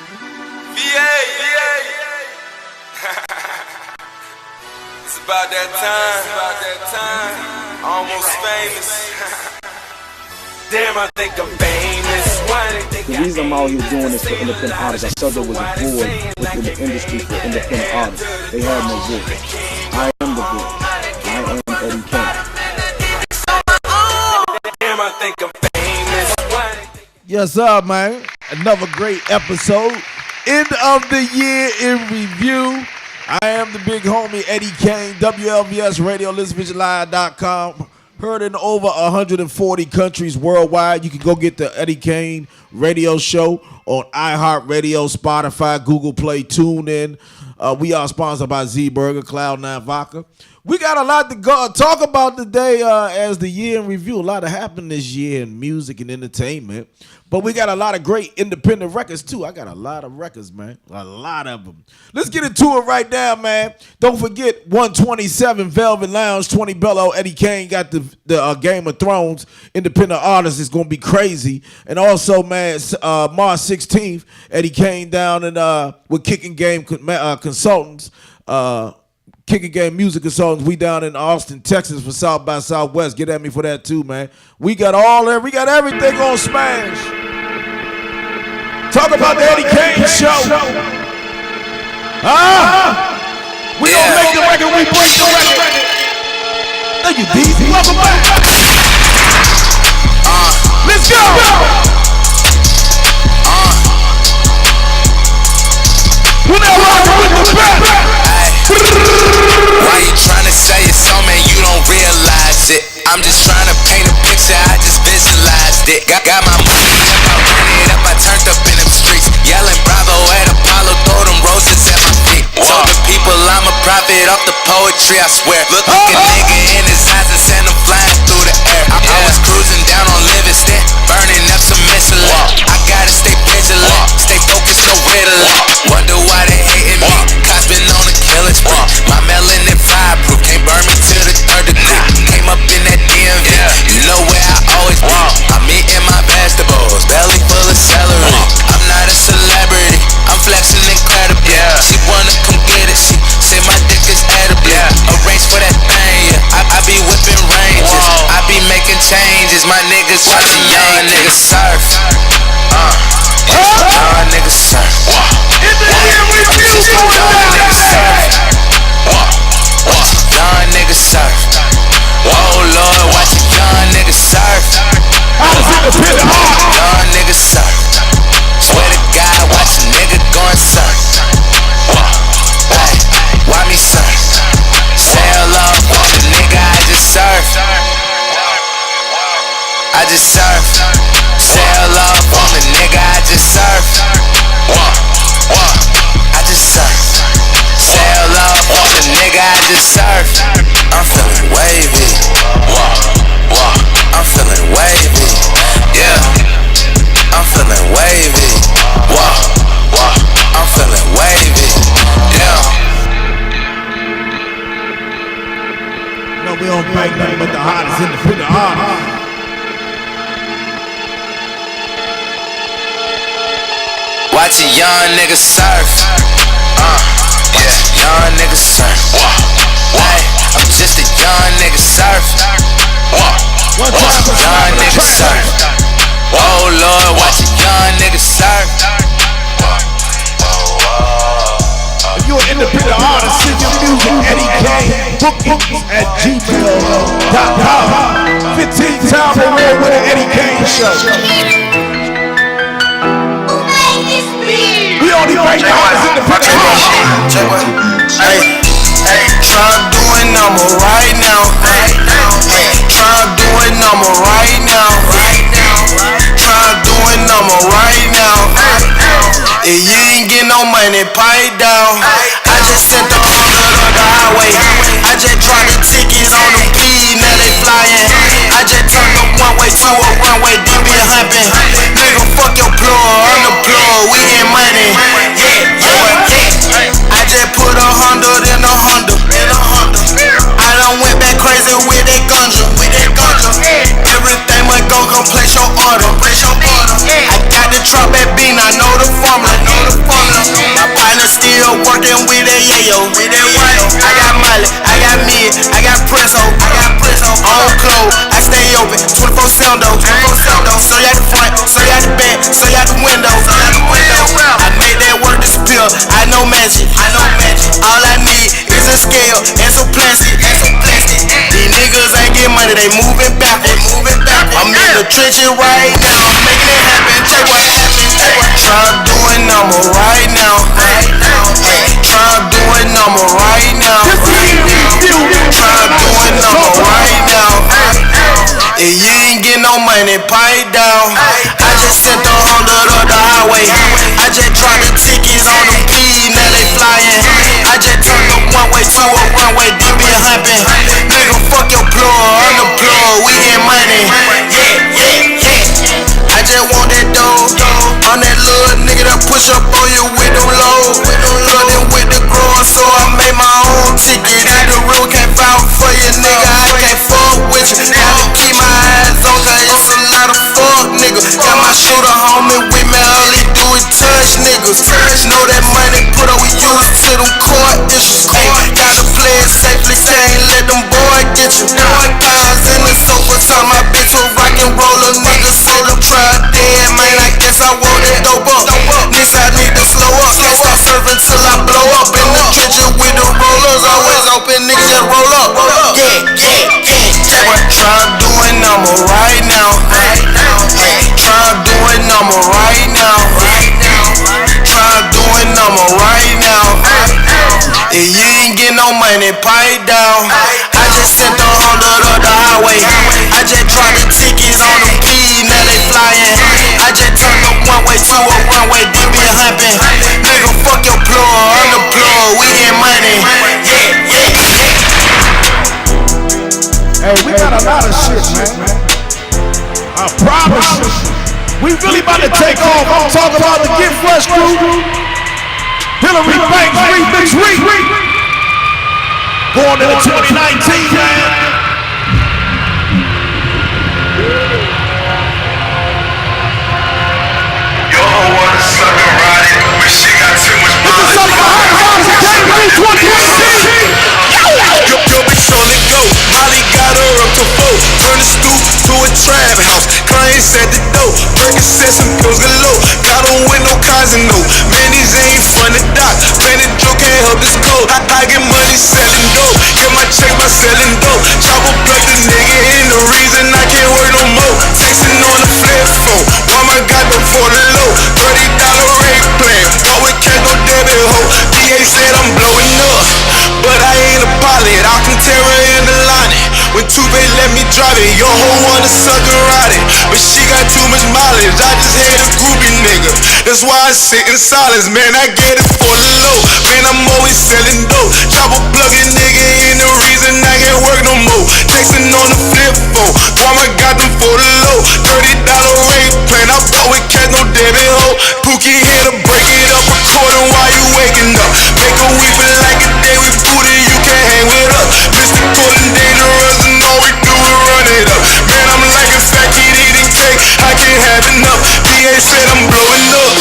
VA. It's about that time. Almost famous. Damn, I think I'm famous. The reason I'm out here doing this for independent artists, I saw there was a void within the industry for independent artists. They had no voice. I am the voice. I am Eddie Kayne. Damn, I think I'm famous. Yes, sir, man. Another great episode. End of the year in review. I am the big homie Eddie Kayne, WLVS Radio, ListVisionLive.com. Heard in over 140 countries worldwide. You can go get the Eddie Kayne radio show on iHeartRadio, Spotify, Google Play, TuneIn. We are sponsored by Z Burger, Cloud9 Vodka. We got a lot to go talk about today as the year in review. A lot happened this year in music and entertainment. But we got a lot of great independent records, too. I got a lot of records, man. A lot of them. Let's get into it right now, man. Don't forget, 127 Velvet Lounge, 20 Bello. Eddie Kayne got the Game of Thrones independent artist. It's going to be crazy. And also, man, March 16th, Eddie Kayne down in, with Kicking Game Consultants. Kicking Game Music Consultants. We down in Austin, Texas for South by Southwest. Get at me for that too, man. We got everything on Smash. Talk about the Eddie Kayne show. We don't make the record, we break the record. Thank you, D. Welcome back. Let's go. We're now rocking with the best. Why you tryna say it's on, man? You don't realize it. I'm just tryna paint a picture, I just visualized it. Got my money up, I ran it up, I turned up in them streets. Yelling Bravo at Apollo, throw them roses at my feet. Told the people I'm a prophet off the poetry, I swear. Look a nigga in his eyes and send him flying through the air. I was cruising down on Livingston, burning up some missile. I gotta stay vigilant, stay focused, no riddling. Wonder why they hating me, cops been on the killing spree. My melanin fireproof, can't burn me to the third degree. Came up in that DMV, you know where I always be. I'm eating my vegetables, belly full of celery. I'm not a celebrity, I'm flexing incredibly. She wanna come get it, she say my dick is edible. Arrange for that thing, I be whipping ranges, I be making changes. My niggas watching young niggas surf. Young niggas surf. Young niggas surf. Oh Lord, watch a young niggas surf. Young niggas surf. Swear to God, watch a nigga going surf. Why me surf? Sail off on the nigga, I just surf. I just surf. Sail off on the nigga, I just surf. I just surf. Sail off on the nigga, I just surf. I'm feeling wavy. I'm feeling wavy. Yeah. I'm feeling wavy. I'm feeling wavy. Yeah. No, we don't break nothing but the hottest independent artists. Watch a young nigga surf. Young nigga surf. Hey, I'm just a young nigga surf. Young nigga surf. Oh Lord, watch a young nigga surf. If you're an independent artist, send your music, Eddie Kayne, bookings at gmail.com. 15 times a road with the Eddie Kayne show. We only break the hottest independent artists. Try doing number right now. Try doing number right now. Try doing number right now. If you ain't get no money, pipe down. I just sent the order on the highway. I just dropped the tickets on them P's, now they flying. I just turned the one way to a runway, they be humping. Nigga, fuck your plug, I'm the plug, we in money. I just put 100 in a Honda. I done went back crazy with that ganja. Everything must go, come place your order. I got the drop at bean, I know the formula. fucking with that yayo. I got Molly, I got me, I got Presso, on clothes, I stay open, 24/7 though. So you at the front, so you at the back, so you out the window. I made that work disappear, I know magic. All I need is a scale and some plastic. These niggas ain't getting money, they moving backwards. I'm in the trenches right now, making it happen. Check what happened. Try doing number right now. Try doing number right now. Try doing number right now. If you ain't getting no money, pipe down. I just sent the Honda up the highway. I just dropped the tickets on them keys, now they flying. I just turned the one way to a runway, DB humping. Nigga, fuck your plug, I'm the plug, we get money. I just want that dough. I'm that little nigga that push up on you with them low. Flooding with the grower, so I made my own ticket. If the road can't vouch for you, nigga, I can't fuck with you. Gotta keep my eyes on, cause it's a lot of fuck niggas. Got my shooter homie with me, all he do is touch niggas. Know that money put up, we use to them court issues. Gotta play it safely, can't let them boys get you. Guys in the sofa, time my bitch will rock and roll a nigga, so them try dead, man. I guess I want that dope up. Niggas, I need to slow up. Can't stop serving till I blow up. In the trenches with the rollers, always open, niggas just roll up. Try doing number right now. Try doing number right now. Try doing number right now. If you ain't getting no money, pipe down. I just sent the Honda up the highway. I just dropped the tickets on them keys, now they flying. I just turned the one way to a runway, DB humping. Nigga, fuck your plug, I'm the plug, we get money. Hey, we got a lot of shit, man. I promise you. We really about to take off. I'm talking about the Get Fresh crew. Hillary Banks Remix Week. Going into 2019, man. Yo, wanna suck and ride it, but she got too much money. Yo, bitch on the go. Molly got her up to 4. Turn the stoop to a trap house. Clients at the door. Percocets and pills galore. Got on with no casino. Man, these ain't fun to dock. Man, the joke can't help this cold. I get money selling dope. Get my check by selling dope. Chopper plug the nigga in. The reason I can't work no more. Texting on the flip phone. Mama got them for the low. $30 rate plan. Bought with cash, no debit hoe. DA said I'm blowing up. But I ain't a pilot, I can tear her in the line. When Tupe let me drive it, your hoe wanna suck and ride it. But she got too much mileage, I just hate a groupie nigga. That's why I sit in silence, man, I get it for the low. Man, I'm always selling dope. Chopper plugging nigga in, the reason I can't work no more. Texting on the flip phone, Mama got them for the low. $30 rate plan, I bought with cash, no debit hoe. Pookie here to break it up, recording while you waking up. Make a week feel like a day we booty, you can't hang with us. Mr. Golden dangerous and all we do is run it up. Man, I'm like a fat kid eating cake, I can't have enough. DA said I'm blowing up,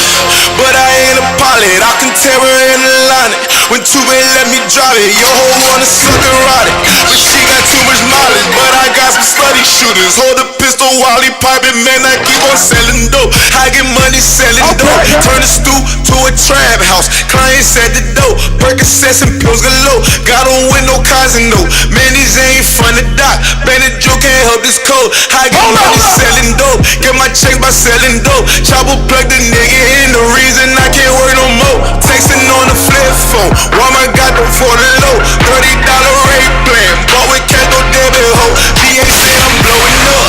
but I ain't a pilot, I can tear her in the line. When Tupe let me drive it, your hoe wanna suck and ride it. But she got too much mileage, but I got some slutty shooters. Hold a pistol while he piping, man, I keep on selling dope. I get money selling dope. Turn the stoop to a trap house. Clients at the door. Percocets and pills galore. Got on with no casino. Man, these ain't fun to dock. Bandit Joe can't help this code. I get money selling dope. Get my check by selling dope. Chopper plug the nigga in. The reason I can't work no more. Texting on the flip phone. Woman got them for the low. $30 rate plan. Bought with cash, no debit hoe. DA said I'm blowing up,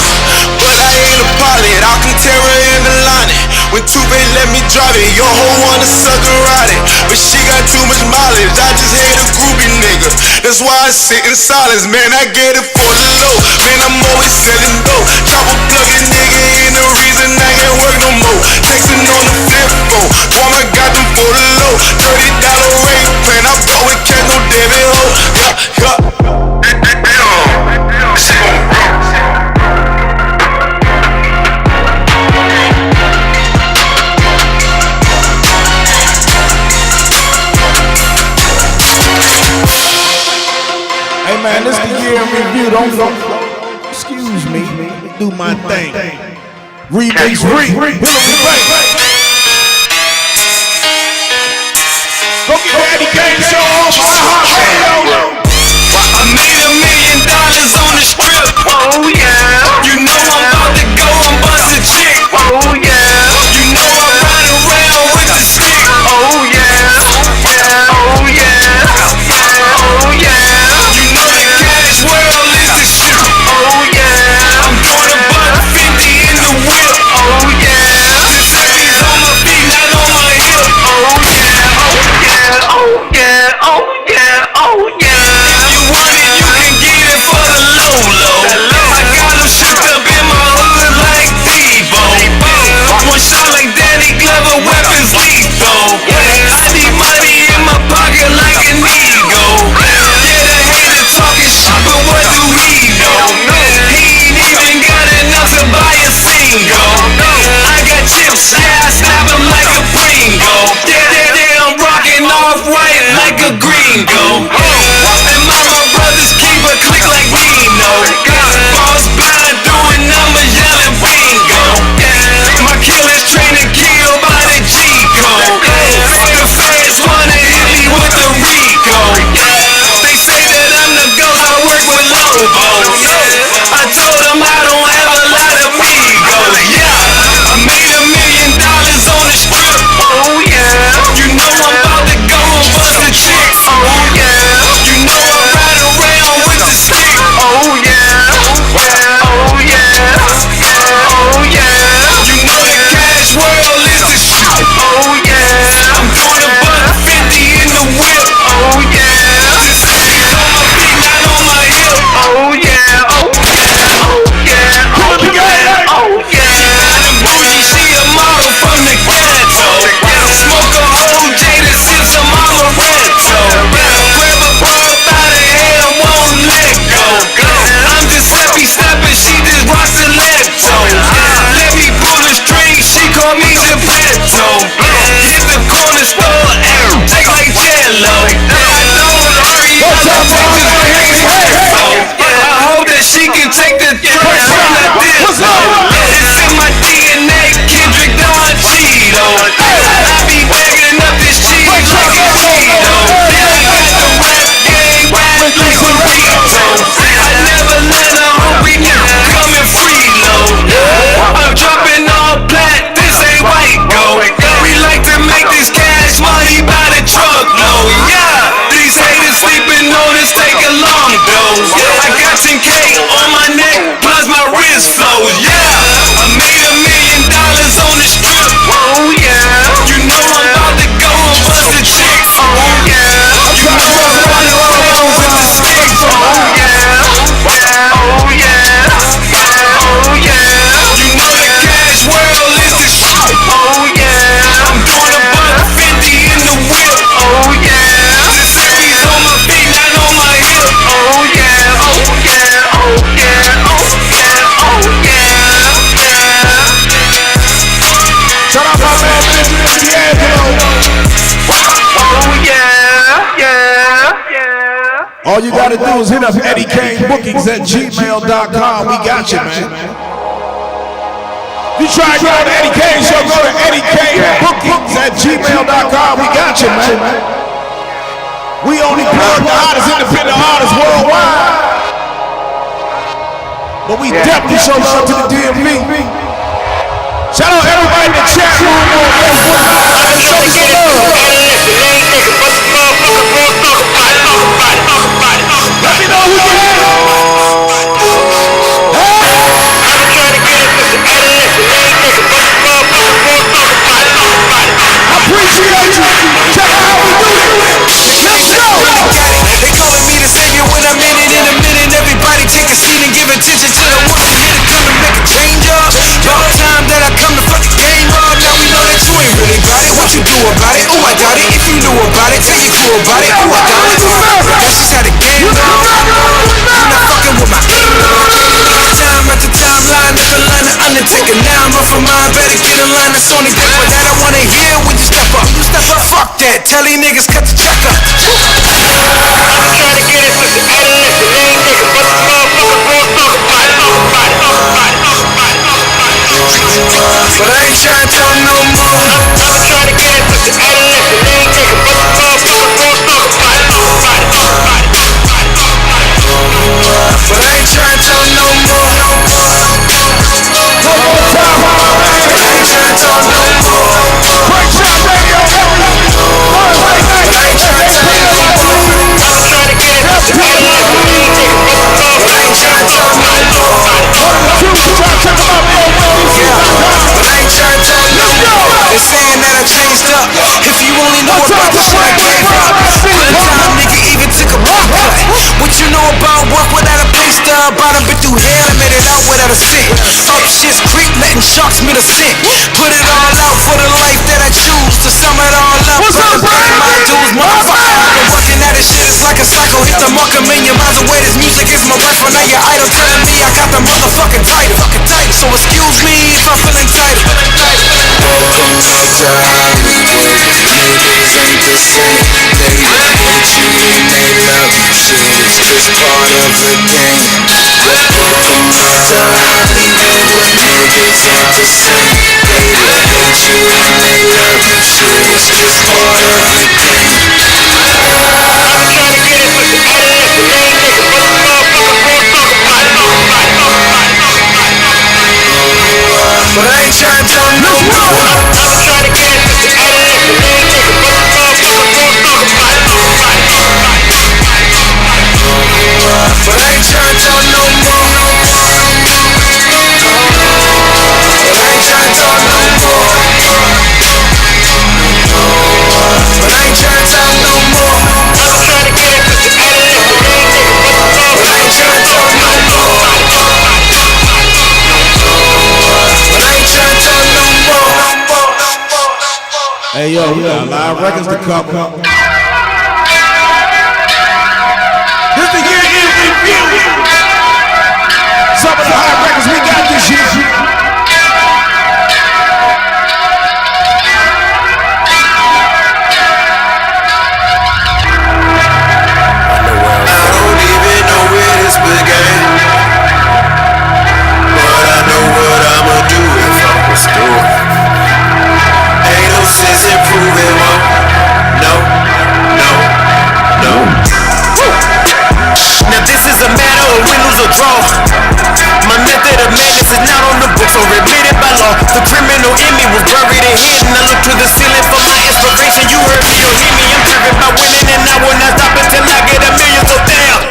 but I ain't a pilot, I can tear her in the line. When Tupe let me drive it, your hoe wanna suck and ride it. But she got too much mileage, I just hate a groupie nigga. That's why I sit in silence, man, I get it for the low. Man, I'm always selling dope. Chopper plugging nigga in, the reason I can't work no more. Texting on the flip phone, Woman got them for the low. $30 rate plan, I bought with cash, no debit hoe. Damn, she gon' rock. man, this the year in review. Don't excuse me. Do my thing. Remix Hillary Banks. Go get the Eddie Kayne show on iHeartRadio. I made $1 million on the strip. Oh yeah. You know I'm about to go and bust a chick. Oh yeah. You know I ride around with the stick. Oh yeah. Oh yeah. Oh yeah. You know the cash world is the shit. Oh yeah. I'm gonna butt 50 in the whip. Oh yeah. This heavy's on my feet, not on my hip. Oh yeah. Oh yeah. Oh yeah. Oh yeah. If you want it, you can get it for the low low. I got them shipped up in my hood like Devo. One shot like Danny Glover, weapons lethal. I need money in my pocket like an ego. Yeah, the hater talking shit, but what do he know? He ain't even got enough to buy a single. I got chips, yeah, I snap them like a Pringo. Yeah, I'm rocking off white like a gringo. And my brothers keep a click like Nino. Boss blind doing numbers, yelling bingo. My killers train to kill by the G-code. The feds wanna hit me with the Rico. They say that I'm the ghost, I work with Lobos. I told them I don't have a lot of egos. Yeah, I made $1 million on the strip. Oh yeah. You know I'm about to go and bust a chick. Oh yeah. You know I ride around with the stick. Oh yeah. Oh yeah. Oh yeah. You know the cash world is the shit. Oh yeah. I'm gonna butt 50 in the whip. Oh yeah. This heavy's on my feet, not on my hip. Oh yeah. Oh yeah. Oh yeah. Oh yeah. Oh yeah. The bougie, she a model from the ghetto. Smoke a OJ to sip some amaretto. Grab a ball by the hair, won't let go. I'm just happy stepping, she just rocks a lepto. Let me pull the string, she call me Geppetto. Hit the corner store, take like Jello. I don't hurry, I don't take this I hope that she can take the trash from the disco. It's in my DNA, Kendrick Don Cheeto. I be bagging up this cheese like a Cheeto. I got the rap game wrapped like Doritos. I never let a hungry nigga come and freeload. I'm dropping all black, this ain't white gold. We like to make this cash money by the truckload. Yeah, these haters sleeping on us, take a long dose. I got 10K on my neck, plus my wrist flows. Yeah, I made $1 million on the strip. Oh yeah, you know I'm about to go and bust a chick. Oh yeah, you know I'm running around with the stick. Oh yeah, oh yeah, oh yeah. You know the cash world is the shit. Oh yeah, I'm gonna butt 50 in the whip. Oh yeah, this heavy's on my feet, not on my hip. Oh yeah, oh yeah, oh yeah, oh yeah, oh yeah. Shout out my man Benjamin D'Angelo. Oh yeah, yeah, yeah. All you gotta do is hit up Eddie Kayne bookings at gmail.com. We got you, man. You try to go to Eddie Kayne show, go to Eddie Kayne bookings at gmail.com. We got you, man. We only plug the hottest independent artists worldwide. But we definitely show love to the DMV. Shout out everybody in the chat room on Facebook Live. Show me some love. Let me know who you I appreciate you. Check out how we do it. Let's go. They calling me the savior when I'm in it. In a minute, everybody take a seat and give attention to the one who hit it, come and make a change up. All the time that I come to fuck the game up. Now we know that you ain't really got it. What you do about it? Oh, I got it. If you knew about it, tell your crew about it. Oh, I got it. That's just how the game goes. You're not fucking with my game. Time after timeline, never line the Undertaker. Now I'm up for mine, better get in line. That's only thing for that I wanna hear when you step up. Fuck that, tell these niggas cut the check up. I'm trying to get it with the only know about the shit I gave up. One time, nigga, even took a pay cut. What you know about work without a pay stub? I done been through hell and made it out without a cent. Up shit's creek, letting sharks meet a scent. Put it all out for the life that I choose. To sum it all up, trying to pay my dues, motherfucker. I've been working at this shit, it's like a cycle. Hit the mark a million miles away. This music is my rifle. Now your idol telling me I got the motherfucking title. So excuse me if I feel entitled. Welcome to Hollywood. Niggas ain't the same. They hate you and they love you. Shit is just part of the game. Welcome to Hollywood. Niggas ain't the same. They hate you and they love you. Shit is just part of the game. But I ain't tryna tell no more. I'm trying to get it. But I ain't tryna tell no more. But I ain't tryna tell no more. But I ain't tryna tell no more. I'm trying to get it. But I ain't tryna tell no more. Hey yo, we got live records to cover. This the year in review. Some of the hot records we got this year. I don't even know where this began, but I know what I'ma do if I was doing. Ain't no sense in proving one. No, no, no. Now this is a matter of win, lose or draw. My method of madness is not on the books or admitted by law. The criminal in me was buried and hidden. I look to the ceiling for my inspiration. You heard me, don't hear me. I'm driven by winning and I will not stop until I get a million. So damn,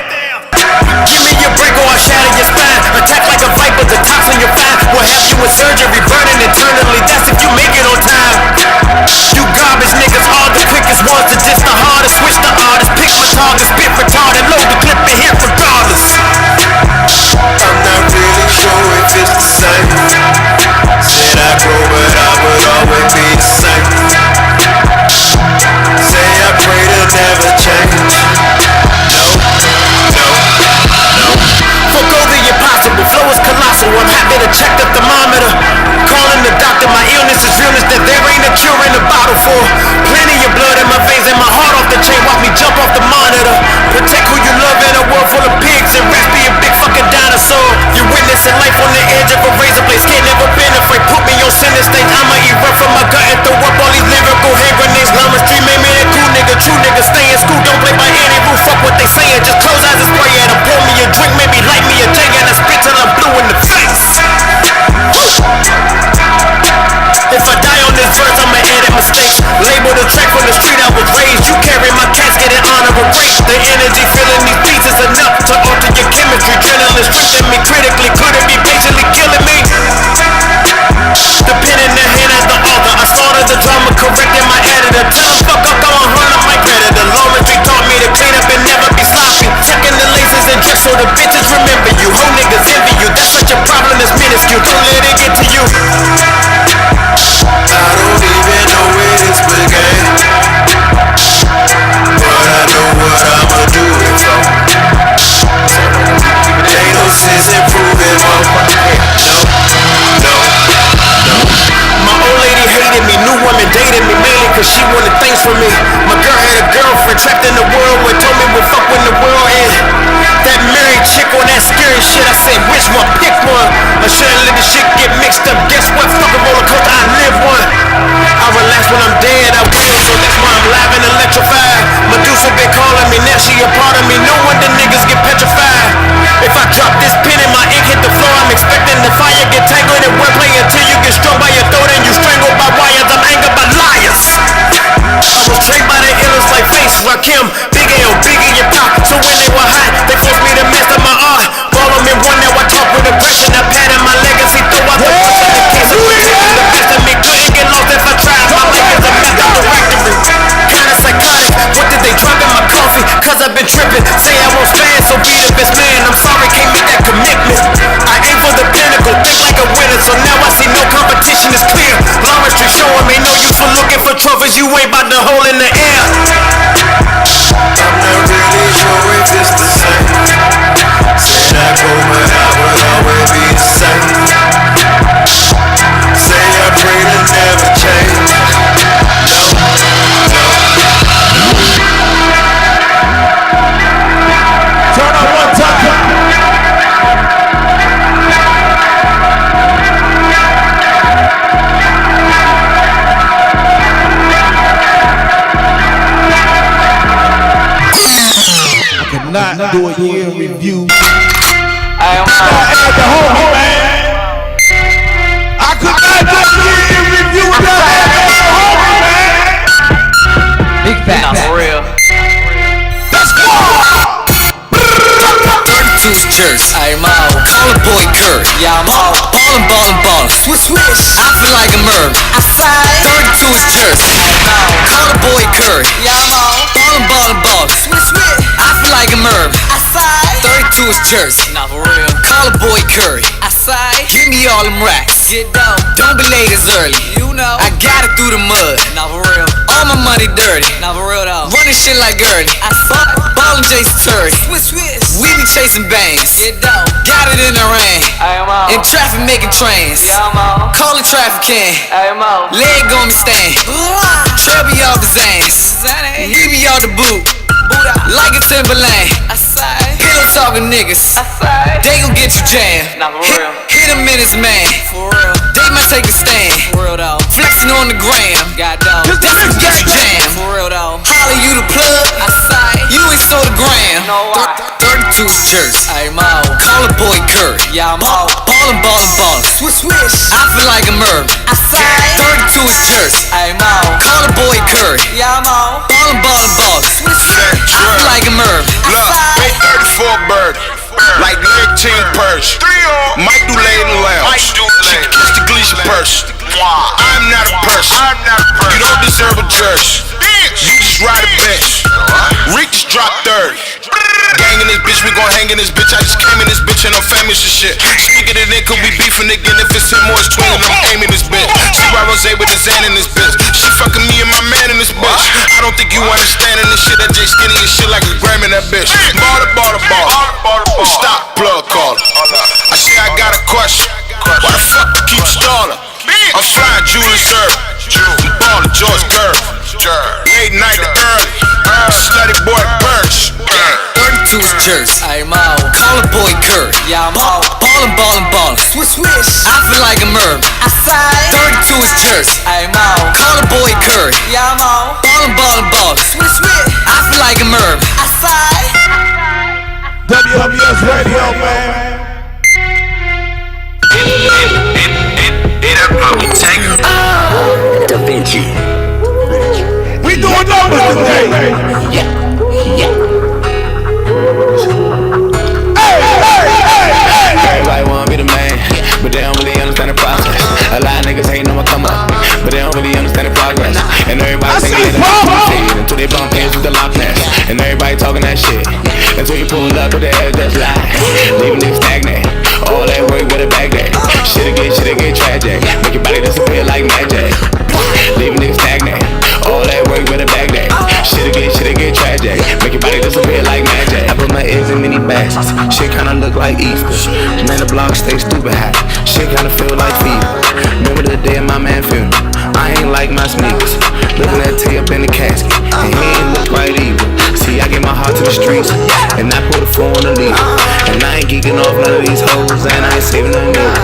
give me your break or I'll shatter your spine. Attack like a viper, the toxin you'll find will have you in surgery, burning internally. That's if you make it on time. You garbage niggas, all the quickest ones to diss the hardest. Switch the artist, pick my target, spit retarded, load the clip and hit regardless. I'm not really sure if it's the same. Said I grow, but I would always be the same. Say I pray to never change. No, no, no. Forgo the impossible, flow is colossal. I'm happy to check the thermometer. Calling the doctor, my illness is realness that there ain't a cure in the bottle for. Plenty of blood in my veins and my heart off the chain. Watch me jump off the monitor. Protect who you love in a world full of pigs and rats. Be a big fucking dinosaur. You're witnessing life on the edge of a razor blade. Can't never been afraid. Put me on center stage. I'ma erupt from my gut and throw up all these lyrical hand grenades. Llama Street made me a cool nigga. True nigga, stay in school. Don't play by any rule. Fuck what they saying. Just close eyes and spray at them. Pour me a drink, maybe light me a J and I spit till I'm blue in the face. If I die on this verse, I'ma edit mistakes. Label the track from the street I was raised. You carry my casket in honor of grace. The energy filling these beats is enough to alter your chemistry. Adrenaline strengthen me critically. Could it be patiently killing me? The pen in the hand at the altar. I started the drama, correcting my editor. Tell him fuck up, go on hunt my predator. Laundry taught me to clean up and never be sloppy. Checking the laces and dress so the bitches remember you. Whole niggas envy you. That's such a problem that's minuscule. Don't let it get to you. I don't even know where this began, but I know what I'ma do if I. Ain't no sense in proving one. No, no, no. My old lady hated me, new woman dated me mainly cause she wanted things from me. My girl had a girlfriend trapped in the world and told me we'll fuck when the world ends. That married chick on that scary shit, I said which one, pick one. I shouldn't let this shit get mixed up. Guess what, fuck a roller coaster, I live one. I relax when I'm dead, I will, so that's why I'm live and electrified. Medusa been calling me, now she a part of me. No wonder niggas get petrified. If I drop this pen and my ink hit the floor, I'm expecting the fire get tangled in wordplay until you get strung by your throat and you strangled by wires. I'm angered by liars. I was trained by the illest like Face, Rakim, Big L, Biggie, and Pop. So when they were hot, they forced me to master my art. Ball them in one, now I talk with aggression. I pattern my legacy, throw out the first in the case of the best of me. Couldn't get lost if I tried. My life is a mess. for looking for trophies you ain't about to hold in the air. I'm not really sure if it's the same. Said I go, but I will always be the same. Say I pray to never change. Turn on one time. Not do a year in review. I add the homie, man. I could not do a year in review without adding the homie, man. Big fat. For real. Let's go. 32's jerks, I'm out. Call a boy Kurt, yeah I'm out. Ballin', swish. I feel like a merc. I fight. 32's jerks, I'm out. Call a boy Kurt, yeah I'm out. Ballin', swish. I feel like a merc. I fight. 32's jerks, not for real. Call a boy Curry, I fight. Give me all them racks. Get down. Don't be late as early. You know I got it through the mud, not for real. All my money dirty, not for real though. Running shit like Gertie. I fight. Ballin' Jason Turdy. Swish. We be chasing bangs. Get down. Got it in the rain. I am out. In traffic making trains. Yeah, I'm out. Call the traffic can. I am out. Leg on me stand. Trail me off the Zans. Leave me off the boot. Like a Timberland. Pillow talking niggas. They gon' get you jammed. Hit him in his man. For real. They might take a stand. For real though. Flexing on the gram. This will get you jammed. For real though. Holly, you the plug. You ain't so the gram. 32's jerks. I'm out. Call a boy Kurt. Yeah, I'm out. Ballin'. Swish. I feel like a merc. 32's jerks. I'm out. Call a boy Kurt. Yeah, I'm out. Ballin'. Swish. I feel like a merc. Look, pay 34 bird. Like leg team purse. Might do Laden Lounge. She kiss the Gleason purse. I'm not a person. You don't deserve a church. You just ride a bitch. Rick just dropped 30. Gang in this bitch, we gon' hang in this bitch. I just came in this bitch and I'm famous and shit. Speaking of it, could we beefing again? If it's 10 more, it's 20 and I'm aiming this bitch. See why Rose with the Zan in this bitch. She fucking me and my man in this bitch. I don't think you understanding this shit. That J skinny and shit like a gram in that bitch. Ball. Stop, plug call. I say I got a question. Why the fuck you keep stalling? I'm flying Julius Earth. I'm ballin' George Curve. Late night to early. Slutty boy Birch. 32's jerks. I'm out. Call a boy Kurt. Yeah, I'm out. Ballin'. Swish. I feel like a merc. 32's jerks. I'm out. Call a boy Kurt. Yeah, I'm out. Ballin'. Swish. I feel like a merc. WLVS Radio, man. Da Vinci. We doing numbers today. Yeah. Everybody wanna be the man, but they don't really understand the process. A lot of niggas hating on my come up, but they don't really understand the progress. And everybody thinking they don't until they bump heads with the Loch Ness. And everybody talking that shit until you pull up with the head just lie. Leaving niggas stagnant. All that work with a bag that. Shit'll get tragic. Make your body disappear like magic. Leaving niggas stagnant. All that work with a bag that. Shit'll get tragic. Make your body disappear like magic. I put my ears in many baskets. Shit kinda look like Easter. Man, the block stay stupid hot. Shit kinda feel like fever. Remember the day of my man funeral. I ain't like my sneakers. Looking at Tay up in the casket. And he ain't look right either. See, I give my heart to the streets. And I put a phone on the lead. And I ain't geeking off none of these hoes. And I ain't saving none of them.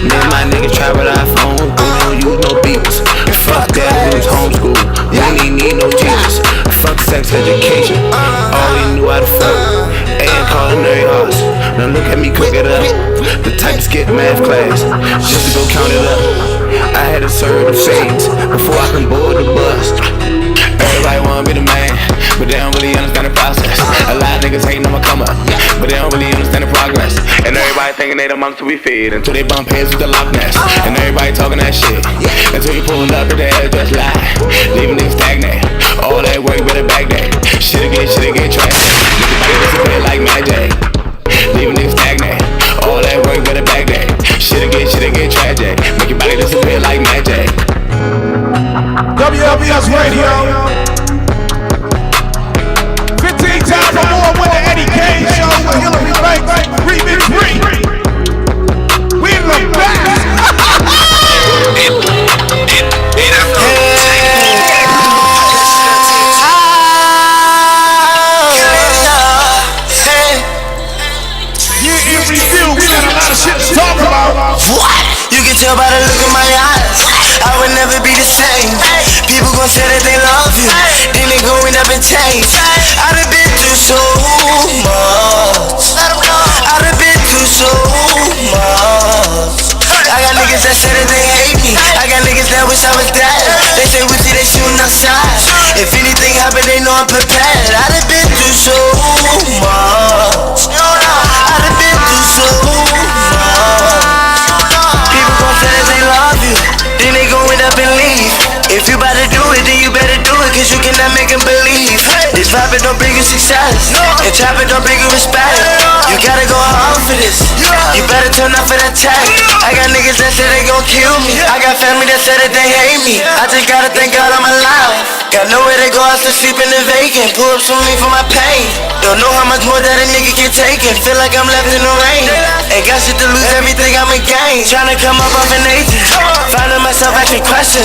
Me and my nigga try with iPhone. We don't use no beepers. Fuck that, we was homeschool. We ain't even need no Jesus. Fuck sex education. All he knew how to fuck. And culinary arts. Now look at me cook it up. The type to skip math class just to go count it up. I had to serve the fades before I can board the bus. Everybody wanna be the man, but they don't really understand the process. A lot of niggas hating on my come up, but they don't really understand the progress. And everybody thinking they the monks to be fed until they bump heads with the Loch Ness. And everybody talking that shit until you pull up with the head just lie. Leaving niggas stagnant. All that work with a bag that. Shit'll get trash. Make your body disappear like magic. Leaving niggas stagnant. All that work with a bag that. Shit'll get tragic. Make your body disappear like magic. WLVS Radio. 15 times or more with the Eddie Kayne Show with Hillary Banks. Remix free. We in the back. Yeah, in review, we got a lot of shit to talk about. What? You can tell by the look in my eyes, I would never be the same. People gon' say that they love you, then they gon' end up in change. I done been through so much. I done been through so much. I got niggas that say that they hate me. I got niggas that wish I was dead. They say we see they shooting outside. If anything happen, they know I'm prepared. I done been through so much. I done been through so much. People gon' say that they love you, then they gon' end up and leave. If you bout to do it, then you better do it, cause you cannot make them believe. This rapping don't bring you success, and trapping don't bring you respect. You gotta go hard for this, you better turn up for that tag. I got niggas that say they gon' kill me, I got family that say that they hate me. I just gotta thank God I'm alive. Got nowhere to go, I still sleeping in vacant. Pull up some lean for my pain. Don't know how much more that a nigga can take it. Feel like I'm left in the rain. Ain't got shit to lose, everything I'm a gain. Tryna come up off an agent, finding myself asking questions.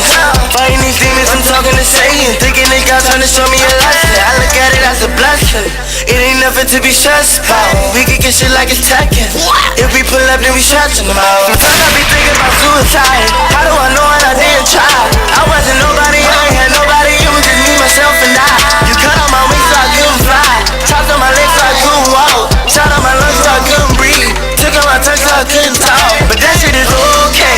Fighting these demons, I'm talking to Satan. Thinking they got trying to show me a lesson. I look at it as a blessing. It ain't nothing to be stressed about. We can get shit like it's Tekken. If we pull up, then we stretching them out. Sometimes I be thinking about suicide. How do I know when I didn't try? I wasn't nobody, I ain't had nobody. It was just me, myself, and I. You cut out my wings so I couldn't fly. Chopped on my legs so I couldn't walk. Shot on my lungs so I couldn't breathe. Took out my tongue so I couldn't talk. But that shit is okay,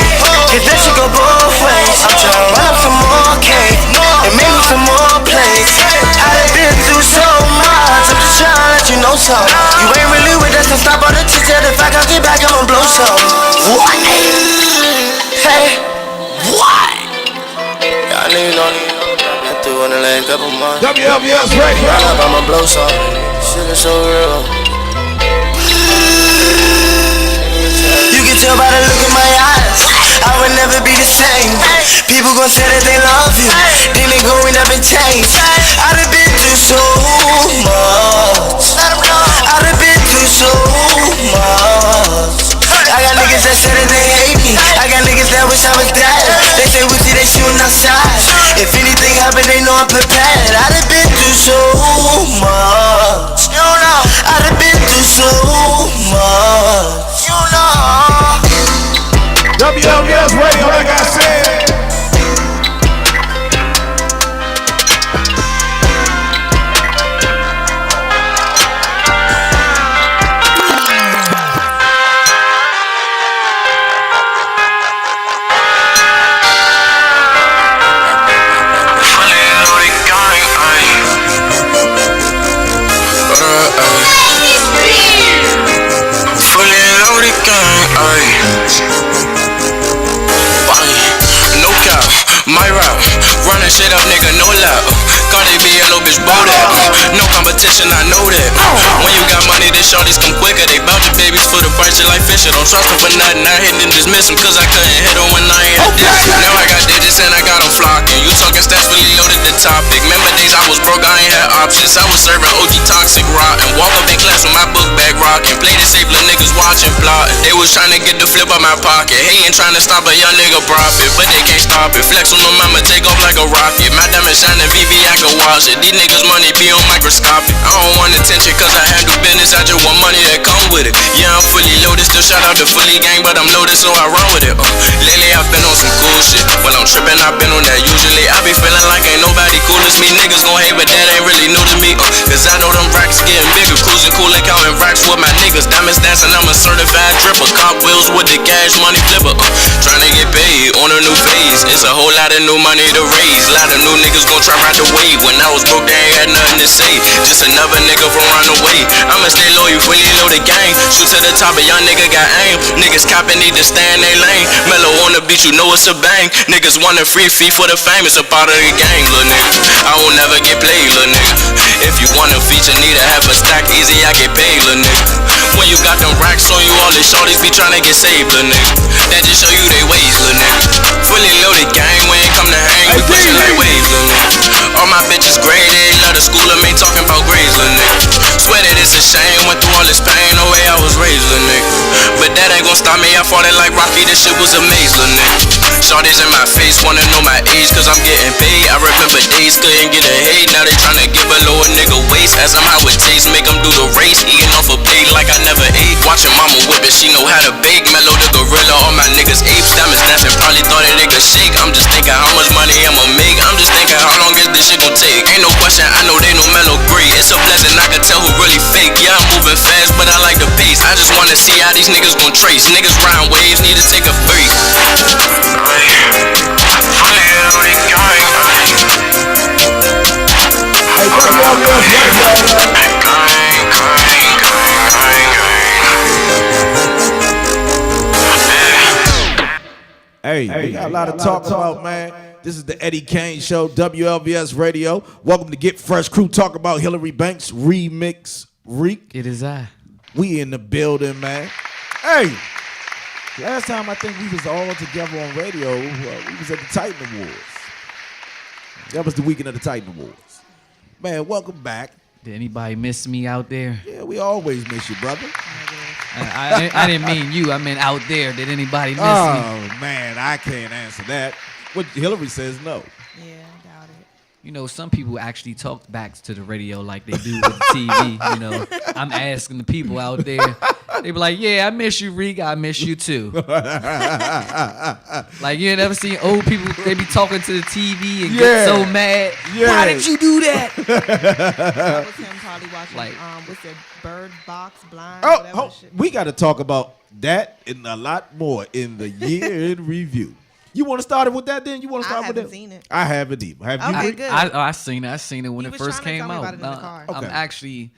cause that shit go both ways. I'm tryna run up some more cake and make me some more plays. I done been through so much, I'm just tryna let you know something. You ain't really with us, so stop on the teacher. If I can't get back, I'ma blow some. What? Hey, what? Y'all niggas don't even know. Through in the last couple months. WLVS Radio. I'ma blow some. Shit is so real. You can tell by the look in my eyes, I would never be the same. People gon' say that they love you, then they gon' end up in change. I done been through so much. I done been through so much. I got niggas that say that they hate me. I got niggas that wish I was dead. They say we see they shooting outside. If anything happen, they know I'm prepared. I done been through so much. I done been through so much. WLVS Radio, like I said. My rap, running shit up, nigga, no lap. Cardi B, a little bitch, blow that. No competition, I know that. When you got money, the shorties come quicker. They bout your babies for the price, shit like Fisher. Don't trust them for nothing. I hit and dismiss them, cause I couldn't hit them when I ain't had this. Now I got digits and I got them flocking. You talking stats, really loaded the topic. Remember days I was broke, I ain't had options. I was serving OG toxic rock and walk up in class with my book bag rocking. Play the safe, little niggas watching plotting. They was trying to get the flip out my pocket. He ain't trying to stop a young nigga profit, but they can't stop it. Flex on the mama, take off like a rocket. My diamond shining, BB, I can wash it. These niggas money be on microscopic. I don't want attention cause I handle business. I just want money that come with it. Yeah, I'm fully loaded, still shout out the fully gang, but I'm loaded so I run with it. Lately I've been on some cool shit. When I'm tripping, I've been on that usually. I be feeling like ain't nobody cool as me. Niggas gon' hate, but that ain't really new to me. Cause I know them racks getting bigger. Cruising cool and counting racks with my niggas. Diamonds dancing, I'm a certified dripper. Cop wheels with the cash money flipper. Trying to get paid on a new phase. It's a whole lot of new money to raise. Lot of new niggas gon' try ride the wave. When I was broke, they ain't had nothing to say. Just another nigga from run away. I'ma stay loyal, fully loaded gang. Shoot to the top, a young nigga got aim. Niggas copping, need to stay in they lane. Mellow on the beat, you know it's a bang. Niggas want a free fee for the fame. It's a part of the gang, little nigga. I won't never get played, little nigga. If you want a feature, need a half a stack, easy, I get paid, little nigga. When you got them racks on you, all the shorties be tryna get saved, little nigga. That just show you they ways, little nigga. Fully loaded gang, when it come to hang, we pushing like waves, little nigga. All my bitches graded, love the school, ain't talking about grades, little nigga. Swear that it's a shame, went through all this pain, the way I was raised, little nigga. But that ain't gon' stop me, I fought it like Rocky, this shit was a maze, little nigga. Shorties in my face, wanna know my age, cause I'm getting paid. I remember days, couldn't get a hate, now they tryna give a lower nigga waist. As I'm how it tastes, make them do the race, eating off a plate like I never ate. Watching mama whip it, she know how to bake. Mellow the gorilla, all my niggas apes. Diamonds dancing, probably thought that they could shake. I'm just thinking how much money I'ma make. I'm just thinking how long is this shit gon' take. Ain't no question, I know they no mellow great. It's a blessing, I can tell who really fake. Yeah, I'm moving fast, but I like the pace. I just wanna see how these niggas gon' trace. Niggas riding waves, need to take a break. Hey, we got a lot to talk about, man. This is the Eddie Kayne Show, WLVS Radio. Welcome to Get Fresh Crew. Talk about Hillary Banks remix. Reek. It is I. We in the building, man. Hey, last time I think we was all together on radio, we was at the Titan Awards. That was the weekend of the Titan Awards. Man, welcome back. Did anybody miss me out there? Yeah, we always miss you, brother. I didn't mean you. I meant out there. Did anybody miss me? Oh, man, I can't answer that. What Hillary says no. Yeah, I doubt it. You know, some people actually talk back to the radio like they do with the TV. You know, I'm asking the people out there. They be like, yeah, I miss you, Reek. I miss you, too. Like, you ain't ever seen old people, they be talking to the TV and get so mad. Yeah. Why did you do that? That was him probably watching, like, what's it, Bird Box, Blind, whatever shit. We got to talk about that and a lot more in the year in review. You want to start it with that then? You want to start with that? I haven't seen it. I haven't either. Have you? Okay, good. I seen it. I seen it when it first came out. Okay. I'm actually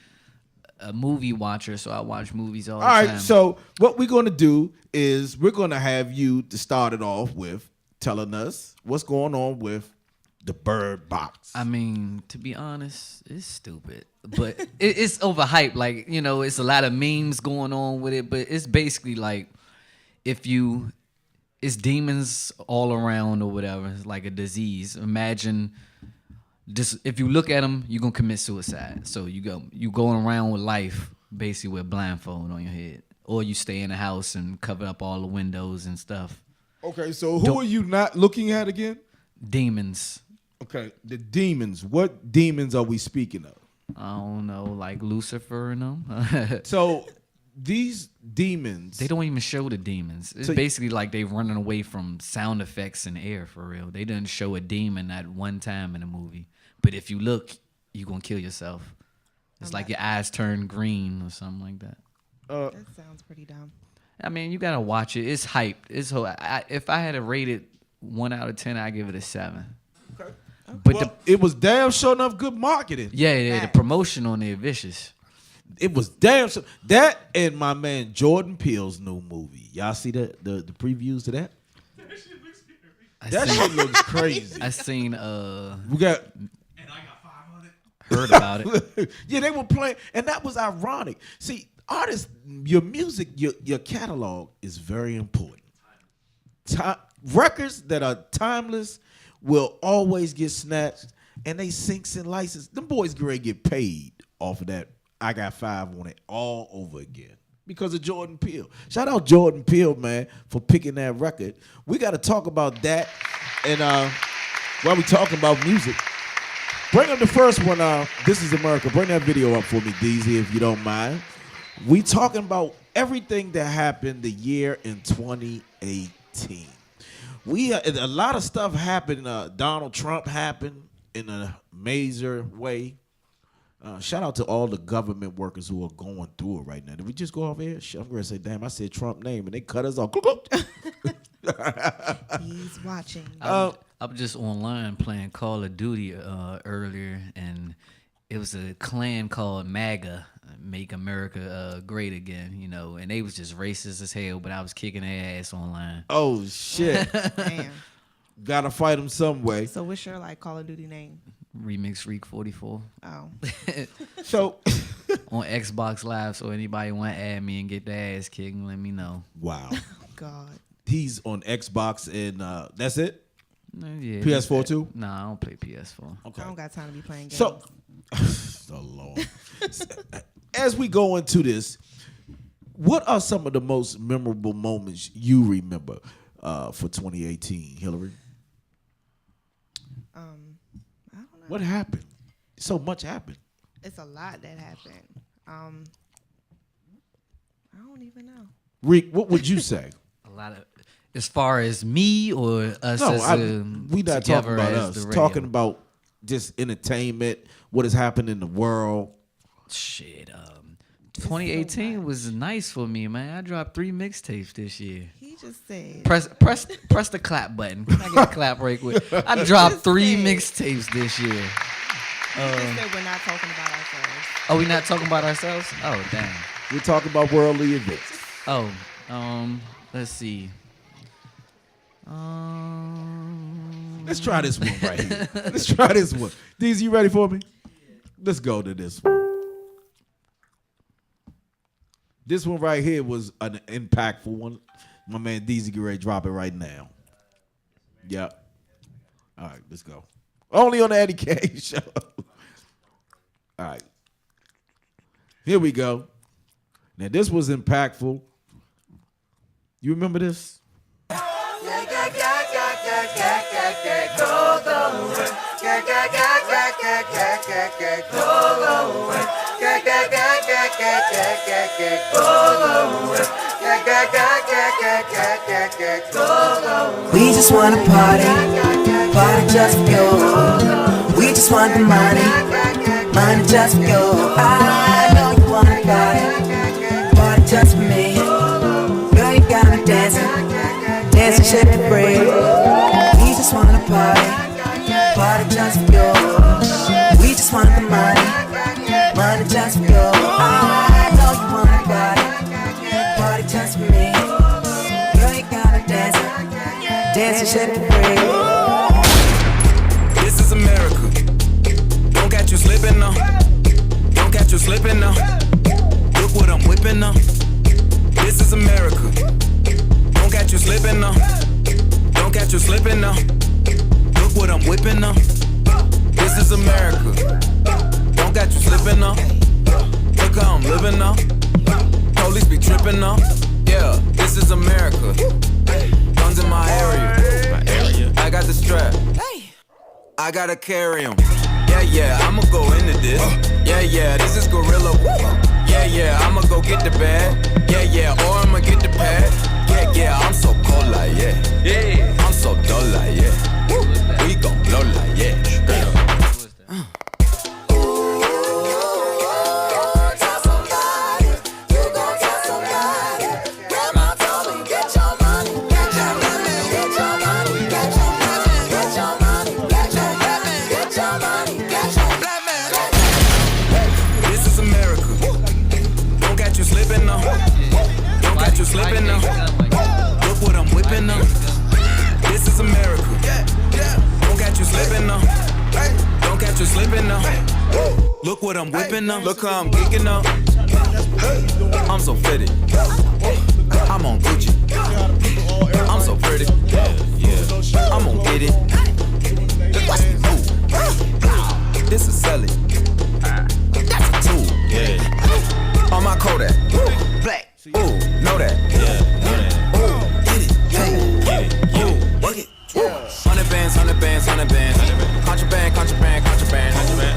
a movie watcher, so I watch movies all the time. time. All right, so what we're going to do is we're going to have you to start it off with telling us what's going on with the Bird Box. I mean, to be honest, it's stupid, but it's overhyped. Like, you know, it's a lot of memes going on with it, but it's basically like it's demons all around or whatever. It's like a disease. Imagine just if you look at them, you're gonna commit suicide. So you going around with life basically with a blindfold on your head, or you stay in the house and cover up all the windows and stuff. Okay, so who are you not looking at again? Demons. Okay, the demons. What demons are we speaking of? I don't know, like Lucifer and them. So these demons, they don't even show the demons. It's basically like they running away from sound effects in the air for real. They didn't show a demon at one time in the movie. But if you look, you're going to kill yourself. It's like your eyes turn green or something like that. That sounds pretty dumb. I mean, you got to watch it. It's hyped. If I had to rate it 1 out of 10, I'd give it a 7. Okay. But it was damn sure enough good marketing. Yeah, the promotion on there vicious. It was damn sure. That and my man Jordan Peele's new movie. Y'all see the previews to that? That shit looks crazy. I seen we got. And I got 500. Heard about it. Yeah, they were playing, and that was ironic. See, artists, your music, your catalog is very important. Records that are timeless will always get snatched, and they sinks and license. Them boys get ready to get paid off of that. I got 5 on it all over again because of Jordan Peele. Shout out Jordan Peele, man, for picking that record. We got to talk about that. And while we talking about music, bring up the first one. This is America. Bring that video up for me, DZ, if you don't mind. We talking about everything that happened the year in 2018. A lot of stuff happened. Donald Trump happened in a major way. Shout out to all the government workers who are going through it right now. Did we just go off air? I'm going to say, damn, I said Trump name, and they cut us off. He's watching. I'm just online playing Call of Duty earlier, and it was a clan called MAGA, Make America Great Again, you know, and they was just racist as hell, but I was kicking their ass online. Oh, shit. Damn. Gotta fight them some way. So what's your Call of Duty name? Remix Reek 44. Oh. So on Xbox Live, so anybody want to add me and get their ass kicked, let me know. Wow. God. He's on Xbox and that's it? Yeah, PS4 too? Nah, I don't play PS4. Okay. I don't got time to be playing games. So, so long. As we go into this, what are some of the most memorable moments you remember for 2018, Hillary? I don't know. What happened? So much happened. It's a lot that happened. I don't even know. Reek, what would you say? A lot of, as far as me or us No, as we not talking about us. Talking about just entertainment, what has happened in the world. Shit, 2018 was nice for me, man. I dropped 3 mixtapes this year. He just said. Press the clap button. Can I get a clap right quick? I dropped 3 mixtapes this year. He just said we're not talking about ourselves. Oh, we not talking about ourselves? Oh, damn. We're talking about worldly events. Oh, let's see. Let's try this one right here. Let's try this one. Deez, you ready for me? Let's go to this one. This one right here was an impactful one. My man Deezy get ready to drop it right now. Yep. All right, let's go. Only on the Eddie Kayne show. All right. Here we go. Now this was impactful. You remember this? We just wanna party just for you. We just want the money just for you. I know you wanna party just for me. Girl, you got me dancing, shake the break. We just wanna party just for you. We just want the money just for you. I know you wanna party just for me. Girl, you got me dancing, shake the break. This is America. Don't catch you slipping now. Don't catch you slipping now. Look what I'm whipping now. This is America. Don't catch you slipping now. Don't catch you slipping now. Look what I'm whipping now. This is America. Don't catch you slipping now. Look how I'm living now. Police be tripping now. Yeah, this is America. Guns in my area. I got the strap. I gotta carry 'em. Yeah, I'ma go into this. Yeah, this is gorilla. Yeah, I'ma go get the bag. Yeah, or I'ma get the pad. Yeah, I'm so cold like yeah. I'm so dull like yeah. We gon' blow like yeah. Slipping now. Look what I'm whipping now. This is America. Don't catch you slipping now. Don't catch you slipping now. Look what I'm whipping now. Look how I'm geeking up. I'm so fitted. I'm on Gucci. I'm so pretty. I'm gonna get it. Ooh. This is selling. That's a tool. On my Kodak. Black. Ooh, know that. Ooh, get it. Ooh, work it. 100 bands. Contraband.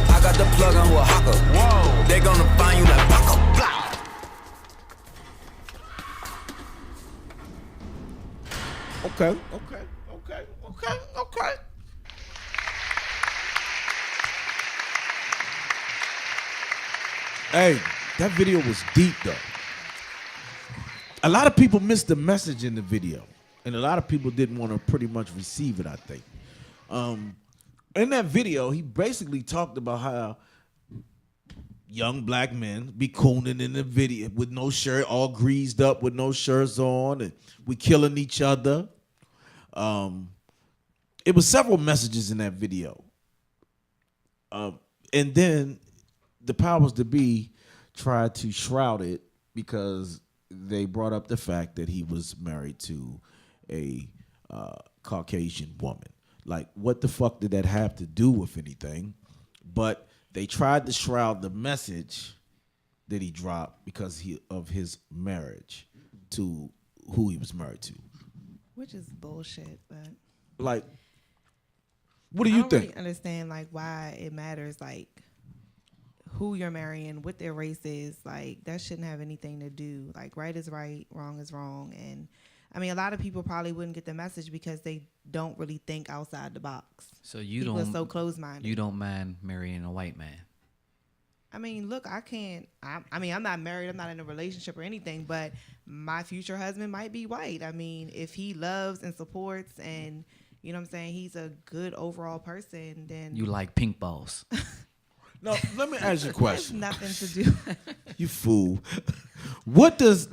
I got the plug on who a hawker. Whoa. They gonna find you like Baka. Okay. Hey, that video was deep though. A lot of people missed the message in the video, and a lot of people didn't want to pretty much receive it, I think. In that video, he basically talked about how young black men be cooning in the video with no shirt, all greased up with no shirts on, and we killing each other. It was several messages in that video. And then the powers that be tried to shroud it because they brought up the fact that he was married to a Caucasian woman. Like, what the fuck did that have to do with anything? But they tried to shroud the message that he dropped because of his marriage to who he was married to. Which is bullshit, but Like, what do you think? I don't really understand like why it matters, like who you're marrying, what their race is. Like, that shouldn't have anything to do. Like, right is right, wrong is wrong. And I mean, a lot of people probably wouldn't get the message because they don't really think outside the box. So you people don't are so close-minded. You don't mind marrying a white man? I mean, look, I can't. I mean, I'm not married. I'm not in a relationship or anything. But my future husband might be white. I mean, if he loves and supports, and you know what I'm saying, he's a good overall person, then You like pink balls? No, let me ask you a question. nothing to do. You fool. Why does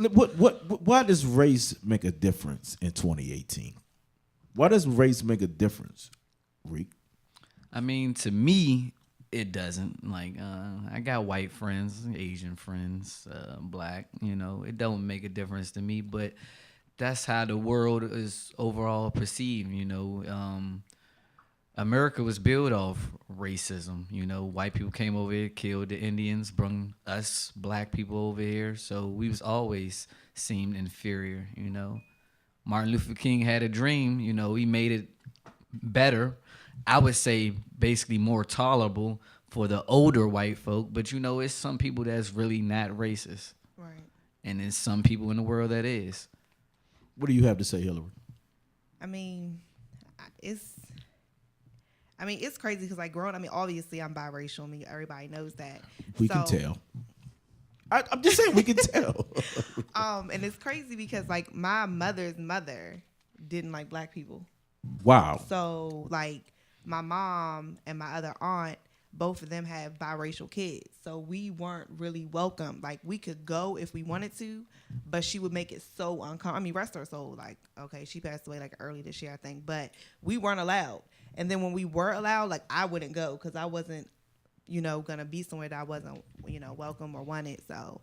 race make a difference in 2018? Why does race make a difference, Reek? I mean, to me, it doesn't. Like, I got white friends, Asian friends, black. You know, it don't make a difference to me. But that's how the world is overall perceived. You know, America was built off racism. You know, white people came over here, killed the Indians, brung us black people over here. So we was always seemed inferior. You know, Martin Luther King had a dream. You know, he made it better. I would say basically more tolerable for the older white folk, but you know, it's some people that's really not racist. Right. And there's some people in the world that is. What do you have to say, Hillary? I mean, it's crazy because like growing. I mean, obviously I'm biracial. I mean, everybody knows that. We can tell. I'm just saying we can tell. And it's crazy because like my mother's mother didn't like black people. Wow. So like my mom and my other aunt, both of them have biracial kids. So we weren't really welcome. Like, we could go if we wanted to, but she would make it so uncomfortable. I mean, rest her soul. Like, okay, she passed away like early this year, I think. But we weren't allowed. And then when we were allowed, like, I wouldn't go because I wasn't, you know, going to be somewhere that I wasn't, you know, welcome or wanted. So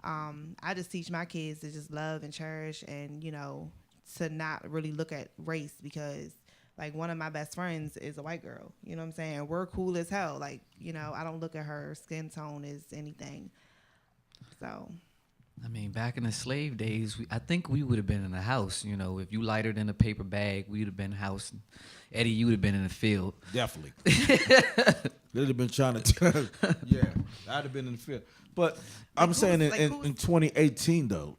I just teach my kids to just love and cherish and, you know, to not really look at race because like one of my best friends is a white girl, you know what I'm saying? We're cool as hell. Like, you know, I don't look at her skin tone as anything. So, I mean, back in the slave days, I think we would have been in the house. You know, if you lighted in a paper bag, we would have been house. Eddie, you would have been in the field. Definitely. They'd have been trying to. Yeah, I'd have been in the field. But like I'm saying in 2018 though,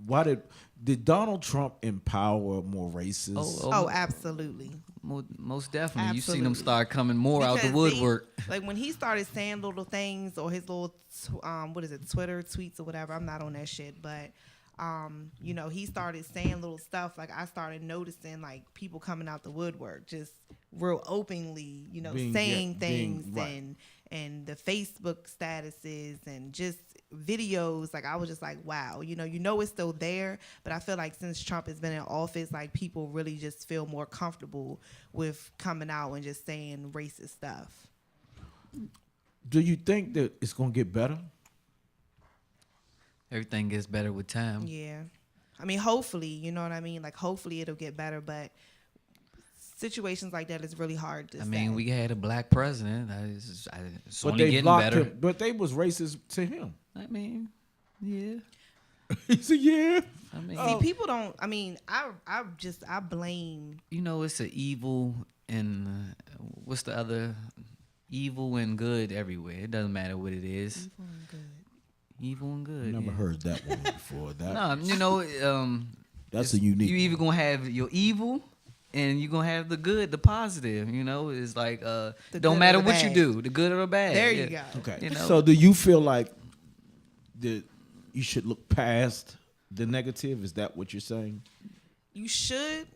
why did Donald Trump empower more racists? Oh, absolutely. Most definitely. Absolutely. You've seen them start coming more out the woodwork. Like when he started saying little things or his little, Twitter tweets or whatever. I'm not on that shit, but you know, he started saying little stuff. Like I started noticing like people coming out the woodwork, just real openly, you know, saying things right. and the Facebook statuses and just videos. Like I was just like, wow, you know it's still there, but I feel like since Trump has been in office, like people really just feel more comfortable with coming out and just saying racist stuff. Do you think that it's gonna get better? Everything gets better with time. Yeah, I mean, hopefully, you know what I mean. Like hopefully it'll get better, but situations like that is really hard to say. I mean, we had a black president. It's but only they getting blocked better. him. But they was racist to him. I mean, yeah. He said, yeah. I mean, see, people don't. I mean, I blame. You know, it's an evil and what's the other? Evil and good everywhere. It doesn't matter what it is. Evil and good. Evil and good. Never heard that one before. No, you know, that's a unique. You either gonna have your evil. And you're going to have the good, the positive, you know? It's like, don't matter what you do, the good or the bad. There you go. Okay. You know? So do you feel like that you should look past the negative? Is that what you're saying? You should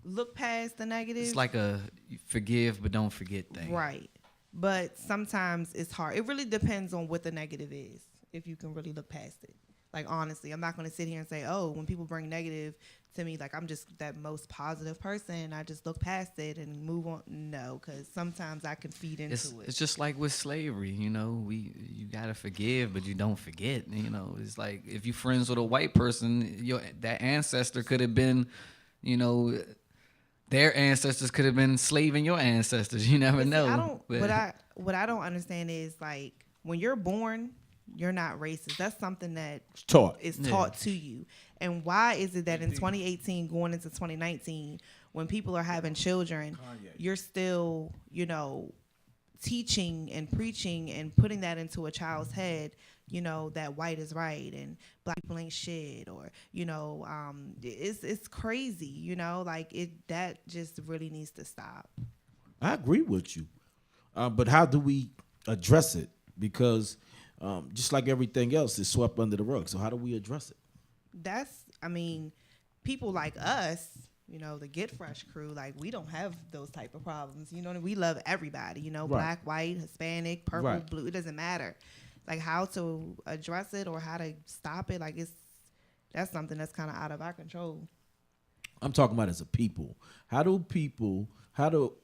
look past the negative. It's like a forgive but don't forget thing. Right. But sometimes it's hard. It really depends on what the negative is, if you can really look past it. Like, honestly, I'm not going to sit here and say, oh, when people bring negative to me, like, I'm just that most positive person. I just look past it and move on. No, because sometimes I can feed into it. It's just like with slavery, you know. You gotta forgive, but you don't forget. You know, it's like if you're friends with a white person, that ancestor could have been, you know, their ancestors could have been slaving your ancestors. You never know. What I don't understand is, like, when you're born, you're not racist. That's something that is taught to you. And why is it that in 2018 going into 2019, when people are having children, you're still, you know, teaching and preaching and putting that into a child's head, you know, that white is right and black people ain't shit, or, you know, it's crazy, you know, like that just really needs to stop. I agree with you. But how do we address it? Because just like everything else, it's swept under the rug. So how do we address it? People like us, you know, the Get Fresh crew, like, we don't have those type of problems. You know, we love everybody, you know, right. Black, white, Hispanic, purple, right. blue. It doesn't matter. Like, how to address it or how to stop it, like, that's something that's kind of out of our control. I'm talking about as a people. How do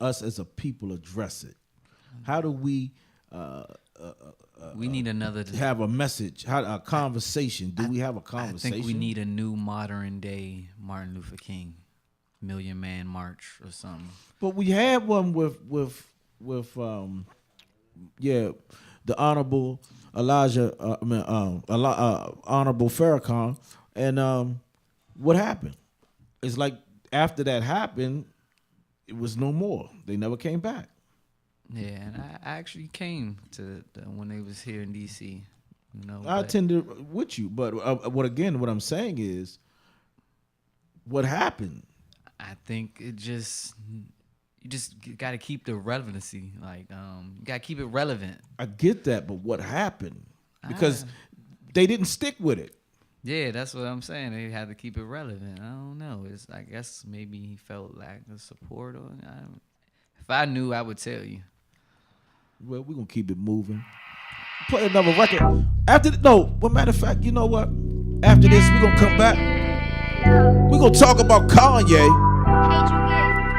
us as a people address it? How do we we need another have a message, a conversation? Do we have a conversation? I think we need a new modern day Martin Luther King, Million Man March or something. But we had one with the Honorable Elijah, Honorable Farrakhan, and what happened? It's like after that happened, it was no more. They never came back. Yeah, and I actually came to when they was here in D.C. You know, I attended with you, but what I'm saying is, what happened? I think you just got to keep the relevancy, like you got to keep it relevant. I get that, but what happened? Because they didn't stick with it. Yeah, that's what I'm saying. They had to keep it relevant. I don't know. I guess maybe he felt lack of support, or if I knew, I would tell you. Well, we're going to keep it moving. Play another record. Matter of fact, you know what? After this, we're going to come back. We're going to talk about Kanye.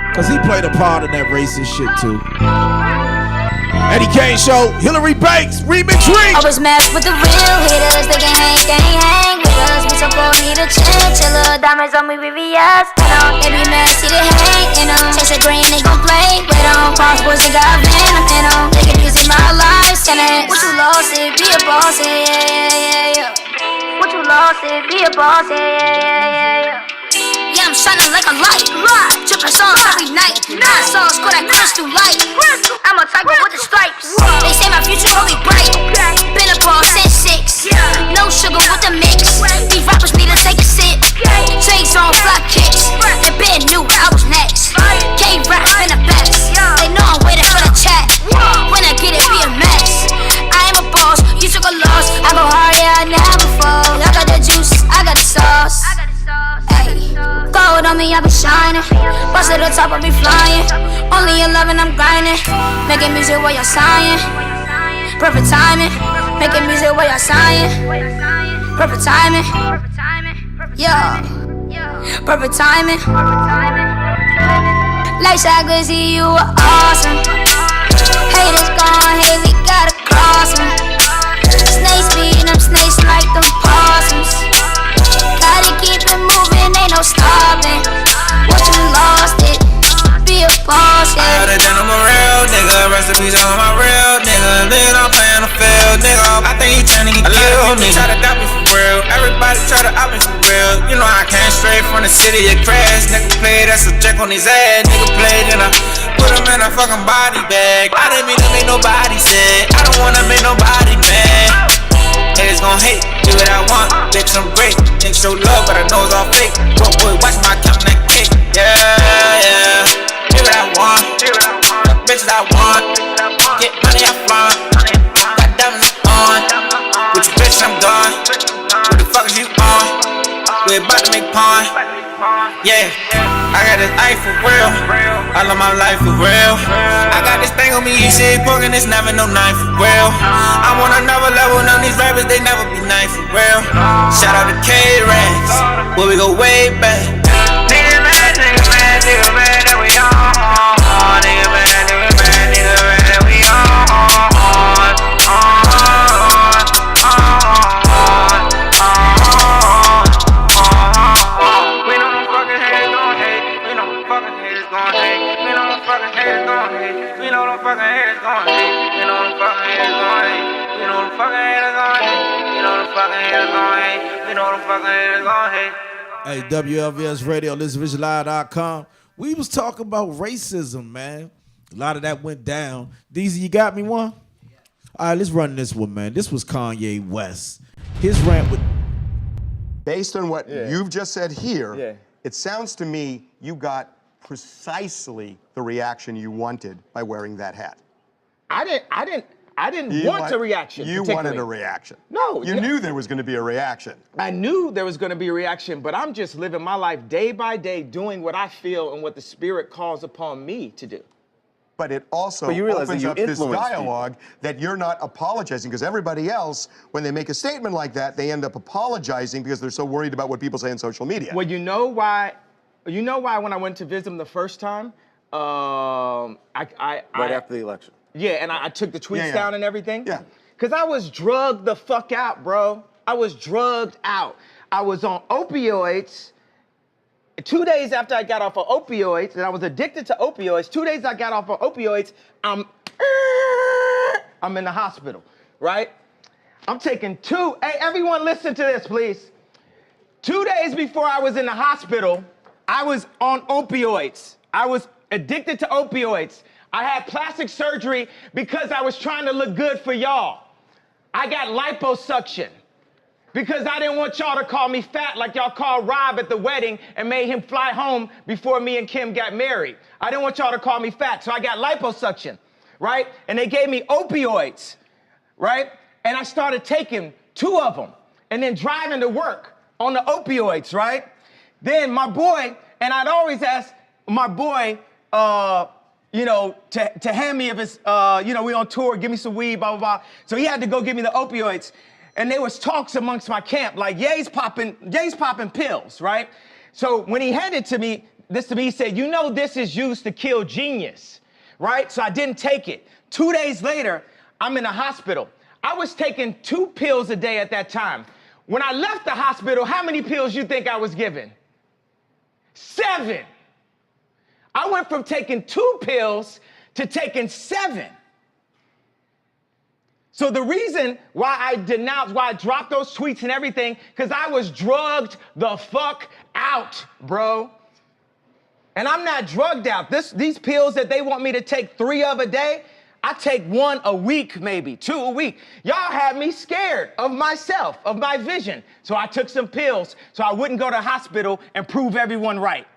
Because he played a part in that racist shit, too. Eddie Kayne Show, Hillary Banks, Remix Ring. I was matched with the real hitters. They can't hang with us. We so cold, need a chinchilla. Diamonds on me, WLVS. They be mad, see the hate in them. Chase a green, they gon' play with them. Boss boys, they got venom in them. They can use in my life sentence. What you lost it, be a boss, yeah. What you lost it, be a boss, yeah. Yeah, I'm shining like a light. Drippin' songs every night. 9 songs, call that crystal light. I'm a tiger with the stripes. They say my future will be bright. Been a boss since 6. No sugar with the mix. These rappers need to take a sip. Chains on, fly kicks. They been knew I was next. K-rap been the best. They know I'm waiting for the chat. When I get it, be a mess. I am a boss, you took a loss. I go hard, yeah, I never fall. I got the juice, I got the sauce. Gold on me, I be shining. Bust to the top, I be flying. Only 11, I'm grinding. Making music while you're sighing. Perfect timing. Making music while you're sighing. Perfect timing. Yeah. Perfect timing. Lights out, good, see you were awesome. Haters gone, hey, we gotta cross them. Snakes beating them snakes like them possums. Gotta keep it moving, ain't no stopping. What you lost it, be a boss, yeah. I heard it, then I'm a real nigga. Recipes on my real nigga. Nigga, I'm playing the field, nigga. I think he tryna get killed, nigga. Try to doubt me for real. Everybody try to out me for real. You know I came straight from the city of crash. Nigga played, that's a check on his ass. Nigga played, and I put him in a fucking body bag. I didn't mean to make nobody sad. I don't wanna make nobody mad. Haters gon' hate, do what I want. Bitch, I'm great. Niggas show love, but I know it's all fake. Boy, watch my count that cake. Yeah. Do what I want. The bitches I want. Get money, I flaunt. Got diamonds on. With your bitch, I'm gone. What the fuck is you on? We about to make pawn. Yeah, I got this ice for real. I love my life for real. I got this thing on me, you shit poking, it's never no knife for real. I'm on another level, none of these rappers, they never be nice for real. Shout out to K-Rans, where we go way back. Nigga man, nigga man, nigga man, that we on. Nigga man, nigga man, nigga man, that we on. We know them fucking haters gon' hate. We know them fucking haters gon' hate. We know them fucking haters gon' hate. We know them fucking haters gon' hate. We know them fucking haters gon' hate. We know them fucking haters gon' hate. We know them fucking haters gon' hate. We know them fucking haters gon' hate. Hey, WLVS Radio, ListenVisionLive.com. We was talking about racism, man. A lot of that went down. Deezy, you got me one? All right, let's run this one, man. This was Kanye West. His rant with... Based on what you've just said here, it sounds to me you got precisely the reaction you wanted by wearing that hat. I didn't want a reaction. You wanted a reaction. No. You knew there was going to be a reaction. I knew there was going to be a reaction, but I'm just living my life day by day, doing what I feel and what the Spirit calls upon me to do. But it also But you realize opens that you up this influence dialogue that you're not apologizing, because everybody else, when they make a statement like that, they end up apologizing because they're so worried about what people say on social media. Well, you know why? You know why when I went to visit him the first time, Right after the election. Yeah, and I took the tweets yeah. down and everything. Yeah. Because I was drugged the fuck out, bro. I was drugged out. I was on opioids. 2 days after I got off of opioids, and I was addicted to opioids, 2 days I got off of opioids, I'm in the hospital, right? I'm taking hey, everyone listen to this, please. 2 days before I was in the hospital, I was on opioids. I was addicted to opioids. I had plastic surgery because I was trying to look good for y'all. I got liposuction because I didn't want y'all to call me fat like y'all called Rob at the wedding and made him fly home before me and Kim got married. I didn't want y'all to call me fat, so I got liposuction, right? And they gave me opioids, right? And I started taking 2 of them and then driving to work on the opioids, right? Then my boy, and I'd always ask my boy, you know, to hand me if it's, you know, we on tour, give me some weed, blah, blah, blah. So he had to go give me the opioids. And there was talks amongst my camp, like, Ye's popping pills, right? So when he handed this to me, he said, you know this is used to kill genius, right? So I didn't take it. 2 days later, I'm in the hospital. I was taking 2 pills a day at that time. When I left the hospital, how many pills you think I was given? 7. I went from taking 2 pills to taking 7. So the reason why I denounced, why I dropped those tweets and everything, because I was drugged the fuck out, bro. And I'm not drugged out. These pills that they want me to take 3 of a day, I take 1 a week, maybe 2 a week. Y'all had me scared of myself, of my vision. So I took some pills so I wouldn't go to the hospital and prove everyone right.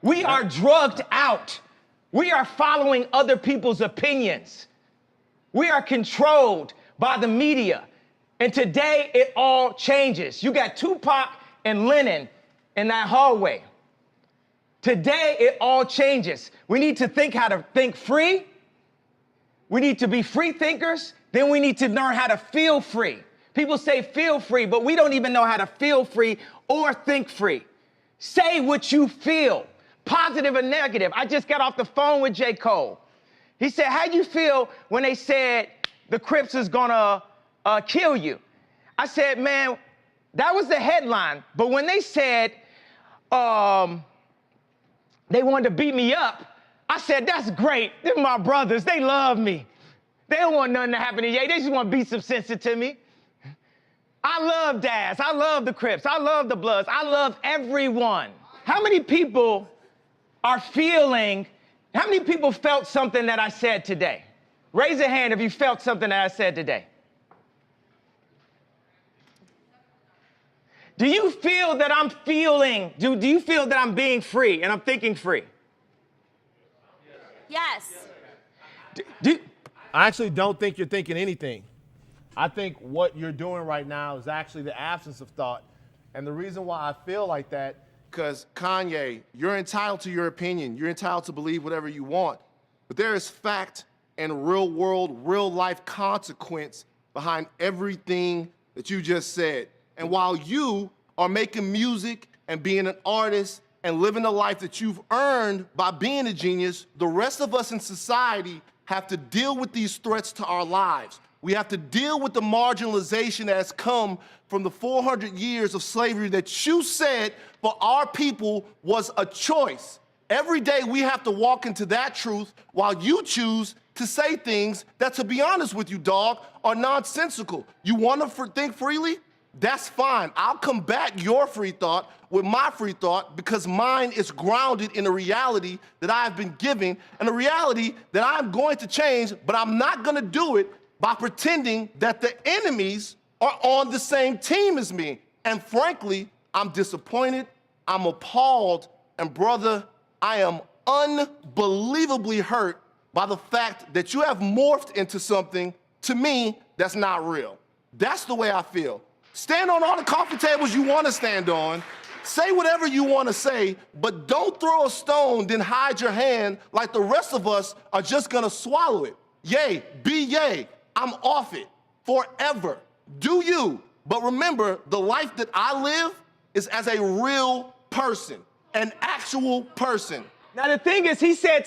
We are drugged out. We are following other people's opinions. We are controlled by the media. And today it all changes. You got Tupac and Lennon in that hallway. Today it all changes. We need to think how to think free. We need to be free thinkers. Then we need to learn how to feel free. People say feel free, but we don't even know how to feel free or think free. Say what you feel. Positive or negative. I just got off the phone with J. Cole. He said, how'd you feel when they said the Crips is gonna kill you? I said, man, that was the headline. But when they said they wanted to beat me up, I said, that's great. They're my brothers. They love me. They don't want nothing to happen to Ye. They just want to beat some sense into me. I love Daz. I love the Crips. I love the Bloods. I love everyone. How many people are feeling, how many people felt something that I said today? Raise a hand if you felt something that I said today. Do you feel that I'm feeling, do you feel that I'm being free and I'm thinking free? Yes. I actually don't think you're thinking anything. I think what you're doing right now is actually the absence of thought And the reason why I feel like that, because Kanye, you're entitled to your opinion. You're entitled to believe whatever you want. But there is fact and real world, real life consequence behind everything that you just said. And while you are making music and being an artist and living the life that you've earned by being a genius, the rest of us in society have to deal with these threats to our lives. We have to deal with the marginalization that has come from the 400 years of slavery that you said for our people was a choice. Every day we have to walk into that truth while you choose to say things that, to be honest with you, dog, are nonsensical. You want to think freely? That's fine. I'll combat your free thought with my free thought because mine is grounded in a reality that I've been given and a reality that I'm going to change, but I'm not going to do it by pretending that the enemies are on the same team as me. And frankly, I'm disappointed, I'm appalled, and brother, I am unbelievably hurt by the fact that you have morphed into something, to me, that's not real. That's the way I feel. Stand on all the coffee tables you want to stand on, say whatever you want to say, but don't throw a stone, then hide your hand like the rest of us are just gonna swallow it. Yay, be yay. I'm off it forever. Do you. But remember, the life that I live is as a real person, an actual person. Now the thing is, he said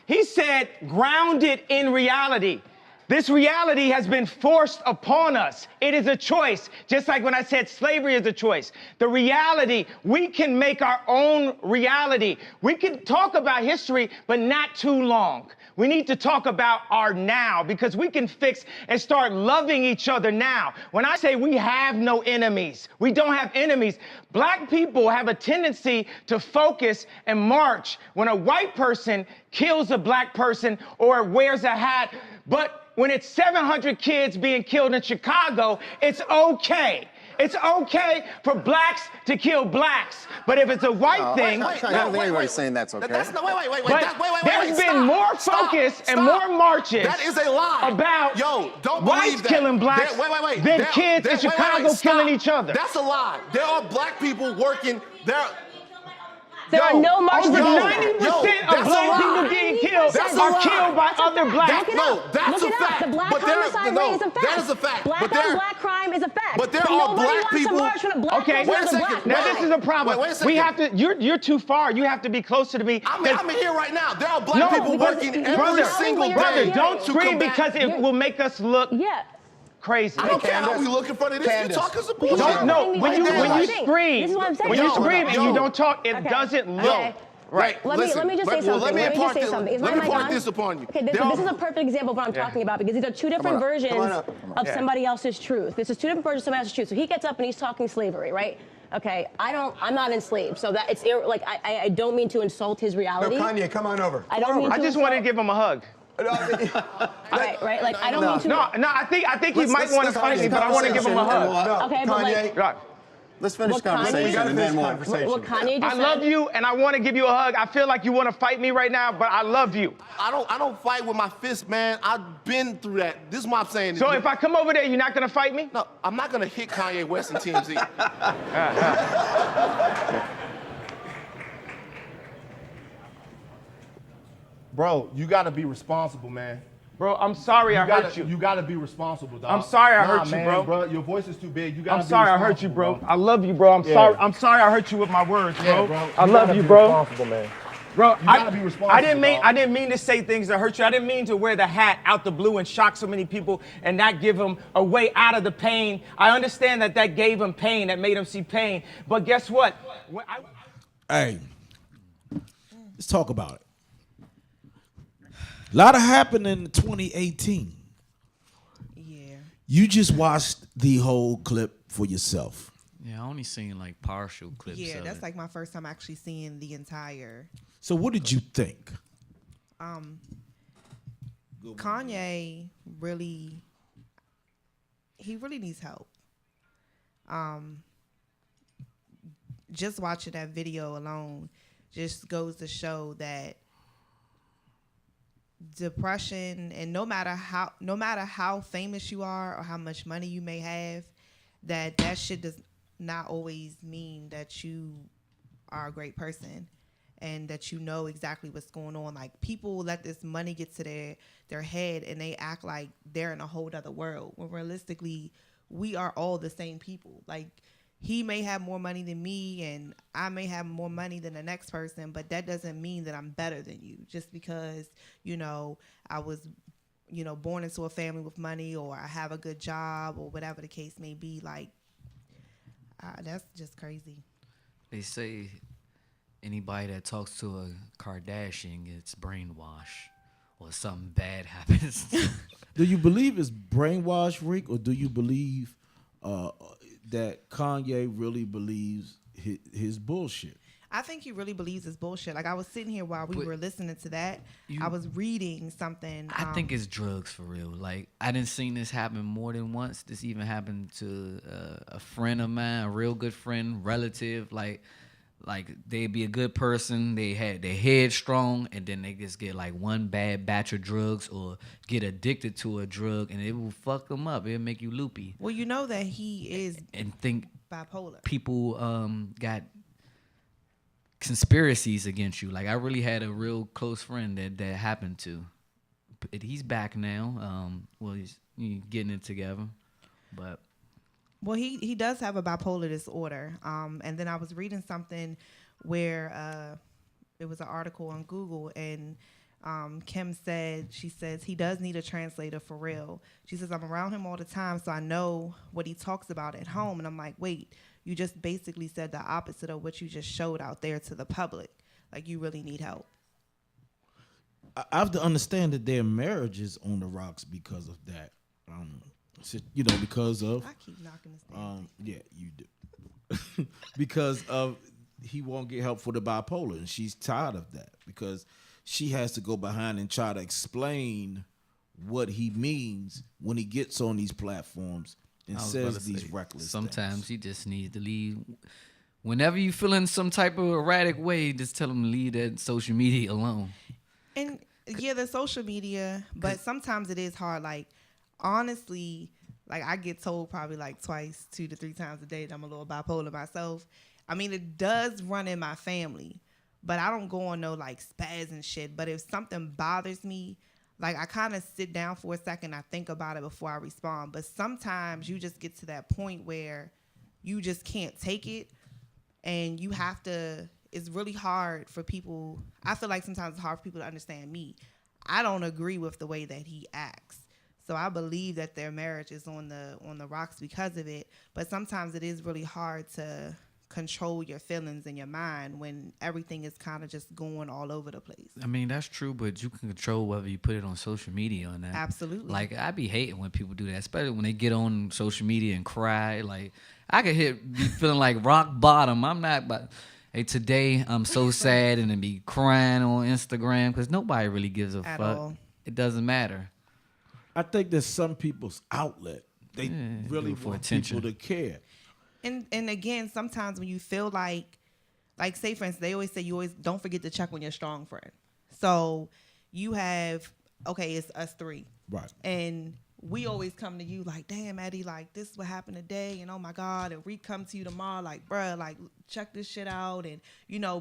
he said grounded in reality. This reality has been forced upon us. It is a choice, just like when I said slavery is a choice. The reality, we can make our own reality. We can talk about history, but not too long. We need to talk about our now because we can fix and start loving each other now. When I say we have no enemies, we don't have enemies. Black people have a tendency to focus and march when a white person kills a black person or wears a hat. But when it's 700 kids being killed in Chicago, it's okay. It's okay for blacks to kill blacks. But if it's a white thing... I don't think anybody's saying that's okay. That's no, wait, there's been more focus and more marches that is a lie. About don't whites killing blacks than kids in Chicago killing each other. That's a lie. There are black people working there. There are no marches over against 90% of black people getting killed are killed by other blacks. No, that's a fact. The black homicide rate is a fact. That is a fact. Black on black crime is a fact. But there are black people. Okay, wait a second. Now this is a problem. Wait a second. We have to. You're too far. You have to be closer to me. I'm here right now. There are black people working every single day. Brother, don't scream because it will make us look. Crazy. I don't care how we look in front of this. You're talking some bullshit. No, when you scream, when you scream and you don't talk, it doesn't look. Right. Let me just say something. Let me impart this upon you. Okay, this is a perfect example of what I'm talking about because these are two different versions of somebody else's truth. This is two different versions of somebody else's truth. So he gets up and he's talking slavery, right? Okay, I'm not enslaved, so that it's like I don't mean to insult his reality. No, Kanye, come on over. I just wanted to give him a hug. right. Like I don't mean to. No. I think he might want to fight me, but I want to give him a hug. Okay, but like. Let's finish conversation and then more. What Kanye just I love you, and I want to give you a hug. I feel like you want to fight me right now, but I love you. I don't fight with my fist, man. I've been through that. This is what I'm saying. So if I come over there, you're not gonna fight me? No, I'm not gonna hit Kanye West and TMZ. Bro, you gotta be responsible, man. Bro, I'm sorry I hurt you. You gotta be responsible, dog. I'm sorry I hurt you, bro. Your voice is too big. You gotta I'm be sorry I hurt you, bro. I love you, bro. I'm sorry I hurt you with my words, bro. bro. I love you, bro. Responsible, man. Bro, gotta be responsible, I didn't mean to say things that hurt you. I didn't mean to wear the hat out the blue and shock so many people and not give them a way out of the pain. I understand that gave him pain, that made him see pain. But guess what? Hey, let's talk about it. A lot of happened in 2018. Yeah. You just watched the whole clip for yourself. Yeah, I only seen like partial clips. Yeah, of that's it. like my first time actually seeing the entire. So what did you think? Kanye really needs help. Just watching that video alone just goes to show that depression, and no matter how famous you are or how much money you may have, that shit does not always mean that you are a great person and that you know exactly what's going on. Like, people let this money get to their head and they act like they're in a whole other world, when realistically we are all the same people. Like, he may have more money than me and I may have more money than the next person, but that doesn't mean that I'm better than you just because, I was, born into a family with money, or I have a good job, or whatever the case may be. Like, that's just crazy. They say anybody that talks to a Kardashian gets brainwashed or something bad happens. Do you believe it's brainwashed, Rick, or do you believe that Kanye really believes his bullshit? I think he really believes his bullshit. Like, I was sitting here while we were listening to that. I was reading something. I think it's drugs for real. Like, I didn't seen this happen more than once. This even happened to a friend of mine, a real good friend, relative. Like they'd be a good person. They had their head strong, and then they just get like one bad batch of drugs or get addicted to a drug, and it will fuck them up. It'll make you loopy. Well, you know that he is and think bipolar. People got conspiracies against you. Like, I really had a real close friend that happened to. He's back now. He's getting it together, but. Well, he does have a bipolar disorder. And then I was reading something where it was an article on Google, and Kim she says he does need a translator for real. She says, I'm around him all the time, so I know what he talks about at home. And I'm like, wait, you just basically said the opposite of what you just showed out there to the public. Like, you really need help. I have to understand that their marriage is on the rocks because of that. Because of. I keep knocking this down. Yeah, you do. Because of he won't get help for the bipolar, and she's tired of that because she has to go behind and try to explain what he means when he gets on these platforms and says these reckless sometimes things. He just needs to leave. Whenever you feel in some type of erratic way, just tell him to leave that social media alone. And yeah, the social media, but sometimes it is hard. Like, honestly, like, I get told probably like 2 to 3 times a day that I'm a little bipolar myself. I mean, it does run in my family, but I don't go on no like spaz and shit. But if something bothers me, like, I kind of sit down for a second, I think about it before I respond. But sometimes you just get to that point where you just can't take it, and you have to. It's really hard for people. I feel like sometimes it's hard for people to understand me. I don't agree with the way that he acts. So I believe that their marriage is on the rocks because of it. But sometimes it is really hard to control your feelings and your mind when everything is kind of just going all over the place. I mean, that's true, but you can control whether you put it on social media or not. Absolutely. Like, I be hating when people do that, especially when they get on social media and cry. Like, I could be feeling like rock bottom. I'm not, but hey, today I'm so sad, and then be crying on Instagram because nobody really gives a fuck. All. It doesn't matter. I think there's some people's outlet. They really for want attention. people to care. And again, sometimes when you feel like say for instance, they always say you always don't forget to check on your strong friend. So you have, okay, it's us 3. Right. And we always come to you like, damn, Eddie, like, this is what happened today, and oh my God, and we come to you tomorrow like, bruh, like, check this shit out, and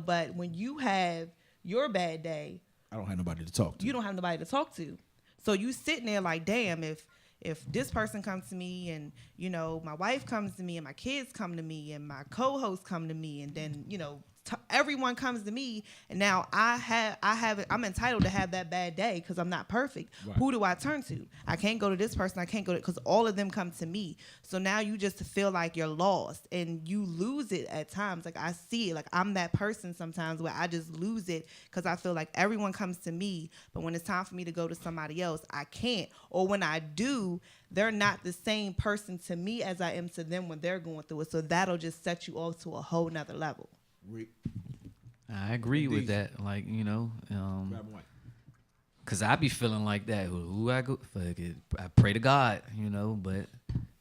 but when you have your bad day, I don't have nobody to talk to. You don't have nobody to talk to. So you sitting there like, damn, if this person comes to me, and my wife comes to me, and my kids come to me, and my co-hosts come to me, and then everyone comes to me, and now I'm entitled to have that bad day because I'm not perfect. Right. Who do I turn to? I can't go to this person. I can't go to, because all of them come to me. So now you just feel like you're lost, and you lose it at times. Like, I see it. Like, I'm that person sometimes where I just lose it because I feel like everyone comes to me, but when it's time for me to go to somebody else, I can't. Or when I do, they're not the same person to me as I am to them when they're going through it. So that'll just set you off to a whole nother level. I agree with that. Like, because I be feeling like that. Who I go, fuck it. I pray to God, but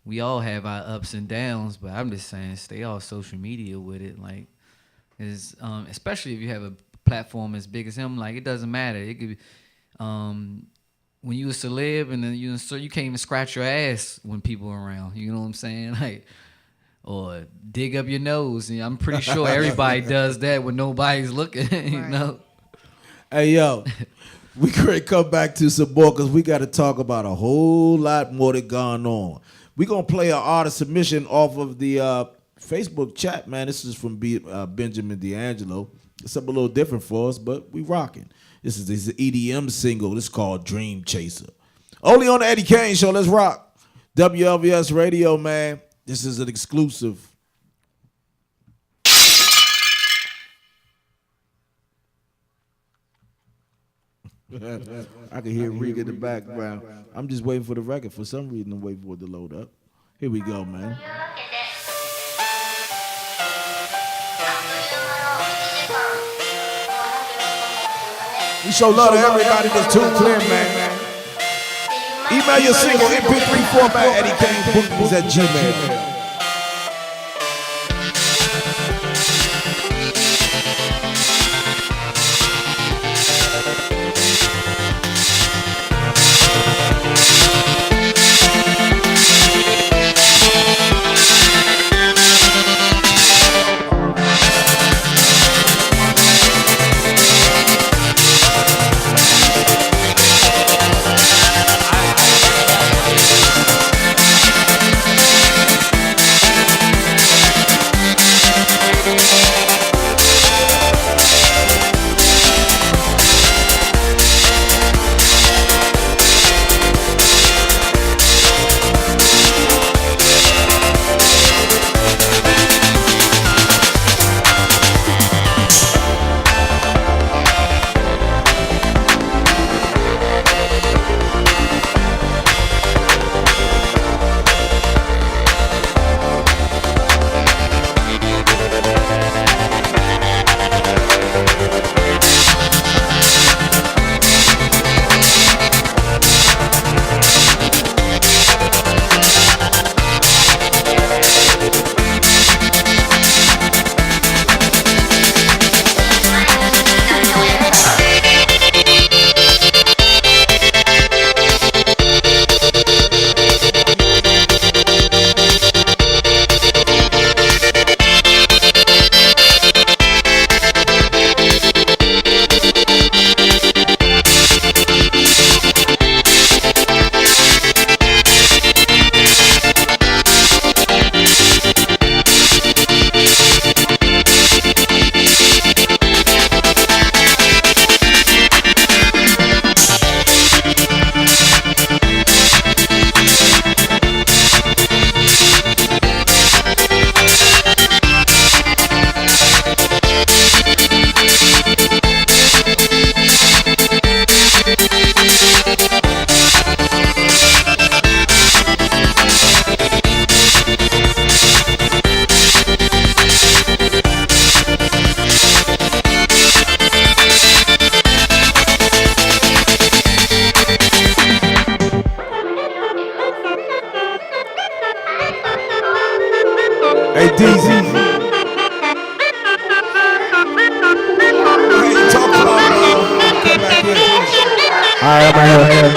we all have our ups and downs. But I'm just saying, stay off social media with it. Like, especially if you have a platform as big as him. Like, it doesn't matter. It could be when you a celeb, and then you can't even scratch your ass when people are around. You know what I'm saying? Like, or dig up your nose. And I'm pretty sure everybody does that when nobody's looking. You know. Hey yo, we could come back to some more because we got to talk about a whole lot more that gone on. We're gonna play an artist submission off of the Facebook chat, man. This is from Benjamin D'Angelo. It's something a little different for us, but we rocking. This is his EDM single. This is called Dream Chaser. Only on the Eddie Kayne Show. Let's rock. WLVS Radio, man. This is an exclusive. I can hear Reek in the background. I'm just waiting for the record. For some reason, I'm waiting for it to load up. Here we go, man. We show love to everybody that's tuned in, man. Email your single MP3 format, Eddie Kayne bookings at Gmail. Hey, DZ. Talk about come back here. All right, I'm right here.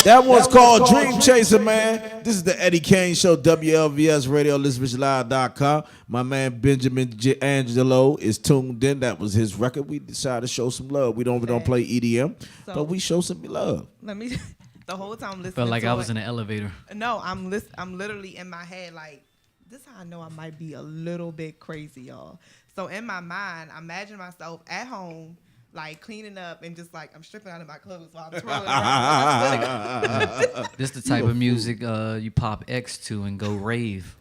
That one's called Dream Chaser, man. This is the Eddie Kayne Show, WLVS Radio, ListenVisualLive.com. My man Benjamin D'Angelo is tuned in. That was his record. We decided to show some love. We don't play EDM, but we show some love. Let me. The whole time listening. Felt like to I was it, in an elevator. No, I'm literally in my head like, this is how I know I might be a little bit crazy, y'all. So in my mind, I imagine myself at home, like cleaning up and just like I'm stripping out of my clothes while I'm twirling around. This the type of music you pop X to and go rave.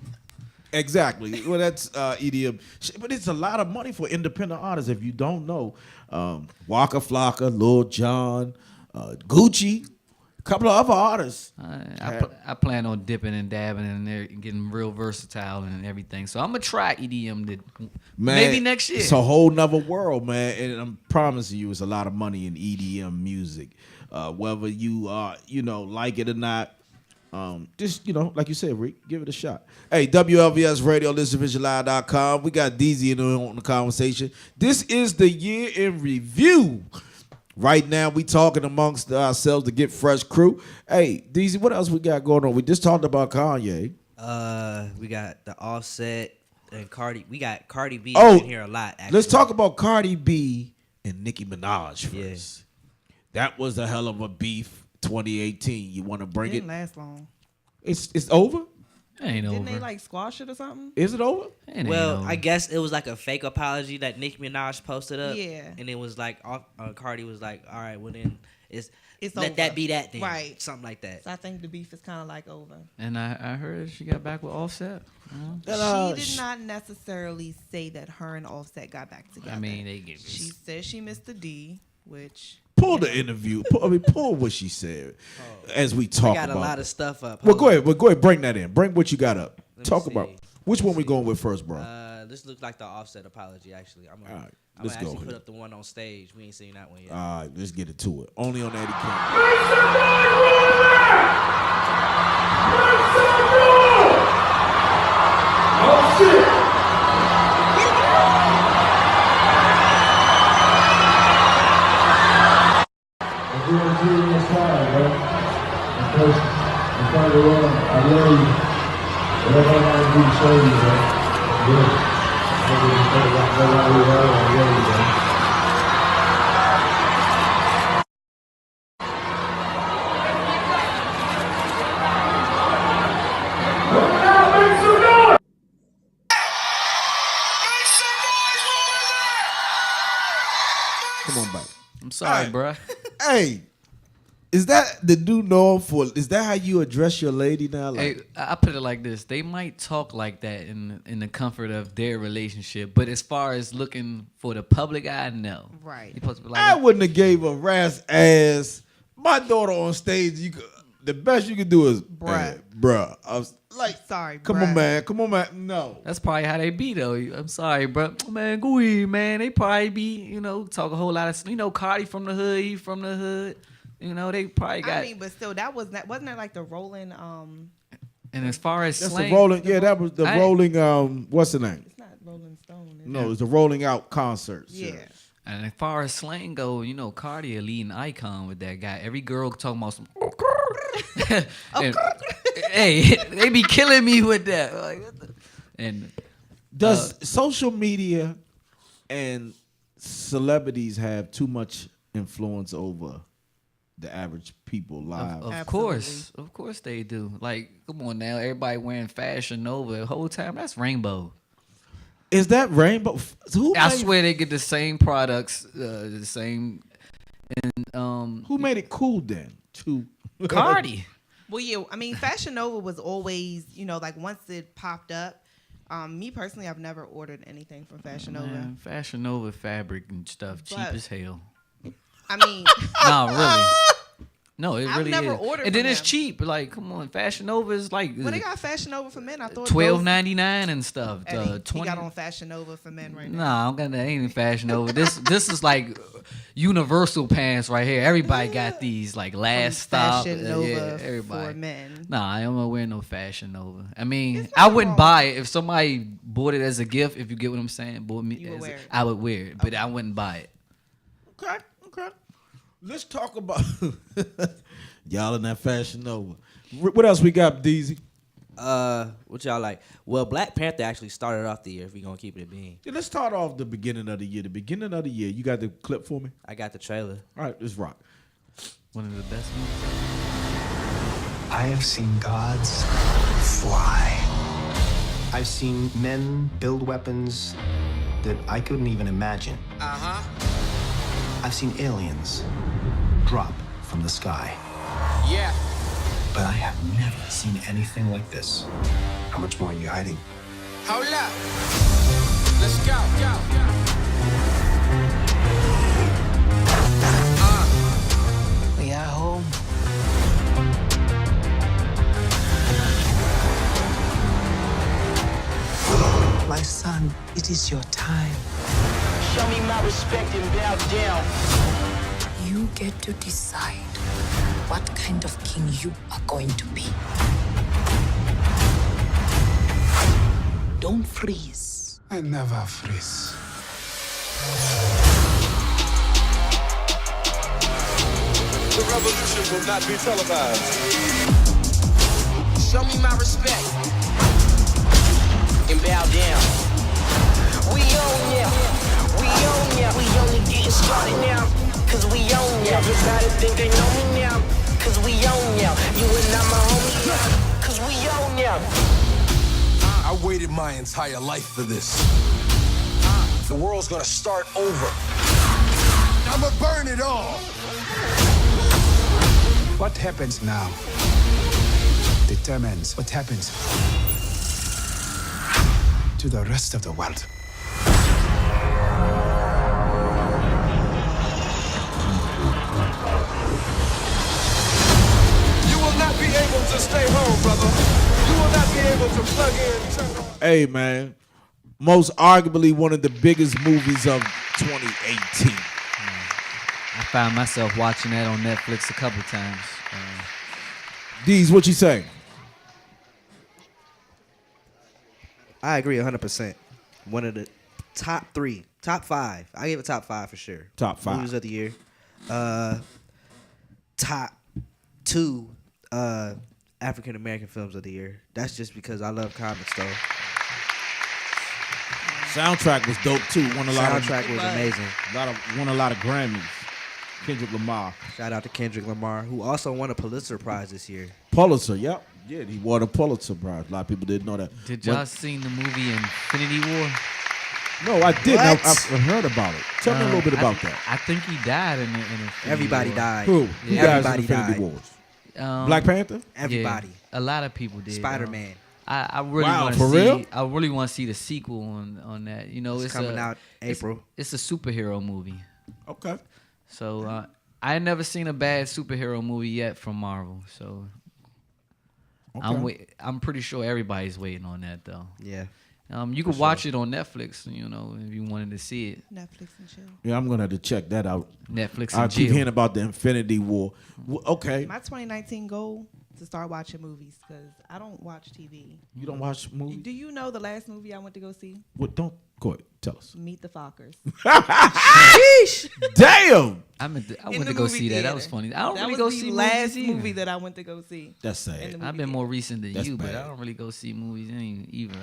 Exactly. Well, that's EDM. But it's a lot of money for independent artists. If you don't know, Waka Flocka, Lil Jon, Gucci, a couple of other artists. I plan on dipping and dabbing in there and getting real versatile and everything. So I'm going to try EDM maybe next year. It's a whole nother world, man. And I'm promising you it's a lot of money in EDM music. Whether you like it or not, Just, like you said, Rick, give it a shot. Hey, WLVS Radio, ListenVisionLive.com. We got DZ on the conversation. This is the year in review. Right now, we talking amongst ourselves to get fresh crew. Hey, DZ, what else we got going on? We just talked about Kanye. We got the Offset and Cardi. We got Cardi B in here a lot, actually. Let's talk about Cardi B and Nicki Minaj first. Yeah. That was a hell of a beef. 2018. You want to bring it? Didn't last long. It's over? It ain't over. Didn't they like squash it or something? Is it over? Well, I guess it was like a fake apology that Nicki Minaj posted up. Yeah. And it was like Cardi was like, all right, well then it's over. Let that be that then. Right. Something like that. So I think the beef is kind of like over. And I heard she got back with Offset. She did not necessarily say that her and Offset got back together. I mean, they gave She said she missed the D, which... Pull the interview. Pull what she said as we talk about. I got a lot of stuff up. Well, go ahead. Bring that in. Bring what you got up. Talk about which one we going with first, bro. This looks like the Offset apology. Actually, I'm gonna let's actually go put up the one on stage. We ain't seen that one yet. All right, let's get it to it. Only on Eddie King. Oh shit! You want to see me smile, bro. Because in front of the world, I love you. Whatever I gotta do to show you, bro. Yeah. I love you, bro. Come on back. I'm sorry, bro. Hey, is that the new norm for? Is that how you address your lady now? Hey, I put it like this: they might talk like that in the comfort of their relationship, but as far as looking for the public eye, no. Right. You're supposed to be like, I wouldn't have gave a rat's ass. My daughter on stage, the best you could do is, bruh. I was like, sorry, come on, man. No. That's probably how they be, though. I'm sorry, bro. Man, go ahead, man. They probably be, talk a whole lot of, Cardi from the hood, he from the hood. They probably got. I mean, but still, wasn't that like the rolling? And as far as that's slang, the rolling. Yeah, that was the rolling. What's the name? It's not Rolling Stone. No, it's the rolling out concerts. Yeah. And as far as slang go, Cardi a leading icon with that guy. Every girl talking about some. And, hey, they be killing me with that. Like, and does social media and celebrities have too much influence over the average people lives? Of course they do. Like, come on now, everybody wearing Fashion Nova the whole time. That's Rainbow. Is that Rainbow? I swear they get the same products, the same. And who made it cool then? Cardi. Well, yeah, I mean, Fashion Nova was always, like once it popped up. Me personally, I've never ordered anything from Fashion Nova. Man, Fashion Nova fabric and stuff cheap as hell. I mean, no, really. No, it really never is. ordered and then from it's them. cheap. Like, come on, Fashion Nova is like. Well, they got Fashion Nova for men. I thought $12.99 and stuff. He 20. got on Fashion Nova for men right now. Nah, I don't got that. Ain't Fashion Nova. This is like universal pants right here. Everybody got these like last stop. Fashion Nova everybody. for men. Nah, I don't want to wear no Fashion Nova. I mean, I wouldn't buy it if somebody bought it as a gift. If you get what I'm saying, bought me, I would wear it, but I wouldn't buy it. Okay. Let's talk about y'all in that Fashion Nova. What else we got, DZ? What y'all like? Well, Black Panther actually started off the year, if we gonna keep it being. Yeah, let's start off the beginning of the year. The beginning of the year. You got the clip for me? I got the trailer. All right, let's rock. One of the best movies. I have seen gods fly. I've seen men build weapons that I couldn't even imagine. I've seen aliens drop from the sky. Yeah. But I have never seen anything like this. How much more are you hiding? Hold up. Let's go. We are home. My son, it is your time. Show me my respect and bow down. You get to decide what kind of king you are going to be. Don't freeze. I never freeze. The revolution will not be televised. Show me my respect and bow down. We own ya. We own ya. We only getting started now. Cause we own ya. Everybody think they know me now. Cause we own ya. You and I'm a homie now. Cause we own ya. I waited my entire life for this. The world's gonna start over. I'ma burn it all. What happens now determines what happens to the rest of the world. You will not be able to stay home, brother. You will not be able to plug in, turn on. Hey, man. Most arguably one of the biggest movies of 2018. I found myself watching that on Netflix a couple times. D's, what you say? I agree 100%. One of the top 5. I give it top 5 for sure. Top 5 movies of the year. Top 2 African American films of the year. That's just because I love comics, though. Soundtrack was dope too. Soundtrack was amazing. Won a lot of Grammys. Kendrick Lamar. Shout out to Kendrick Lamar, who also won a Pulitzer Prize this year. Pulitzer, yep. Yeah, he won a Pulitzer Prize. A lot of people didn't know that. Did y'all seen the movie Infinity War? No, I didn't. I've heard about it. Tell me a little bit about that. I think he died in Infinity Everybody War. died. Who? Yeah. Everybody Infinity died. Wars? Black Panther? Everybody. Yeah, a lot of people did. Spider-Man. I really Wow, want to for see. real? I really want to see the sequel on that. You know, It's coming out April. It's a superhero movie. Okay. So I ain't never seen a bad superhero movie yet from Marvel. So I'm pretty sure everybody's waiting on that though. Yeah. You can watch it on Netflix. You know, if you wanted to see it. Netflix and chill. Yeah, I'm gonna have to check that out. Netflix I and keep chill. hearing about the Infinity War. Okay. My 2019 goal to start watching movies because I don't watch TV. You don't watch movies? Do you know the last movie I went to go see? What? Don't go ahead. Tell us. Meet the Fockers. Sheesh. Damn. I In went the to go movie see that. That theater. was funny. I don't That really was go the see last movies movie either. that I went to go see. That's sad. I've been more recent than That's you, but bad. I don't really go see movies either.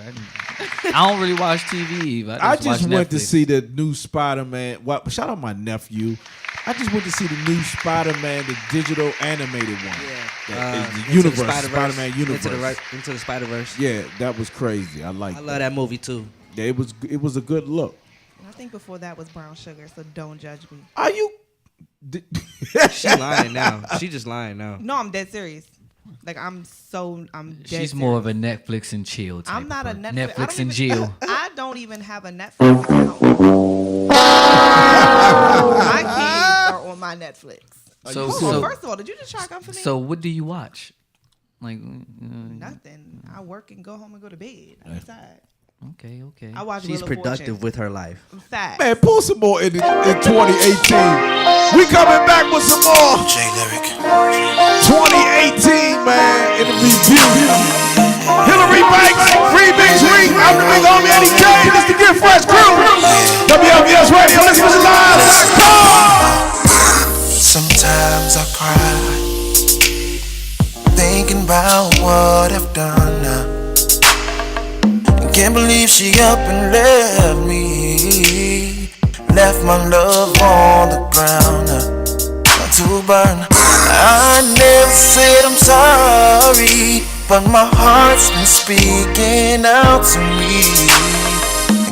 I don't really watch TV either. I just watch went to Netflix. see the new Spider-Man. Well, shout out my nephew. I just went to see the new Spider-Man, the digital animated one. Yeah. The Into universe, the Spider-Verse. Spider-Man universe. Into the Spider-Verse. Yeah, that was crazy. I like. I love that movie too. Yeah, it was a good look. I think before that was Brown Sugar, so don't judge me. Are you? She lying now. She just lying now. No, I'm dead serious. Like I'm dead She's more of a Netflix and chill type. I'm not a of person. Netflix. Netflix and chill. I don't even have a Netflix account. My kids are on my Netflix. So, First of all, did you just try to come for me? So what do you watch? Like Nothing. I work and go home and go to bed. I'm tired. Okay. I watch She's Wheel of productive Fortune. with her life. Fact. Man, pull some more in 2018. We coming back with some more. 2018, man, in the review. Hillary Banks, Free Big Tree. I'm the big homie Eddie Kayne. This is the Get Fresh crew. WLVS Radio. Listen to live. Sometimes I cry, thinking about what I've done now. Can't believe she up and left me. Left my love on the ground to burn. I never said I'm sorry, but my heart's been speaking out to me.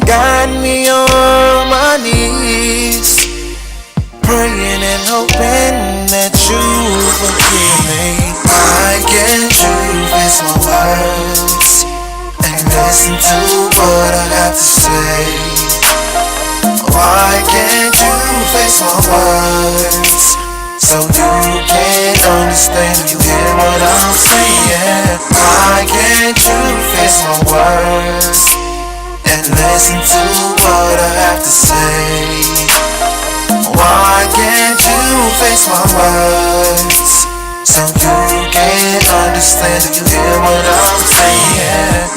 Got me on my knees, praying and hoping that you forgive me. Why can't you face my words and listen to what I have to say? Why can't you face my words so you can understand? You hear what I'm saying? Why can't you face my words and listen to what I have to say? Why can't you face my words So you can't understand. Do you hear what I'm saying?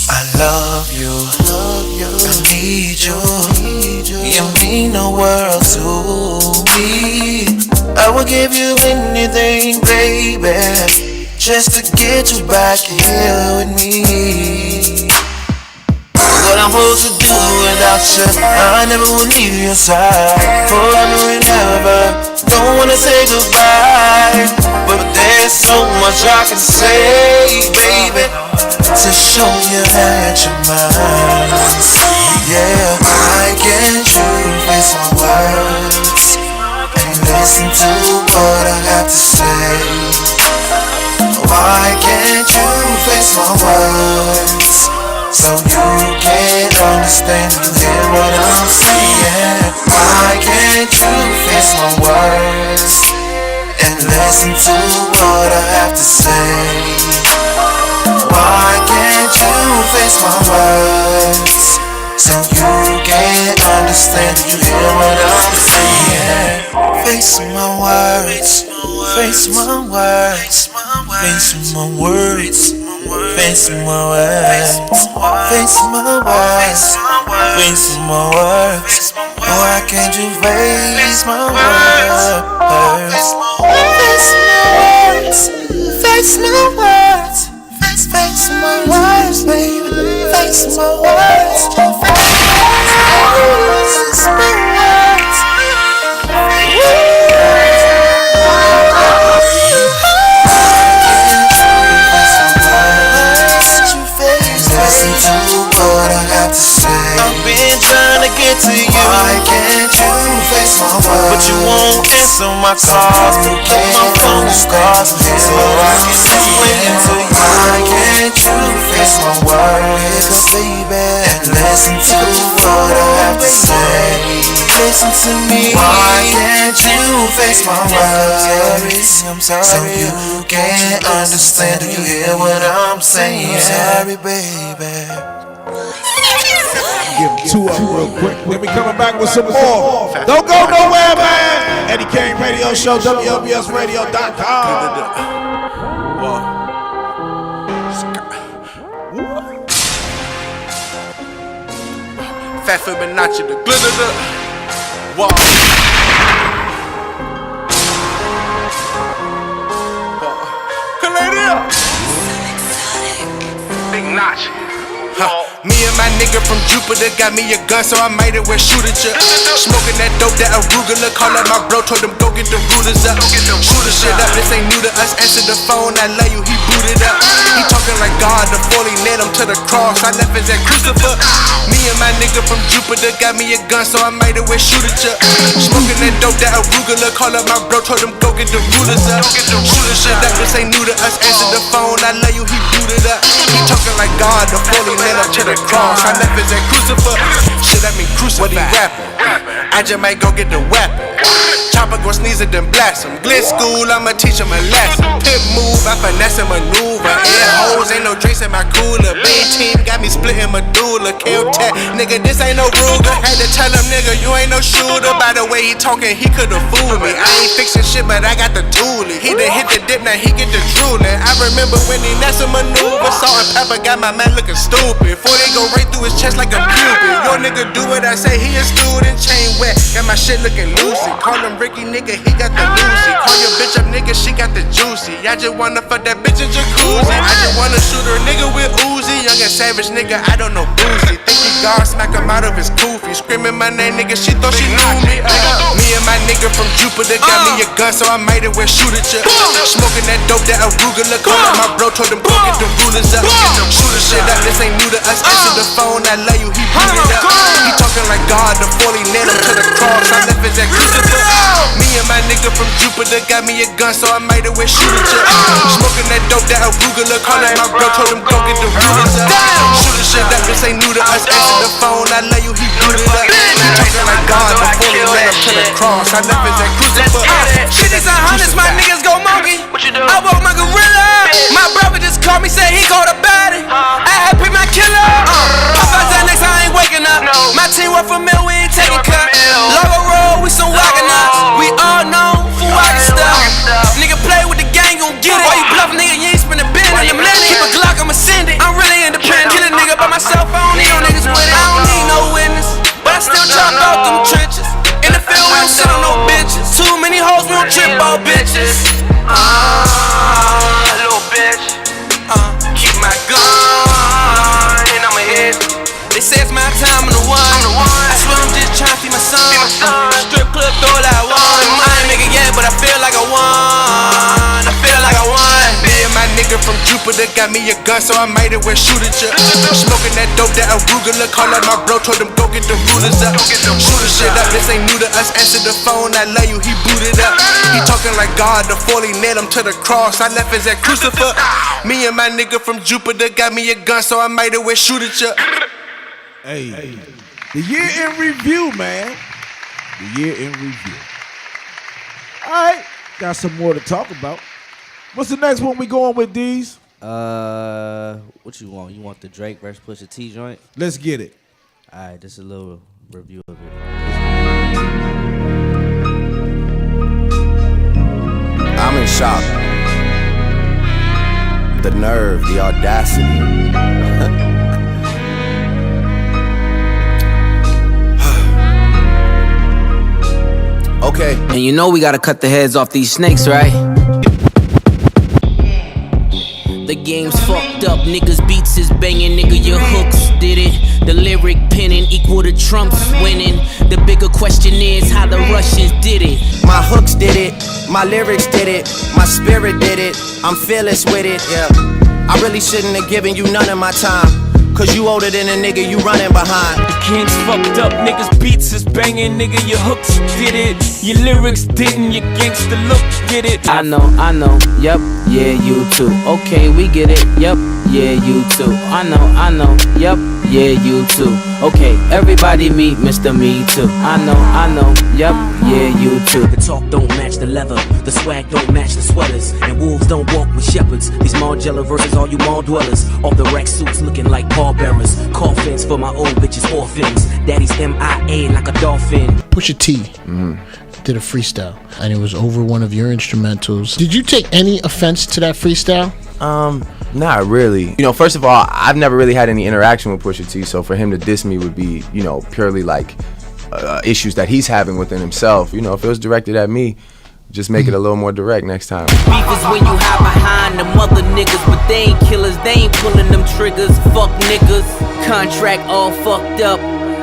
I love you, I need you. You mean the world to me. I will give you anything, baby, just to get you back here with me. What I'm supposed to do without you, I never would leave your side, forever and ever. Don't wanna say goodbye, but there's so much I can say, baby, to show you that you're mine. Yeah, why can't you face my words and listen to what I got to say? Why can't you face my words so you can't understand? You hear what I'm saying? Why can't you face my words and listen to what I have to say? Why can't you face my words so you can't understand? You hear what I'm saying? Face my words, face my words, face my words, face my words, face my words, face my words. Why can't you face my words? Face my words, face my words. Face my words, baby. Face my words. Face my words. Listen to what I got to say. I've been trying to get to you. Why can't you face my words? But you won't answer my calls. Pick up my phone calls so I can explain to you. Why can't you face my words, baby, and listen to what I have to say? Listen to me. Why can't you face my words? I'm sorry, so you can't understand. Do you hear what I'm saying? I'm sorry, baby. Give him two of them real quick. Then we coming back with some more. Don't go nowhere, man. Eddie Kayne Radio Show, WLVSradio.com. Fat Fibonacci, the glitter, whoa. Big notch. Me and my nigga from Jupiter got me a gun, so I might as well shoot at ya. Smoking that dope, that arugula. Call up my bro, told him go get the rulers up. Shoot the shit up, this ain't new to us. Answer the phone, I love you, he booted up. He talking like God, the 40 nailed him to the cross. I left his at crucifix. Me and my nigga from Jupiter got me a gun, so I might as well shoot at ya. Smoking that dope, that arugula. Call up my bro, told him go get the rulers up. Shoot the shit up, this ain't new to us. Answer the phone, I love you, he booted up. He talking like God, the 40 nailed him to the cross. I left his at crucifix. Shit, I mean crucifix. What he rapping? I just might go get the weapon. Chopper gon' sneeze it, then blast him. Glitz school, I'ma teach him a lesson. Pip move, I finesse and maneuver. Air hoes, ain't no drinks in my cooler. Big team got me splitting medulla. Kill tech, nigga, this ain't no Ruger. Had to tell him, nigga, you ain't no shooter. By the way he talking, he could've fooled me. I ain't fixing shit, but I got the toolie. He done hit the dip, now he get the drooling. I remember when he nested maneuver. Salt and pepper got my man looking stupid. Before they go right through his chest like a cupid. Your nigga do what I say, he a student. Chain wet, got my shit looking loosey. Call him Ricky, nigga, he got the Lucy. Call your bitch up, nigga, she got the juicy. I just wanna fuck that bitch in jacuzzi. I just wanna shoot her nigga with Uzi. Young and savage, nigga, I don't know boozy. Think he God, smack him out of his koofy. Screaming my name, nigga, she thought she knew me. Me and my nigga from Jupiter got me a gun, so I might as well shoot at ya. Smoking that dope, that arugula. Call up my bro, told him go get the rulers up. Shoot the shit up, this ain't new to us. Answer the phone, I love you, he booted up. He talking like God, the 40 nailed him to the cross. I left his at crucifix. Me and my nigga from Jupiter got me a gun, so I might as well shoot at ya. Smoking that dope, that arugula. Call up my bro, told him go get the rulers up. Shoot the shit up, this ain't new to us. Answer the phone, I love you, he booted up. He talking like God, the 40 nailed him to the cross. I left his at crucifix. Shit is 100, my niggas go monkey. I woke my gorilla. My brother just called me, said he called a baddie. I had picked my killer. Pop out that next, I ain't waking up. My team work for Mill, we ain't taking cut. Logo roll, we some wagon nuts. We all known for wagon stuff. Nigga play with the nigga from Jupiter got me a gun, so I might as well shoot it ya. Smoking that dope, that arugula. Call up my bro, told him go get the rulers up. Shoot the shit up, this ain't new to us. Answer the phone, I love you, he booted up. He talking like God, the 40 nailed him to the cross. I left his at crucifix. Me and my nigga from Jupiter got me a gun, so I might as well shoot it ya. Hey, the year in review, man. The year in review. All right, got some more to talk about. What's the next one we going with, D's? What you want? You want the Drake versus Pusha T joint? Let's get it. All right, just a little review of it. I'm in shock. The nerve, the audacity. Okay. And you know we gotta cut the heads off these snakes, right? The game's fucked up, niggas beats is banging, nigga your hooks did it. The lyric penning equal to Trump's winning. The bigger question is how the Russians did it. My hooks did it, my lyrics did it, my spirit did it, I'm fearless with it, yeah. I really shouldn't have given you none of my time, cause you older than a nigga you running behind. The king's fucked up, niggas beats is banging, nigga your hooks did it. Your lyrics didn't, your gangsta look did it. I know, yep, yeah, you too. Okay, we get it, yep, yeah, you too. I know, yep, yeah, you too. Okay, everybody meet Mr. Me Too. I know, yep, yeah, you too. The talk don't match the leather, the swag don't match the sweaters, and wolves don't walk with shepherds. These Margiela versus all you mall dwellers. All the rack suits looking like pallbearers. Coffins for my old bitches orphans. Daddy's MIA like a dolphin. Pusha T did a freestyle, and it was over one of your instrumentals. Did you take any offense to that freestyle? Not really. You know, first of all, I've never really had any interaction with Pusha T, so for him to diss me would be, you know, purely like issues that he's having within himself. You know, if it was directed at me, just make it a little more direct next time. Beef is when you hide behind them other niggas, but they ain't killers, they ain't pulling them triggers. Fuck niggas, contract all fucked up.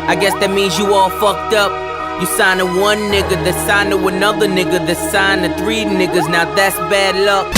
I guess that means you all fucked up. You signed to one nigga that signed to another nigga that signed to three niggas. Now that's bad luck.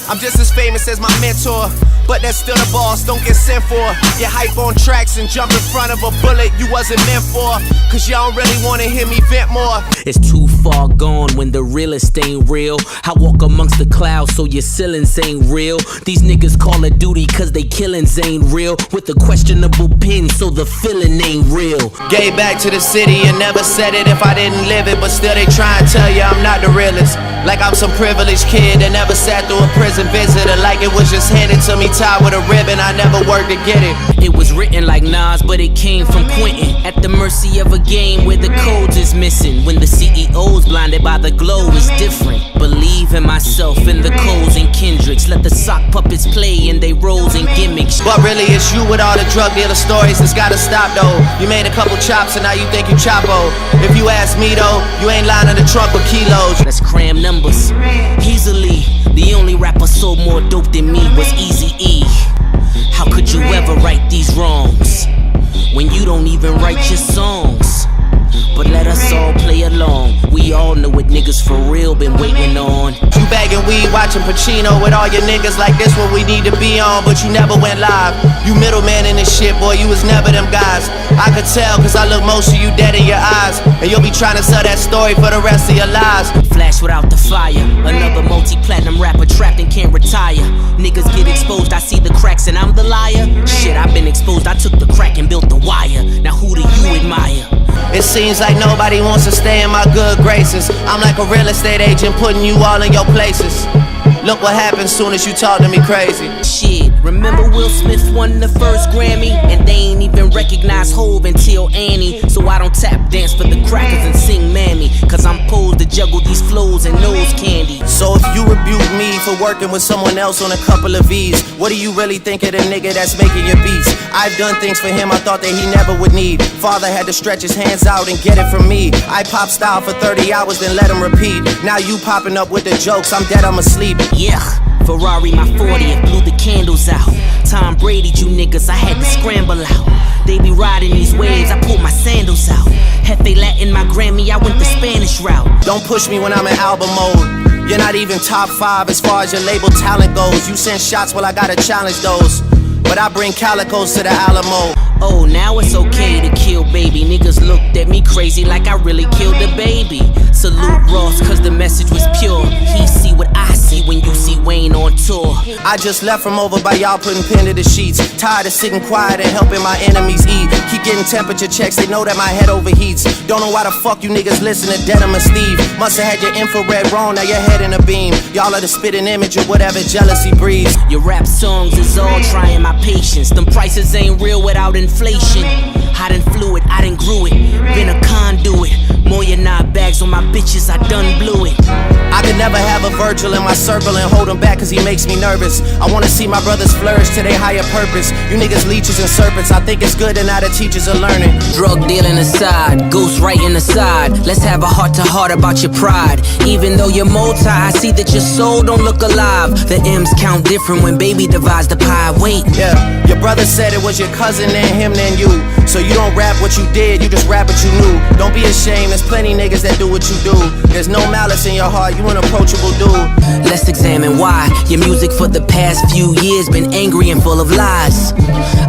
I'm just as famous as my mentor, but that's still the boss, don't get sent for. Get hype on tracks and jump in front of a bullet you wasn't meant for, cause y'all don't really wanna hear me vent more. It's too far gone when the realest ain't real. I walk amongst the clouds so your ceilings ain't real. These niggas call it duty cause they killings ain't real. With a questionable pin so the feeling ain't real. Gave back to the city and never said it if I didn't live it, but still they try and tell you I'm not the realest. Like I'm some privileged kid that never sat through a prison visitor, like it was just handed to me tied with a ribbon, I never worked to get it. It was written like Nas, but it came from Quentin. At the mercy of a game where the codes is missing. When the CEO's blinded by the glow is different. Believe in myself, in the Coles and Kendricks. Let the sock puppets play in they roles and gimmicks. But really it's you with all the drug dealer stories that's gotta stop though. You made a couple chops and now you think you Chapo. If you ask me though, you ain't lying in the trunk with kilos. Let's cram numbers easily. The only rapper sold more dope than me was Eazy-E. How could you ever right these wrongs when you don't even write your songs? But let us all play along. We all know what niggas for real been waiting on. You bagging weed, watching Pacino with all your niggas like this what we need to be on, but you never went live. You middleman in this shit, boy, you was never them guys. I could tell cause I look most of you dead in your eyes, and you'll be trying to sell that story for the rest of your lives. Flash without the fire, another multi-platinum rapper trapped and can't retire. Niggas get exposed, I see the cracks and I'm the liar. Shit, I've been exposed, I took the crack and built the wire. Now who do you admire? It seems like nobody wants to stay in my good graces. I'm like a real estate agent putting you all in your places. Look what happens soon as you talk to me crazy. Shit, remember Will Smith won the first Grammy? And they ain't even recognize Hov until Annie. So I don't tap dance for the crackers and sing Mammy, cause I'm posed to juggle these flows and nose candy. So if you rebuke me for working with someone else on a couple of V's, what do you really think of the nigga that's making your beats? I've done things for him I thought that he never would need. Father had to stretch his hands out and get it from me. I pop style for 30 hours then let him repeat. Now you popping up with the jokes, I'm dead, I'm asleep. Yeah, Ferrari my 40th, blew the candles out. Tom Brady, you niggas, I had to scramble out. They be riding these waves, I pulled my sandals out. Hefe Latin, my Grammy, I went the Spanish route. Don't push me when I'm in album mode. You're not even top 5 as far as your label talent goes. You send shots, well I gotta challenge those. But I bring calicos to the Alamo. Oh, now it's okay to kill baby. Niggas looked at me crazy like I really killed a baby. Salute Ross, cause the message was pure. He see what I see when you see Wayne on tour. I just left from over by y'all putting pen to the sheets. Tired of sitting quiet and helping my enemies eat. Keep getting temperature checks, they know that my head overheats. Don't know why the fuck you niggas listen to Denim and Steve. Musta had your infrared wrong, now your head in a beam. Y'all are the spitting image of whatever jealousy breeds. Your rap songs is all trying my patience. Them prices ain't real without inflation. I done flew it, I done grew it. Been a conduit. More than 9 bags on my bitches, I done blew it. I could never have a Virgil in my circle and hold him back cause he makes me nervous. I wanna see my brothers flourish to their higher purpose. You niggas leeches and serpents, I think it's good and now the teachers are learning. Drug dealing aside, ghost writing aside. Let's have a heart to heart about your pride. Even though you're multi, I see that your soul don't look alive. The M's count different when baby divides the pie. Wait, yeah, your brother said it was your cousin and him and you. So you don't rap what you did, you just rap what you knew. Don't be ashamed, there's plenty niggas that do what you do. There's no malice in your heart, you an approachable dude. Let's examine why your music for the past few years been angry and full of lies.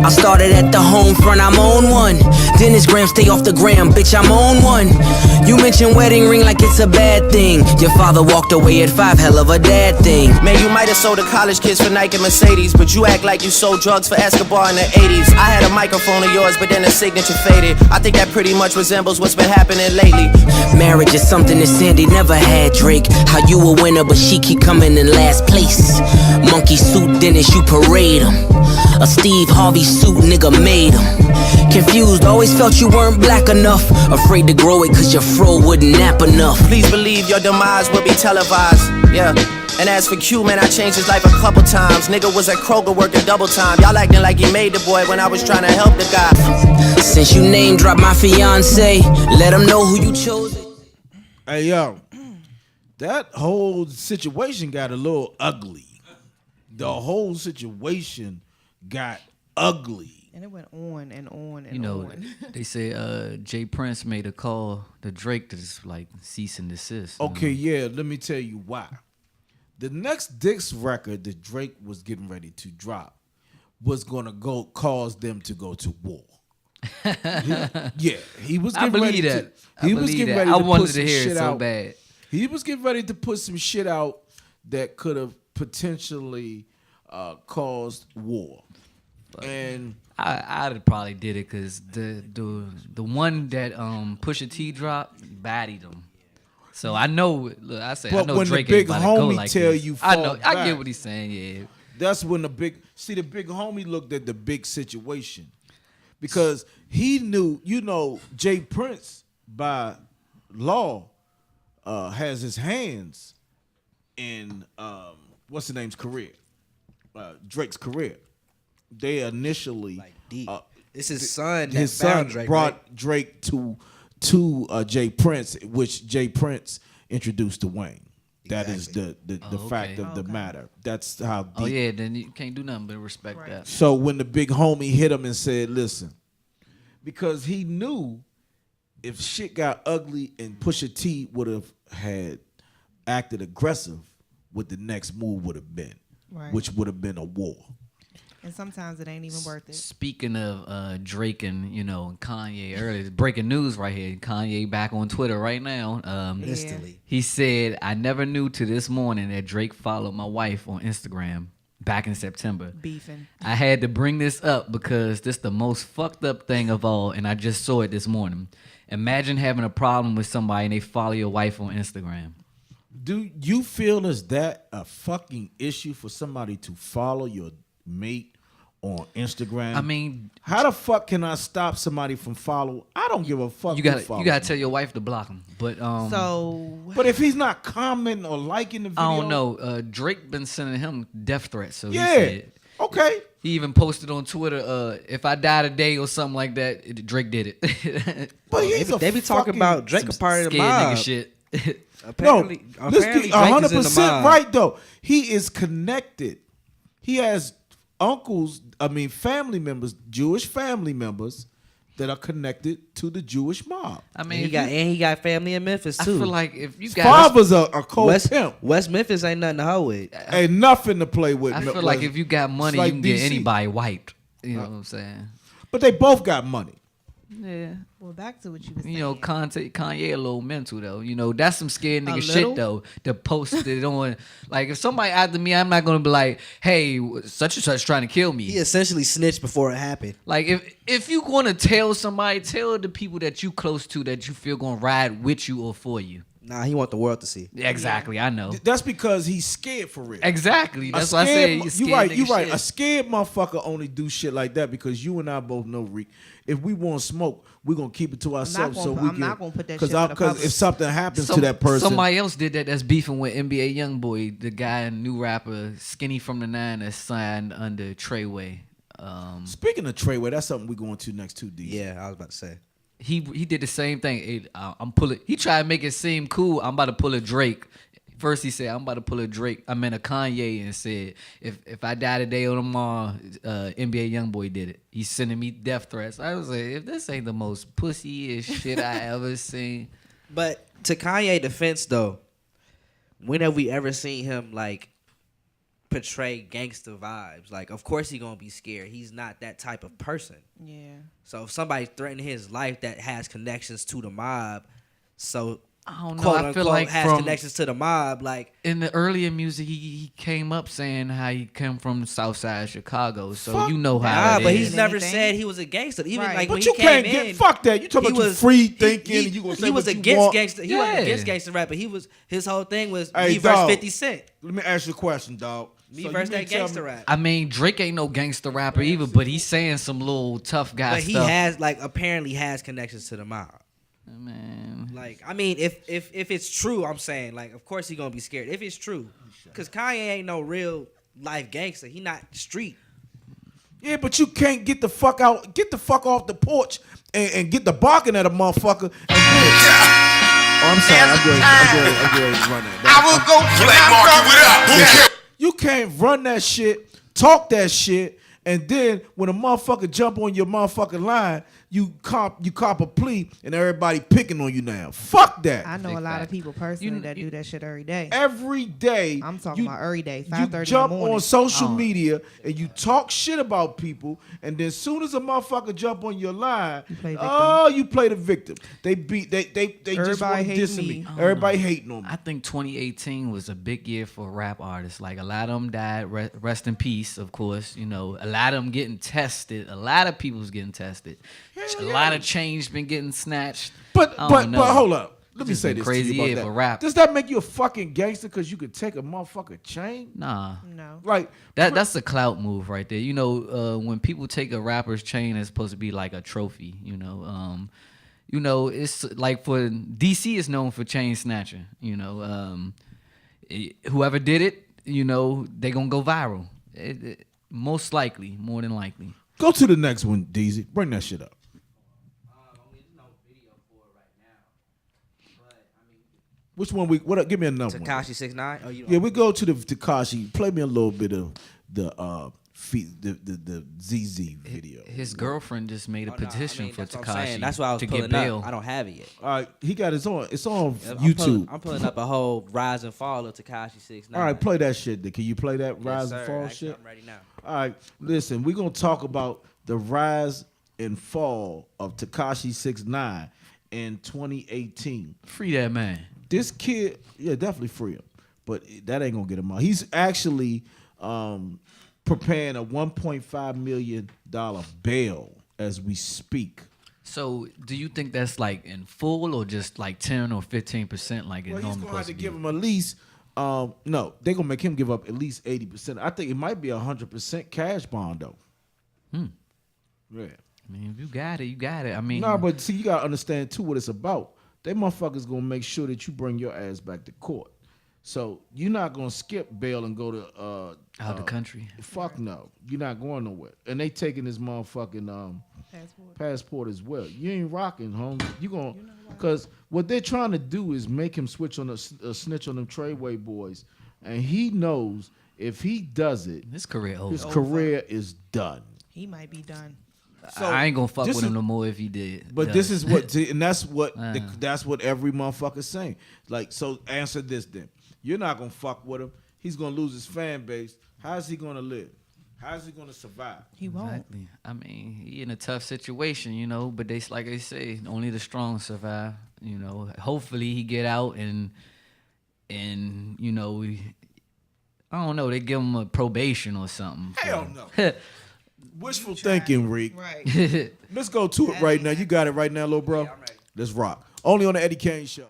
I started at the home front, I'm on one. Dennis Graham, stay off the gram, bitch, I'm on one. You mentioned wedding ring like it's a bad thing. Your father walked away at 5, hell of a dad thing. Man, you might have sold the college kids for Nike and Mercedes, but you act like you sold drugs for Escobar in the 80s. I had a microphone of yours, but then the signature faded. I think that pretty much resembles what's been happening lately. Marriage is something that Sandy never had, Drake. How you a winner, but she keep coming in last place. Monkey suit Dennis, you parade him. A Steve Harvey suit, nigga made him. Confused, always felt you weren't black enough. Afraid to grow it cause your fro wouldn't nap enough. Please believe your demise will be televised, yeah. And as for Q, man, I changed his life a couple times. Nigga was at Kroger working double time. Y'all acting like he made the boy when I was trying to help the guy. Since you name dropped my fiance, let him know who you chose. Hey, yo, that whole situation got a little ugly. The whole situation got ugly. And it went on and on and you know, on. They say Jay Prince made a call to Drake to just like cease and desist. Okay, yeah, let me tell you why. The next Dick's record that Drake was getting ready to drop was gonna cause them to go to war. He was getting ready to. He was getting ready to put some shit out. Bad. He was getting ready to put some shit out that could have potentially caused war. But and I'd probably did it because the one that Pusha T dropped badded him. So I know. Look, I said I know Drake ain't about to go like this. I know. I get what he's saying. Yeah. That's when the big homie looked at the big situation because he knew. You know, Jay Prince by law has his hands in what's the name's career, Drake's career. They initially it's his son. His son Drake, brought right? Drake to Jay Prince, which Jay Prince introduced to Wayne. That is the fact of the matter. That's how deep. Oh yeah, then you can't do nothing but respect that. So when the big homie hit him and said, "Listen," because he knew if shit got ugly and Pusha T would have had acted aggressive, what the next move would have been, which would have been a war. And sometimes it ain't even worth it. Speaking of Drake and Kanye earlier, breaking news right here. Kanye back on Twitter right now. Instantly. He said, "I never knew to this morning that Drake followed my wife on Instagram back in September. Beefing. I had to bring this up because this the most fucked up thing of all, and I just saw it this morning. Imagine having a problem with somebody and they follow your wife on Instagram." Do you feel is that a fucking issue for somebody to follow your mate on Instagram? I mean, how the fuck can I stop somebody from following? I don't give a fuck. You gotta tell your wife to block him. But but if he's not commenting or liking the video, I don't know. Drake been sending him death threats. So yeah, he said, okay. He even posted on Twitter, "If I die today" or something like that. Drake did it. But they be talking about Drake a part of the mob. Nigga shit. Apparently, let's be 100% right though. He is connected. He has uncles, family members, Jewish family members that are connected to the Jewish mob. I mean, he got family in Memphis too. I feel like if you His got father's a cold pimp. West Memphis ain't nothing to hoe with. Ain't nothing to play with. I feel like if you got money, like you can get DC. anybody wiped. You know what I'm saying? But they both got money. Yeah. Well, back to what you was saying. You know, Kanye a little mental though. You know, that's some scared A nigga little? shit though. To post it on, like if somebody after me, I'm not gonna be like, hey, such and such trying to kill me. He essentially snitched before it happened. Like if you gonna tell somebody, tell the people that you close to that you feel gonna ride with you or for you. Nah, he want the world to see. Exactly, I know. That's because he's scared for real. Exactly. A That's why I say scared- you you right. nigga You right. shit. A scared motherfucker only do shit like that because you and I both know, Reek. If we want smoke, we're gonna keep it to ourselves so we I'm can. not gonna put that shit on the Because public. if something happens to that person, Somebody else did that. That's beefing with NBA YoungBoy, the guy, new rapper, Skinny from the Nine, that's signed under Treyway. Speaking of Treyway, that's something we're going to next 2D. Yeah, I was about to say. He did the same thing. Hey, I'm pulling. He tried to make it seem cool. I'm about to pull a Drake. First he said, I'm about to pull a Drake. I meant a Kanye and said, if I die today or tomorrow, NBA YoungBoy did it. He's sending me death threats. I was like, if this ain't the most pussy-ish shit I ever seen. But to Kanye's defense though, when have we ever seen him like portray gangster vibes? Like, of course he gonna be scared. He's not that type of person. Yeah. So if somebody threatening his life that has connections to the mob, so I don't know. quote I feel unquote like has from connections to the mob, like in the earlier music, he came up saying how he come from the South Side of Chicago, so Fuck you know how. but it he's is. never said he was a gangster. Even Right. like But when you he can't came get in, fuck that. You talking he about was- free thinking and you gonna say he what was you against want. gangster. He Yeah. wasn't against gangster rap, but his whole thing was Hey, me versus dog. 50 Cent. Let me ask you a question, dog. Me So you versus mean that tell gangster me- rap. I mean, Drake ain't no gangster rapper either, but he's saying some little tough guy But he stuff. has like apparently has connections to the mob. Man, Like, I mean, if it's true, I'm saying, like, of course he gonna be scared. If it's true, because Kanye ain't no real life gangster. He not street. Yeah, but you can't get the fuck out, get the fuck off the porch and get the barking at a motherfucker. And oh, I'm sorry, I'm going to run that. I will go Black Market with up. You can't run that shit, talk that shit, and then when a motherfucker jump on your motherfucking line, you cop a plea and everybody picking on you now. Fuck that. I know a lot of people personally that do that shit every day. Every day. I'm talking about every day, 5:30 You in the jump morning. on social media and you talk shit about people, and then soon as a motherfucker jump on your line, you play the victim. They just Everybody want to hate diss me. me. I don't Everybody know. hating on me. I think 2018 was a big year for rap artists. Like a lot of them died. Rest in peace, of course. You know, a lot of them getting tested. A lot of people's getting tested. A lot of change been getting snatched. But I don't know. hold up. Let me Just say been this crazy to you year about for that. rap. Does that make you a fucking gangster because you could take a motherfucker chain? Nah. No. Like That's a clout move right there. You know, when people take a rapper's chain, it's supposed to be like a trophy. You know, it's like for DC is known for chain snatching. You know, whoever did it, you know, they gonna go viral. Most likely, more than likely. Go to the next one, DZ. Bring that shit up. Which one we? What? Give me another one. Tekashi 6ix9ine. Oh, you Yeah, we go to the Tekashi. Play me a little bit of the ZZ video. His girlfriend just made a petition for that's what I'm saying. Tekashi That's why I was to pulling get bail. up. I don't have it yet. All right, he got his own. It's on I'm YouTube. I'm pulling up a whole rise and fall of Tekashi 6ix9ine. All right, play that shit. Can you play that Yes, rise sir. and fall Actually, shit? I'm ready now. All right, listen. We're gonna talk about the rise and fall of Tekashi 6ix9ine in 2018. Free that man. This kid, yeah, definitely free him, but that ain't gonna get him out. He's actually preparing a $1.5 million bail as we speak. So, do you think that's like in full or just like 10 or 15%, like it Well, he's normally gonna have supposed to to be? give him at least. No, they're gonna make him give up at least 80%. I think it might be 100% cash bond though. Yeah. I mean, if you got it, you got it. I mean, No, but see, you gotta understand too what it's about. They motherfuckers gonna make sure that you bring your ass back to court. So you're not gonna skip bail and go to out the country. Fuck no, you're not going nowhere. And they taking this motherfucking passport as well. You ain't rocking, homie. You gonna because what they're trying to do is make him switch on a snitch on them Treyway boys, and he knows if he does it, his career over. His career is done. He might be done. So I ain't gonna fuck this with him is- no more if he did. But this is what, and that's what Uh. that's what every motherfucker's saying. Like, so answer this then. You're not gonna fuck with him. He's gonna lose his fan base. How's he gonna live? How's he gonna survive? He won't. Exactly. I mean, he in a tough situation, you know. But like they say, only the strong survive. You know. Hopefully he get out and you know, I don't know. They give him a probation or something. Hell no. Wishful thinking, Reek. Right. Let's go to it right now. You got it right now, little bro. Let's rock. Only on the Eddie Kayne Show.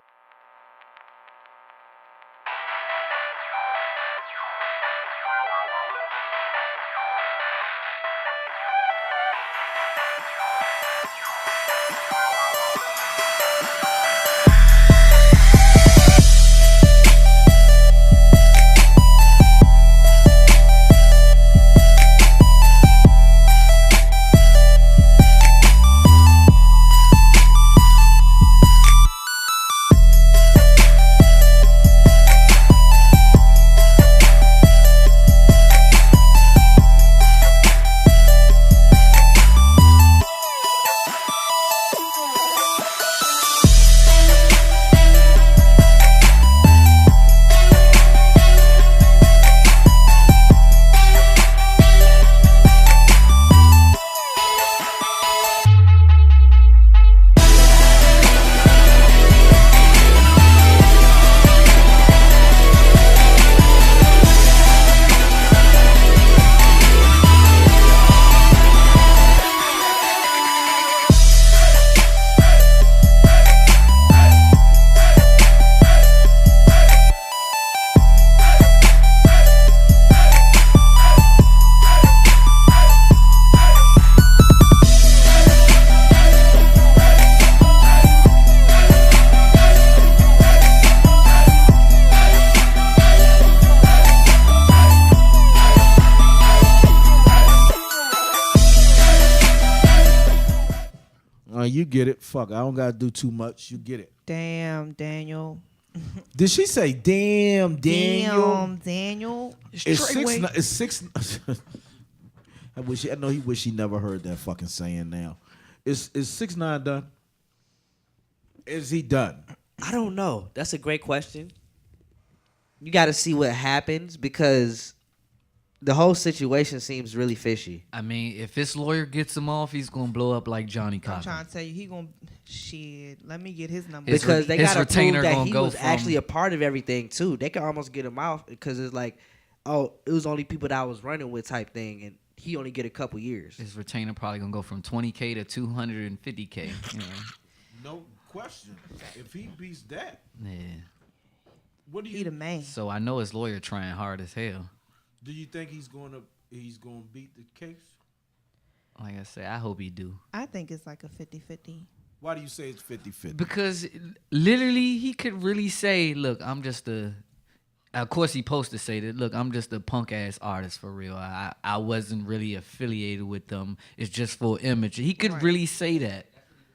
You get it. Fuck, I don't gotta do too much. You get it. Damn, Daniel. Did she say damn Daniel? Damn, Daniel. It's six. It's six. I know he wish he never heard that fucking saying. Now, is 6ix9ine done? Is he done? I don't know. That's a great question. You got to see what happens because the whole situation seems really fishy. I mean, if his lawyer gets him off, he's gonna blow up like Johnny I'm Cochran. trying to tell you, he gonna shit. Let me get his number. Because they got to prove that gonna he go was from- actually a part of everything too. They could almost get him out because it's like, oh, it was only people that I was running with type thing, and he only get a couple years. His retainer probably gonna go from 20K to 250K. You know? No question. If he beats that, Yeah. what do you? He the man. So I know his lawyer trying hard as hell. Do you think he's gonna beat the case? Like I said, I hope he do. I think it's like a 50-50. Why do you say it's 50-50? Because literally, he could really say, "Look, I'm just a." Of course, he supposed to say that. Look, I'm just a punk ass artist for real. I wasn't really affiliated with them. It's just for image. He could Right. really say that.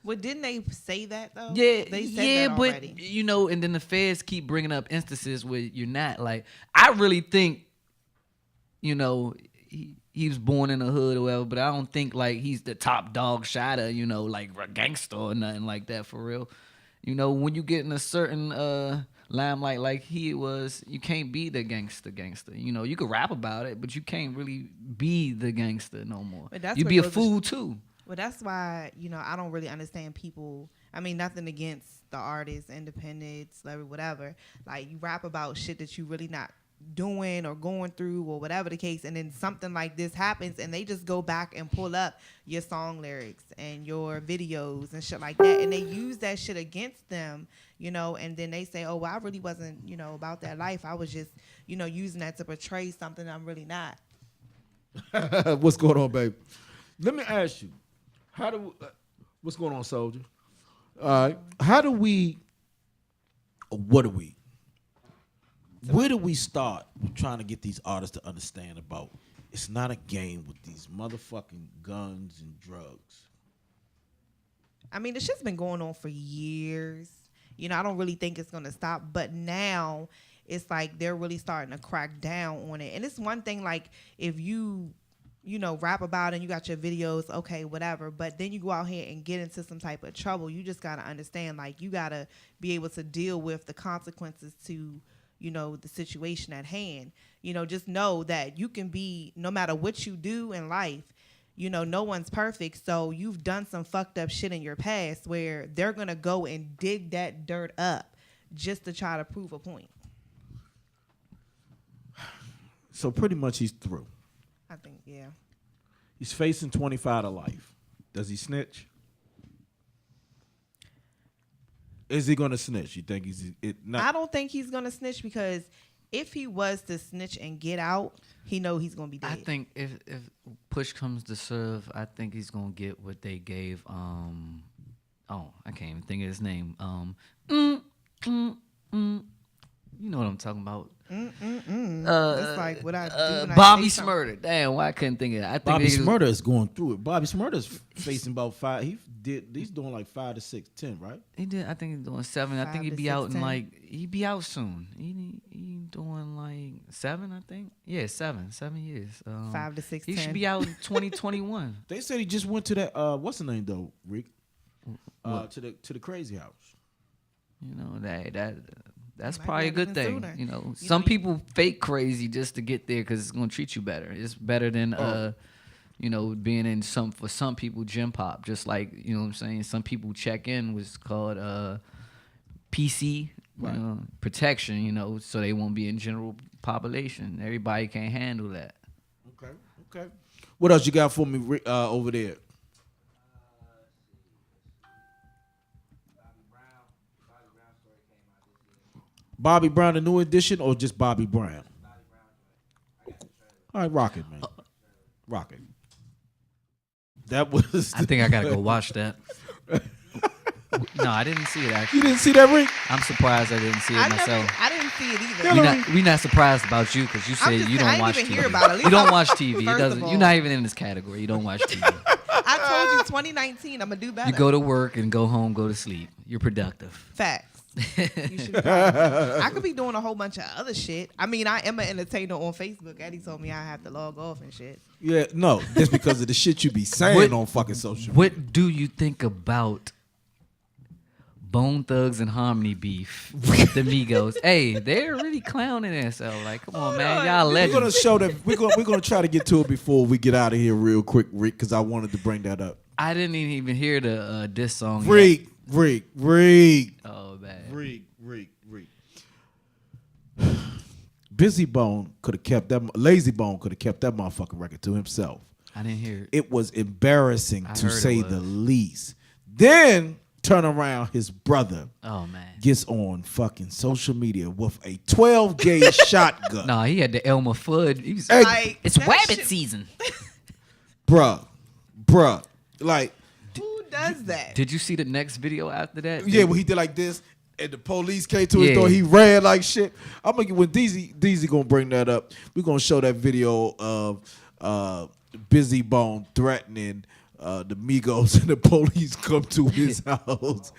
Well, didn't they say that though? Yeah, they said yeah, that but already. you know, and then the feds keep bringing up instances where you're not. Like, I really think, you know, he was born in the hood or whatever, but I don't think like he's the top dog shotter, you know, like a gangster or nothing like that for real. You know, when you get in a certain limelight like he was, you can't be the gangster. You know, you could rap about it, but you can't really be the gangster no more. But that's You what be a goes to fool too. Well, that's why, you know, I don't really understand people. I mean, nothing against the artists, independent, celebrity, whatever. Like, you rap about shit that you really not doing or going through or whatever the case, and then something like this happens, and they just go back and pull up your song lyrics and your videos and shit like that, and they use that shit against them, you know, and then they say, oh, well, I really wasn't, you know, about that life. I was just, you know, using that to portray something I'm really not. What's going on, babe? Let me ask you, what's going on, soldier? How do we, or what do we? Where do we start trying to get these artists to understand about it's not a game with these motherfucking guns and drugs? I mean, the shit's been going on for years. You know, I don't really think it's going to stop. But now it's like they're really starting to crack down on it. And it's one thing, like, if you rap about it and you got your videos, okay, whatever. But then you go out here and get into some type of trouble. You just got to understand, like, you got to be able to deal with the consequences to, the situation at hand. Just know that you can be, no matter what you do in life, no one's perfect. So you've done some fucked up shit in your past where they're going to go and dig that dirt up just to try to prove a point. So pretty much he's through. I think, yeah. He's facing 25 to life. Does he snitch? Is he going to snitch? You think I don't think he's going to snitch, because if he was to snitch and get out, he know he's going to be dead. I think if push comes to shove, I think he's going to get what they gave. I can't even think of his name. You know what I'm talking about. That's like what I do. Bobby Smurder. Damn, why I couldn't think of that. I think Bobby Smurder is going through it. Bobby Smurder's facing about 5. He's doing like 5 to 6, 10, right? He did. I think he's doing 7. I think he'd be out in he'd be out soon. He doing like 7, I think. Yeah, 7 years. 5 to 6. He 10. should be out in 2021. They said he just went to that. What's the name though, Rick? To the crazy house. That's probably a good thing. Some people fake crazy just to get there because it's gonna treat you better. It's better than being in for some people gym pop. Just like what I'm saying. Some people check in was called PC protection. So they won't be in general population. Everybody can't handle that. Okay. What else you got for me, Rick, over there? Bobby Brown, the new edition, or just Bobby Brown? All right, rock it, man. Rock it. That was. I think I gotta go watch that. No, I didn't see it actually. You didn't see that, Rick? I'm surprised I didn't see it myself. I didn't see it either. We not surprised about you because you said you don't watch TV. You don't watch TV. It doesn't. You're not even in this category. You don't watch TV. I told you 2019. I'm gonna do better. You go to work and go home, go to sleep. You're productive. Facts. I could be doing a whole bunch of other shit. I mean, I am an entertainer on Facebook. Eddie told me I have to log off and shit. Yeah, no, just because of the shit you be saying on fucking social media. What do you think about Bone Thugs and Harmony beef with the Migos? Hey, they're really clowning themselves. Like, come on, man, y'all legends. We're gonna show that. We're gonna try to get to it before we get out of here real quick, Rick, because I wanted to bring that up. I didn't even hear the diss song. Rick. Oh man. Rick. Busy Bone could have kept that. Lazy Bone could have kept that motherfucking record to himself. I didn't hear it. It was embarrassing to say the least. Then turn around, his brother. Oh man. Gets on fucking social media with a 12 gauge shotgun. Nah, he had the Elmer Fudd. He was like, it's rabbit season. Bruh. Like, who does that? Did you see the next video after that? Yeah, when he did like this, and the police came to his door, he ran like shit. I'm gonna when DZ gonna bring that up. We're gonna show that video of Busy Bone threatening the Migos and the police come to his house.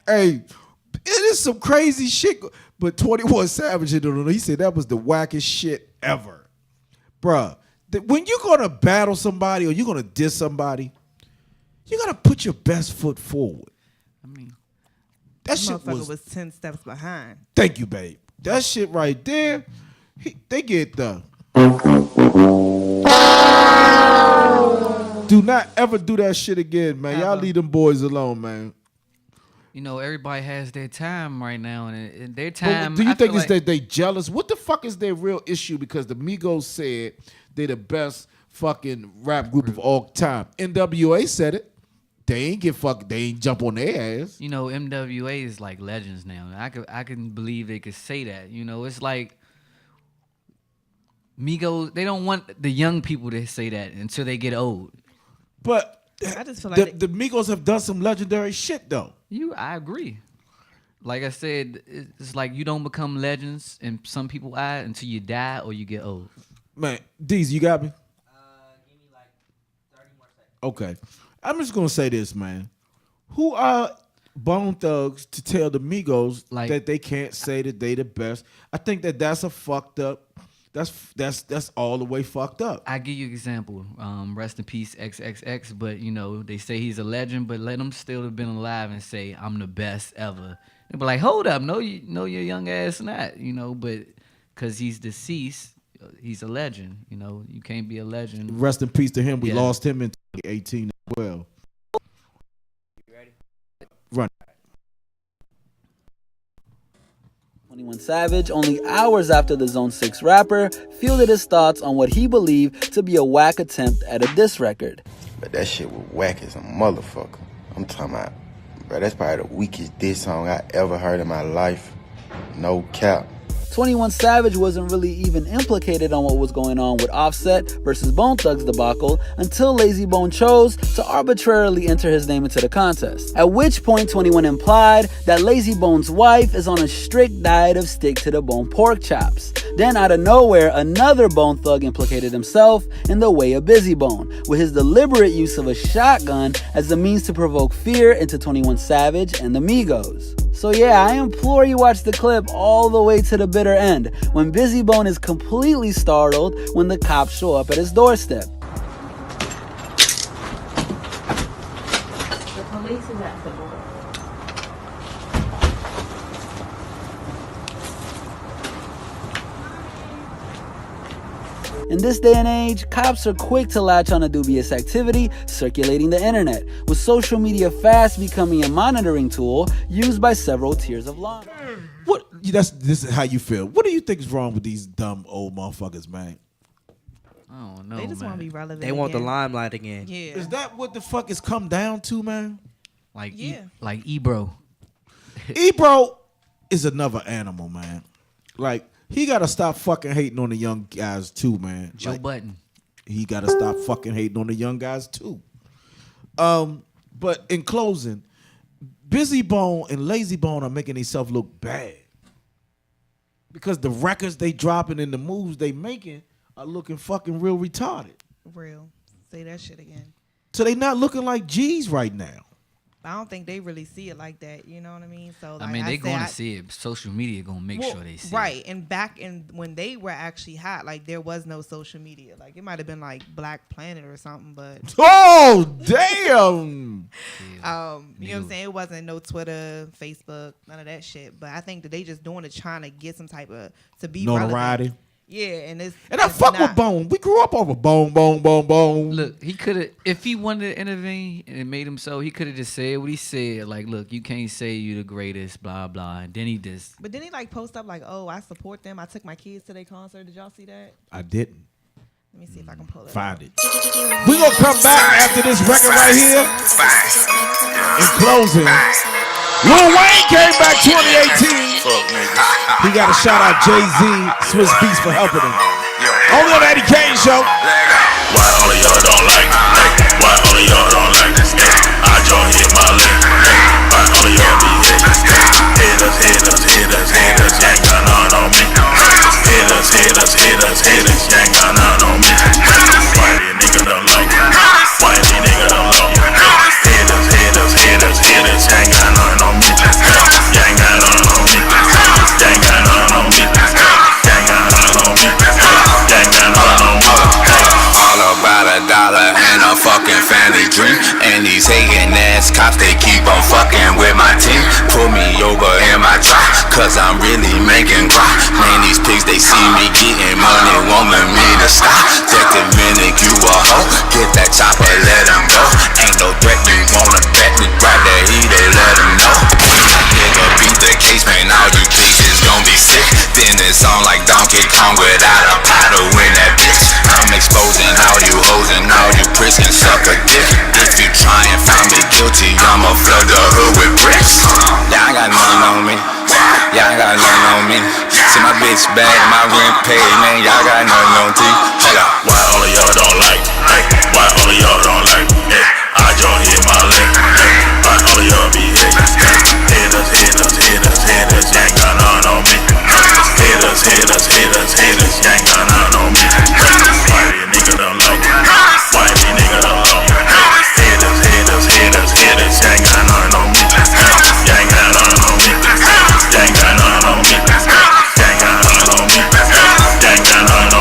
Hey, it is some crazy shit. But 21 Savage, he said that was the wackest shit ever. Bruh, when you're gonna battle somebody or you're gonna diss somebody, you gotta put your best foot forward. I mean, that shit was 10 steps behind. Thank you, babe. That shit right there, they get the. Do not ever do that shit again, man. Y'all leave them boys alone, man. Everybody has their time right now, and their time. But do you think it's that they jealous? What the fuck is their real issue? Because the Migos said they're the best fucking rap group of all time. NWA said it. They ain't they ain't jump on their ass. MWA is like legends now. I can believe they could say that. It's like Migos. They don't want the young people to say that until they get old. But I just feel like the Migos have done some legendary shit though. I agree. Like I said, it's like you don't become legends in some people's eyes until you die or you get old. Man, Deez, you got me? Give me like 30 more seconds. Okay. I'm just going to say this, man. Who are Bone Thugs to tell the Migos that they can't say that they the best? I think that's a fucked up That's all the way fucked up. I give you an example. Rest in peace, XXX. But you know they say he's a legend, but let him still have been alive and say I'm the best ever. They be like, hold up, no, your young ass not. You know, but because he's deceased, he's a legend. You know, you can't be a legend. Rest in peace to him. We lost him in 2018 as well. You ready? Run. 21 Savage, only hours after the Zone 6 rapper fielded his thoughts on what he believed to be a whack attempt at a diss record. But that shit was whack as a motherfucker. I'm talking about, bro, that's probably the weakest diss song I ever heard in my life. No cap. 21 Savage wasn't really even implicated on what was going on with Offset versus Bone Thugs debacle until Lazy Bone chose to arbitrarily enter his name into the contest. At which point 21 implied that Lazy Bone's wife is on a strict diet of stick to the bone pork chops. Then out of nowhere, another Bone Thug implicated himself in the way of Busy Bone, with his deliberate use of a shotgun as a means to provoke fear into 21 Savage and the Migos. So yeah, I implore you watch the clip all the way to the bitter end, when Busy Bone is completely startled when the cops show up at his doorstep. The police is at the door. In this day and age, cops are quick to latch on a dubious activity circulating the internet, with social media fast becoming a monitoring tool used by several tiers of law. This is how you feel. What do you think is wrong with these dumb old motherfuckers, man? I don't know. They just want to be relevant. They want the again. limelight again. Yeah. Is that what the fuck it's come down to, man? Like Yeah. like Ebro. Ebro is another animal, man. Like, he gotta stop fucking hating on the young guys too, man. Joe Like, Button. He gotta stop fucking hating on the young guys too. But in closing, Busy Bone and Lazy Bone are making themselves look bad. Because the records they dropping and the moves they making are looking fucking real retarded. Real. Say that shit again. So they not looking like G's right now. I don't think they really see it like that. You know what I mean? So like, I mean, they going to see it. Social media going to make sure they see right. it. And back in when they were actually hot, like there was no social media. Like it might have been like Black Planet or something, but oh damn. You know what I'm saying? It wasn't no Twitter, Facebook, none of that shit. But I think that they just doing it trying to get some type of to be notoriety. relevant. Yeah, and I fuck with Bone. We grew up over Bone. Look, he could have, if he wanted to intervene and it made him so, he could have just said what he said. Like, look, you can't say you the greatest, blah, blah. And then he just. But then he like post up like, oh, I support them. I took my kids to their concert. Did y'all see that? I didn't. Let me see if I can pull it. Find it. We gonna come back after this record right here. In closing, Lil Wayne came back 2018. He got to shout out Jay-Z, Swiss Beats for helping him. Only on the Eddie Kayne Show. Why all of y'all don't like? Why all of y'all don't like? I don't hit my leg. Why all of y'all be haters, haters, y'all ain't got none on me. Haters, y'all ain't got none on me. Why these niggas don't like? Why these niggas don't like? Haters, y'all ain't got none on me. Y'all ain't got none on me. Y'all ain't got none on me. Y'all ain't got none on me. Y'all ain't got none on me. All about a dollar and a fucking family dream. And these hating ass cops, they keep on fucking with my team. Pull me over in my truck, cause I'm really making guap. Man, these pigs, they see me getting money, want me to stop. Just the minute you a hoe, get that chopper, let him go. Ain't no threat, you wanna bet me, grab that heater, let him know. Nigga, beat the case, man, all you bitches gon' be sick. Then it's on like Donkey Kong without a paddle in that bitch. I'm exposing all you hoes and all you pricks can suck a dick. If you try and find me guilty, I'ma flood the hood with bricks. Y'all ain't got nothing on me. Y'all ain't got nothing on me. See my bitch bag, my rent paid, man. Y'all got nothing on T. Hold up. Why all of y'all don't like? Why all of y'all don't like? I don't hit my leg. Why all of y'all be haters? Haters, y'all ain't got none on me. Haters, y'all ain't got none on me. Why these niggas don't like? Why these niggas don't like? Haters, y'all ain't got none on me. Y'all ain't got none on me. Y'all ain't got none on me. Y'all ain't got none on me. Y'all ain't got none on me.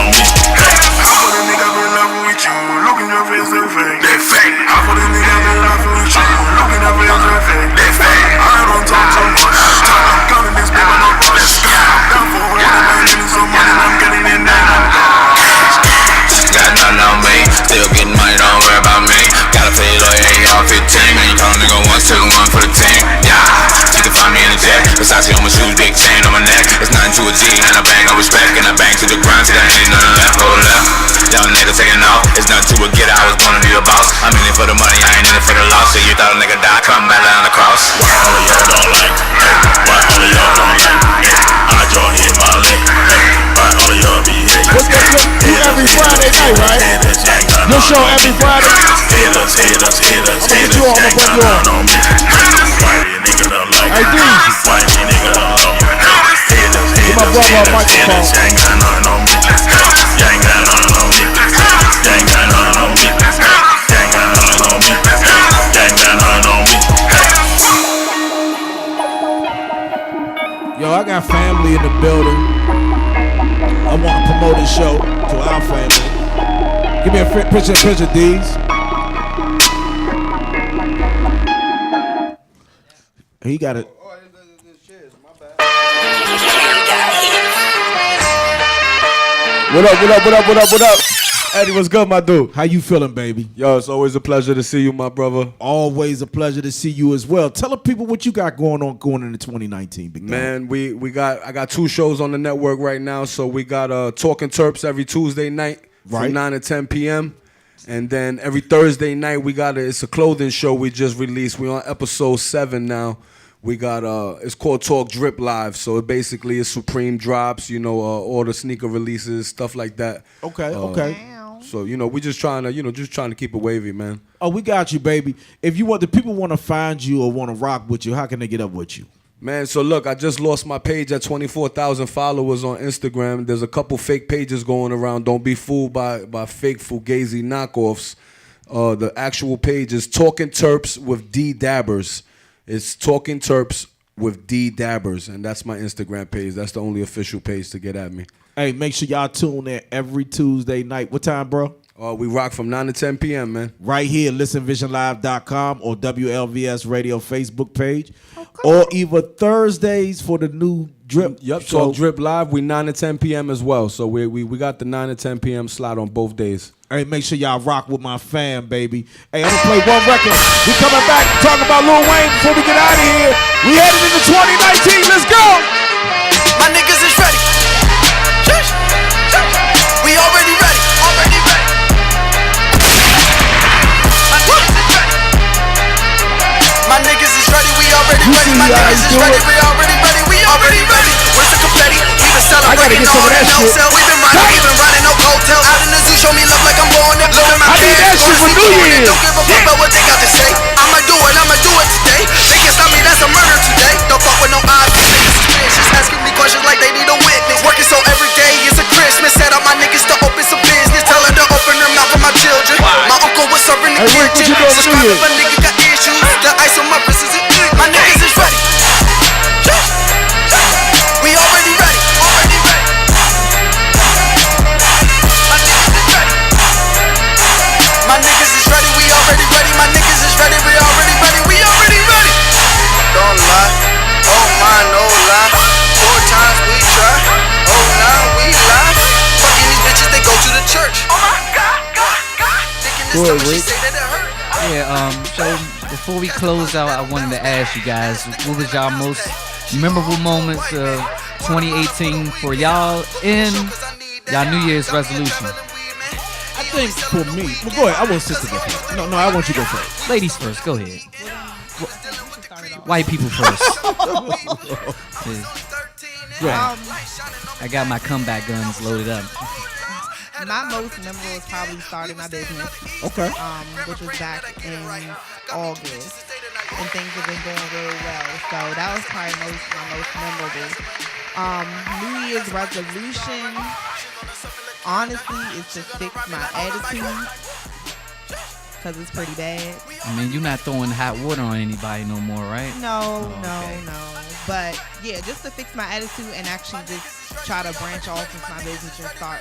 all 15. Man, you call a nigga once, took one for the team. Yeah, you can find me in the jet. Versace on my shoes, big chain on my neck. It's nothing to a G, and I bang on respect. And I bang to the grind, till there ain't nothing left. Hold left. Young nigga taking off. It's nothing to a get, I was born to be a boss. I'm in it for the money, I ain't in it for the loss. So you thought a nigga died, come back down the cross. Why all of y'all don't like? Why all of y'all don't like? I just hit my leg. Why all of y'all be hating? What's that? You every Friday night, right? Your show every Friday? Haters. I'm gonna put you on. Hey, D. Give my brother a microphone. Yo, I got family in the building. I want to promote this show to our family. Give me a picture, D's. He got it. What up? Eddie, what's good, my dude? How you feeling, baby? Yo, it's always a pleasure to see you, my brother. Always a pleasure to see you as well. Tell the people what you got going into 2019, big man. I got 2 shows on the network right now. So we got Talking Terps every Tuesday night from 9 to 10 p.m. And then every Thursday night it's a clothing show we just released. We're on episode 7 now. We got it's called Talk Drip Live. So it basically is Supreme drops, all the sneaker releases, stuff like that. Okay. So we just trying to keep it wavy, man. Oh, we got you, baby. If the people want to find you or want to rock with you, how can they get up with you? Man, so look, I just lost my page at 24,000 followers on Instagram. There's a couple fake pages going around. Don't be fooled by fake fugazi knockoffs. The actual page is Talking Terps with D Dabbers. It's Talking Terps with D Dabbers, and that's my Instagram page. That's the only official page to get at me. Hey, make sure y'all tune in every Tuesday night. What time, bro? We rock from 9 to 10 p.m., man. Right here, listenvisionlive.com or WLVS Radio Facebook page. Or either Thursdays for the new Drip. Yep, Talk Drip Live. We 9 to 10 p.m. as well. So we got the 9 to 10 p.m. slot on both days. Hey, make sure y'all rock with my fam, baby. Hey, I'm going to play one record. We coming back to talk about Lil Wayne before we get out of here. We headed into 2019. Let's go. My niggas is ready. We already ready. My niggas is ready. We already ready. My niggas is ready. We already ready. We already ready. Where's the confetti? We been celebrating all the no-sell. We been riding no coattails. Out in the zoo, show me love like I'm blowing up. Loading my pants. Don't give a fuck about what they got to say. I'ma do it today. They can't stop me, that's a murder today. Don't fuck with no odds. Just asking me questions like they need a witness. Working so every day is a Christmas. Set up my niggas to open some business. Tell her to open her mouth for my children. My uncle was serving the kitchen. Subscribe if a nigga got issues. The ice on my wrist is my niggas is ready. We already ready. My niggas is ready. We already ready. My niggas is ready. We already ready. We already ready. Don't lie. Oh my, no lie. 4 times we try. Oh now we lie. Fucking these bitches, they go to the church. Oh my God. Thinking this stuff, she say that it hurt. Yeah, so before we close out, I wanted to ask you guys, what was y'all most memorable moments of 2018 for y'all in y'all New Year's resolution? I think for me, well, go ahead. I want sister to go first. No, I want you to go first. Ladies first, go ahead. White people first. Yeah. I got my comeback guns loaded up. My most memorable is probably starting my business. Okay. Which was back in August. And things have been going really well. So that was probably my most memorable. New Year's resolution, honestly, is to fix my attitude. Because it's pretty bad. I mean, you're not throwing hot water on anybody no more, right? No. But yeah, just to fix my attitude and actually just try to branch off into my business and start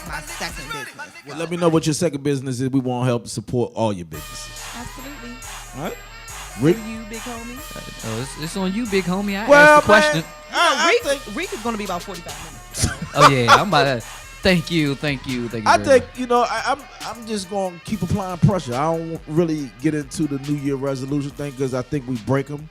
my second business. Well, let me know what your second business is. We want to help support all your businesses. Absolutely. All right. Rick? You, big homie? It's on you, big homie. I Well, asked the question. Rick is going to be about 45 minutes. So. Oh, yeah. I'm about to... Thank you. I think I'm just gonna keep applying pressure. I don't really get into the New Year resolution thing because I think we break them.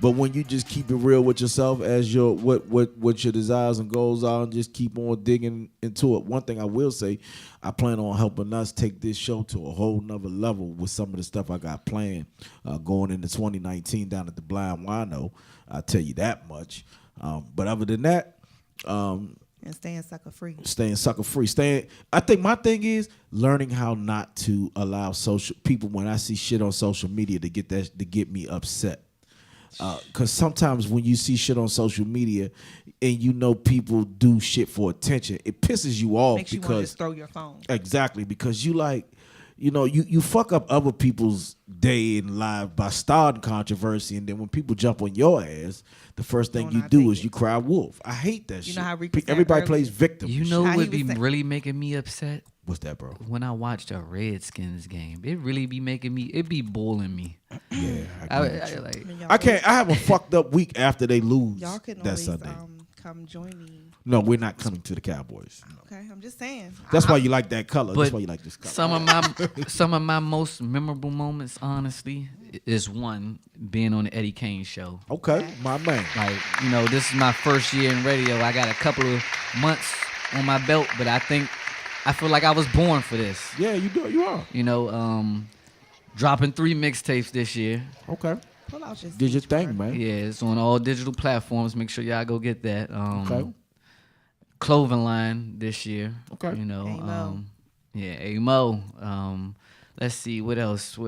But when you just keep it real with yourself as your what your desires and goals are, and just keep on digging into it. One thing I will say, I plan on helping us take this show to a whole nother level with some of the stuff I got planned going into 2019 down at the Blind Wino. I'll tell you that much. But other than that, and staying sucker free. I think my thing is learning how not to allow social people when I see shit on social media to get me upset. Because sometimes when you see shit on social media and people do shit for attention, it pisses you off. Makes you want to just throw your phone. Exactly, because you fuck up other people's day in life by starting controversy, and then when people jump on your ass, the first thing you do is you cry wolf. I hate that shit. Know how Rico said Everybody earlier? plays victim. You know what would be really making me upset? What's that, bro? When I watched a Redskins game, it really be making me. It be boiling me. Yeah, I can't. I have a fucked up week after they lose. Y'all can that always Sunday. come join me. No, we're not coming to the Cowboys. Okay, I'm just saying. That's why you like that color. But That's why you like this color. some of my most memorable moments, honestly, is one being on the Eddie Kayne show. Okay, my man. Like this is my first year in radio. I got a couple of months on my belt, but I feel like I was born for this. Yeah, you do. You are. Dropping 3 mixtapes this year. Okay. Pull out your Did your thing, man. Yeah, it's on all digital platforms. Make sure y'all go get that. Okay. Clothing line this year. Okay. A-Mo. A-Mo. Let's see, what else?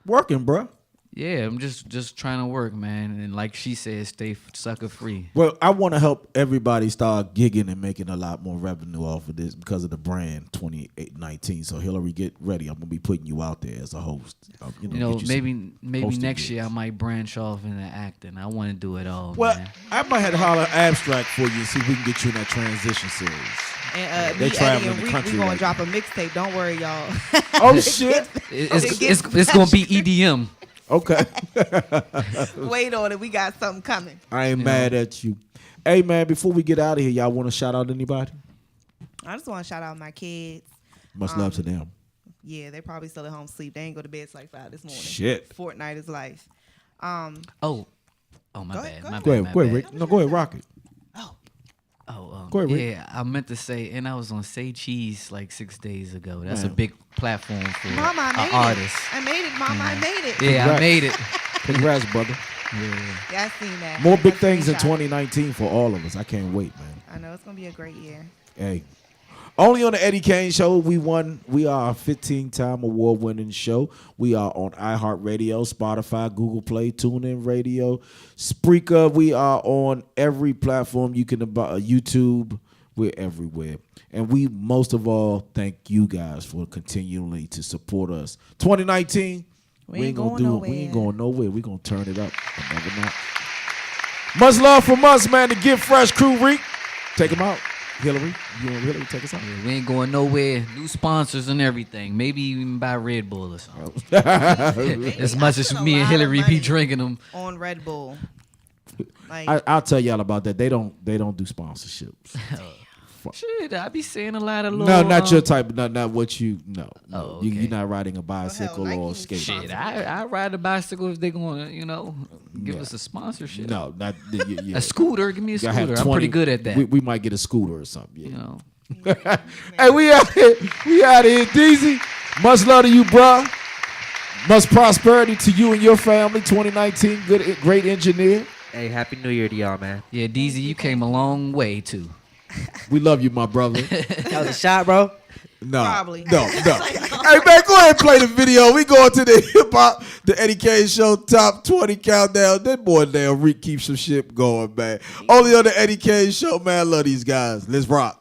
Working, bruh. Yeah, I'm just trying to work, man. And like she said, stay sucker free. Well, I want to help everybody start gigging and making a lot more revenue off of this because of the brand 2019. So Hillary, get ready. I'm gonna be putting you out there as a host. Maybe next year I might branch off into acting. I want to do it all. Well, man. I might have to holler abstract for you and see if we can get you in that transition series. And they me, traveling Eddie, the and country. we're gonna right drop now. a mixtape. Don't worry, y'all. Oh shit! It's gonna be EDM. Okay. Wait on it. We got something coming. I ain't mad at you. Hey man, before we get out of here, y'all want to shout out anybody? I just want to shout out my kids. Much love to them. Yeah, they probably still at home sleep. They ain't go to bed till like 5 this morning. Shit. Fortnite is life. Oh, my bad. My Go bad, ahead, Rick. No, go ahead, rock it. Go ahead, Rick. Yeah, I meant to say, and I was on Say Cheese like 6 days ago. That's a Man. big platform for Mama, I made artists. it. I made it, Mama. I made it. Yeah, I made it. Congrats, brother. Yeah, I seen that. More big That's things in screenshot. 2019 for all of us. I can't wait, man. I know it's gonna be a great year. Hey. Only on the Eddie Kayne Show, we are a 15-time award-winning show. We are on iHeartRadio, Spotify, Google Play, TuneIn Radio, Spreaker. We are on every platform you can YouTube. We're everywhere. And we, most of all, thank you guys for continually to support us. 2019, we ain't gonna do it. We ain't going nowhere. We gonna turn it up another notch. Much love from us, man, the Get Fresh crew, Reek. Take them out. Hillary, you want Hillary take us out? Yeah, we ain't going nowhere. New sponsors and everything. Maybe even buy Red Bull or something. As much as me and Hillary be drinking them. On Red Bull. Like, I'll tell y'all about that. They don't do sponsorships. Shit, I be seeing a lot of little. No, not your type. Not what you. No, Oh, okay. You're not riding a bicycle or skate. Shit, I ride a bicycle if they gonna, give us a sponsorship. No, not a scooter. Give me a You gotta have scooter. I'm pretty good at that. We might get a scooter or something. Yeah. Hey, we out here. We out here, DZ. Much love to you, bro. Much prosperity to you and your family. 2019, great engineer. Hey, Happy New Year to y'all, man. Yeah, DZ, you came a long way too. We love you, my brother. That was a shot, bro. No, Probably. no. Hey, man, go ahead and play the video. We going to the hip-hop, the Eddie Kayne Show Top 20 Countdown. That boy damn Reek keeps some shit going, man. Only on the Eddie Kayne Show, man. I love these guys. Let's rock.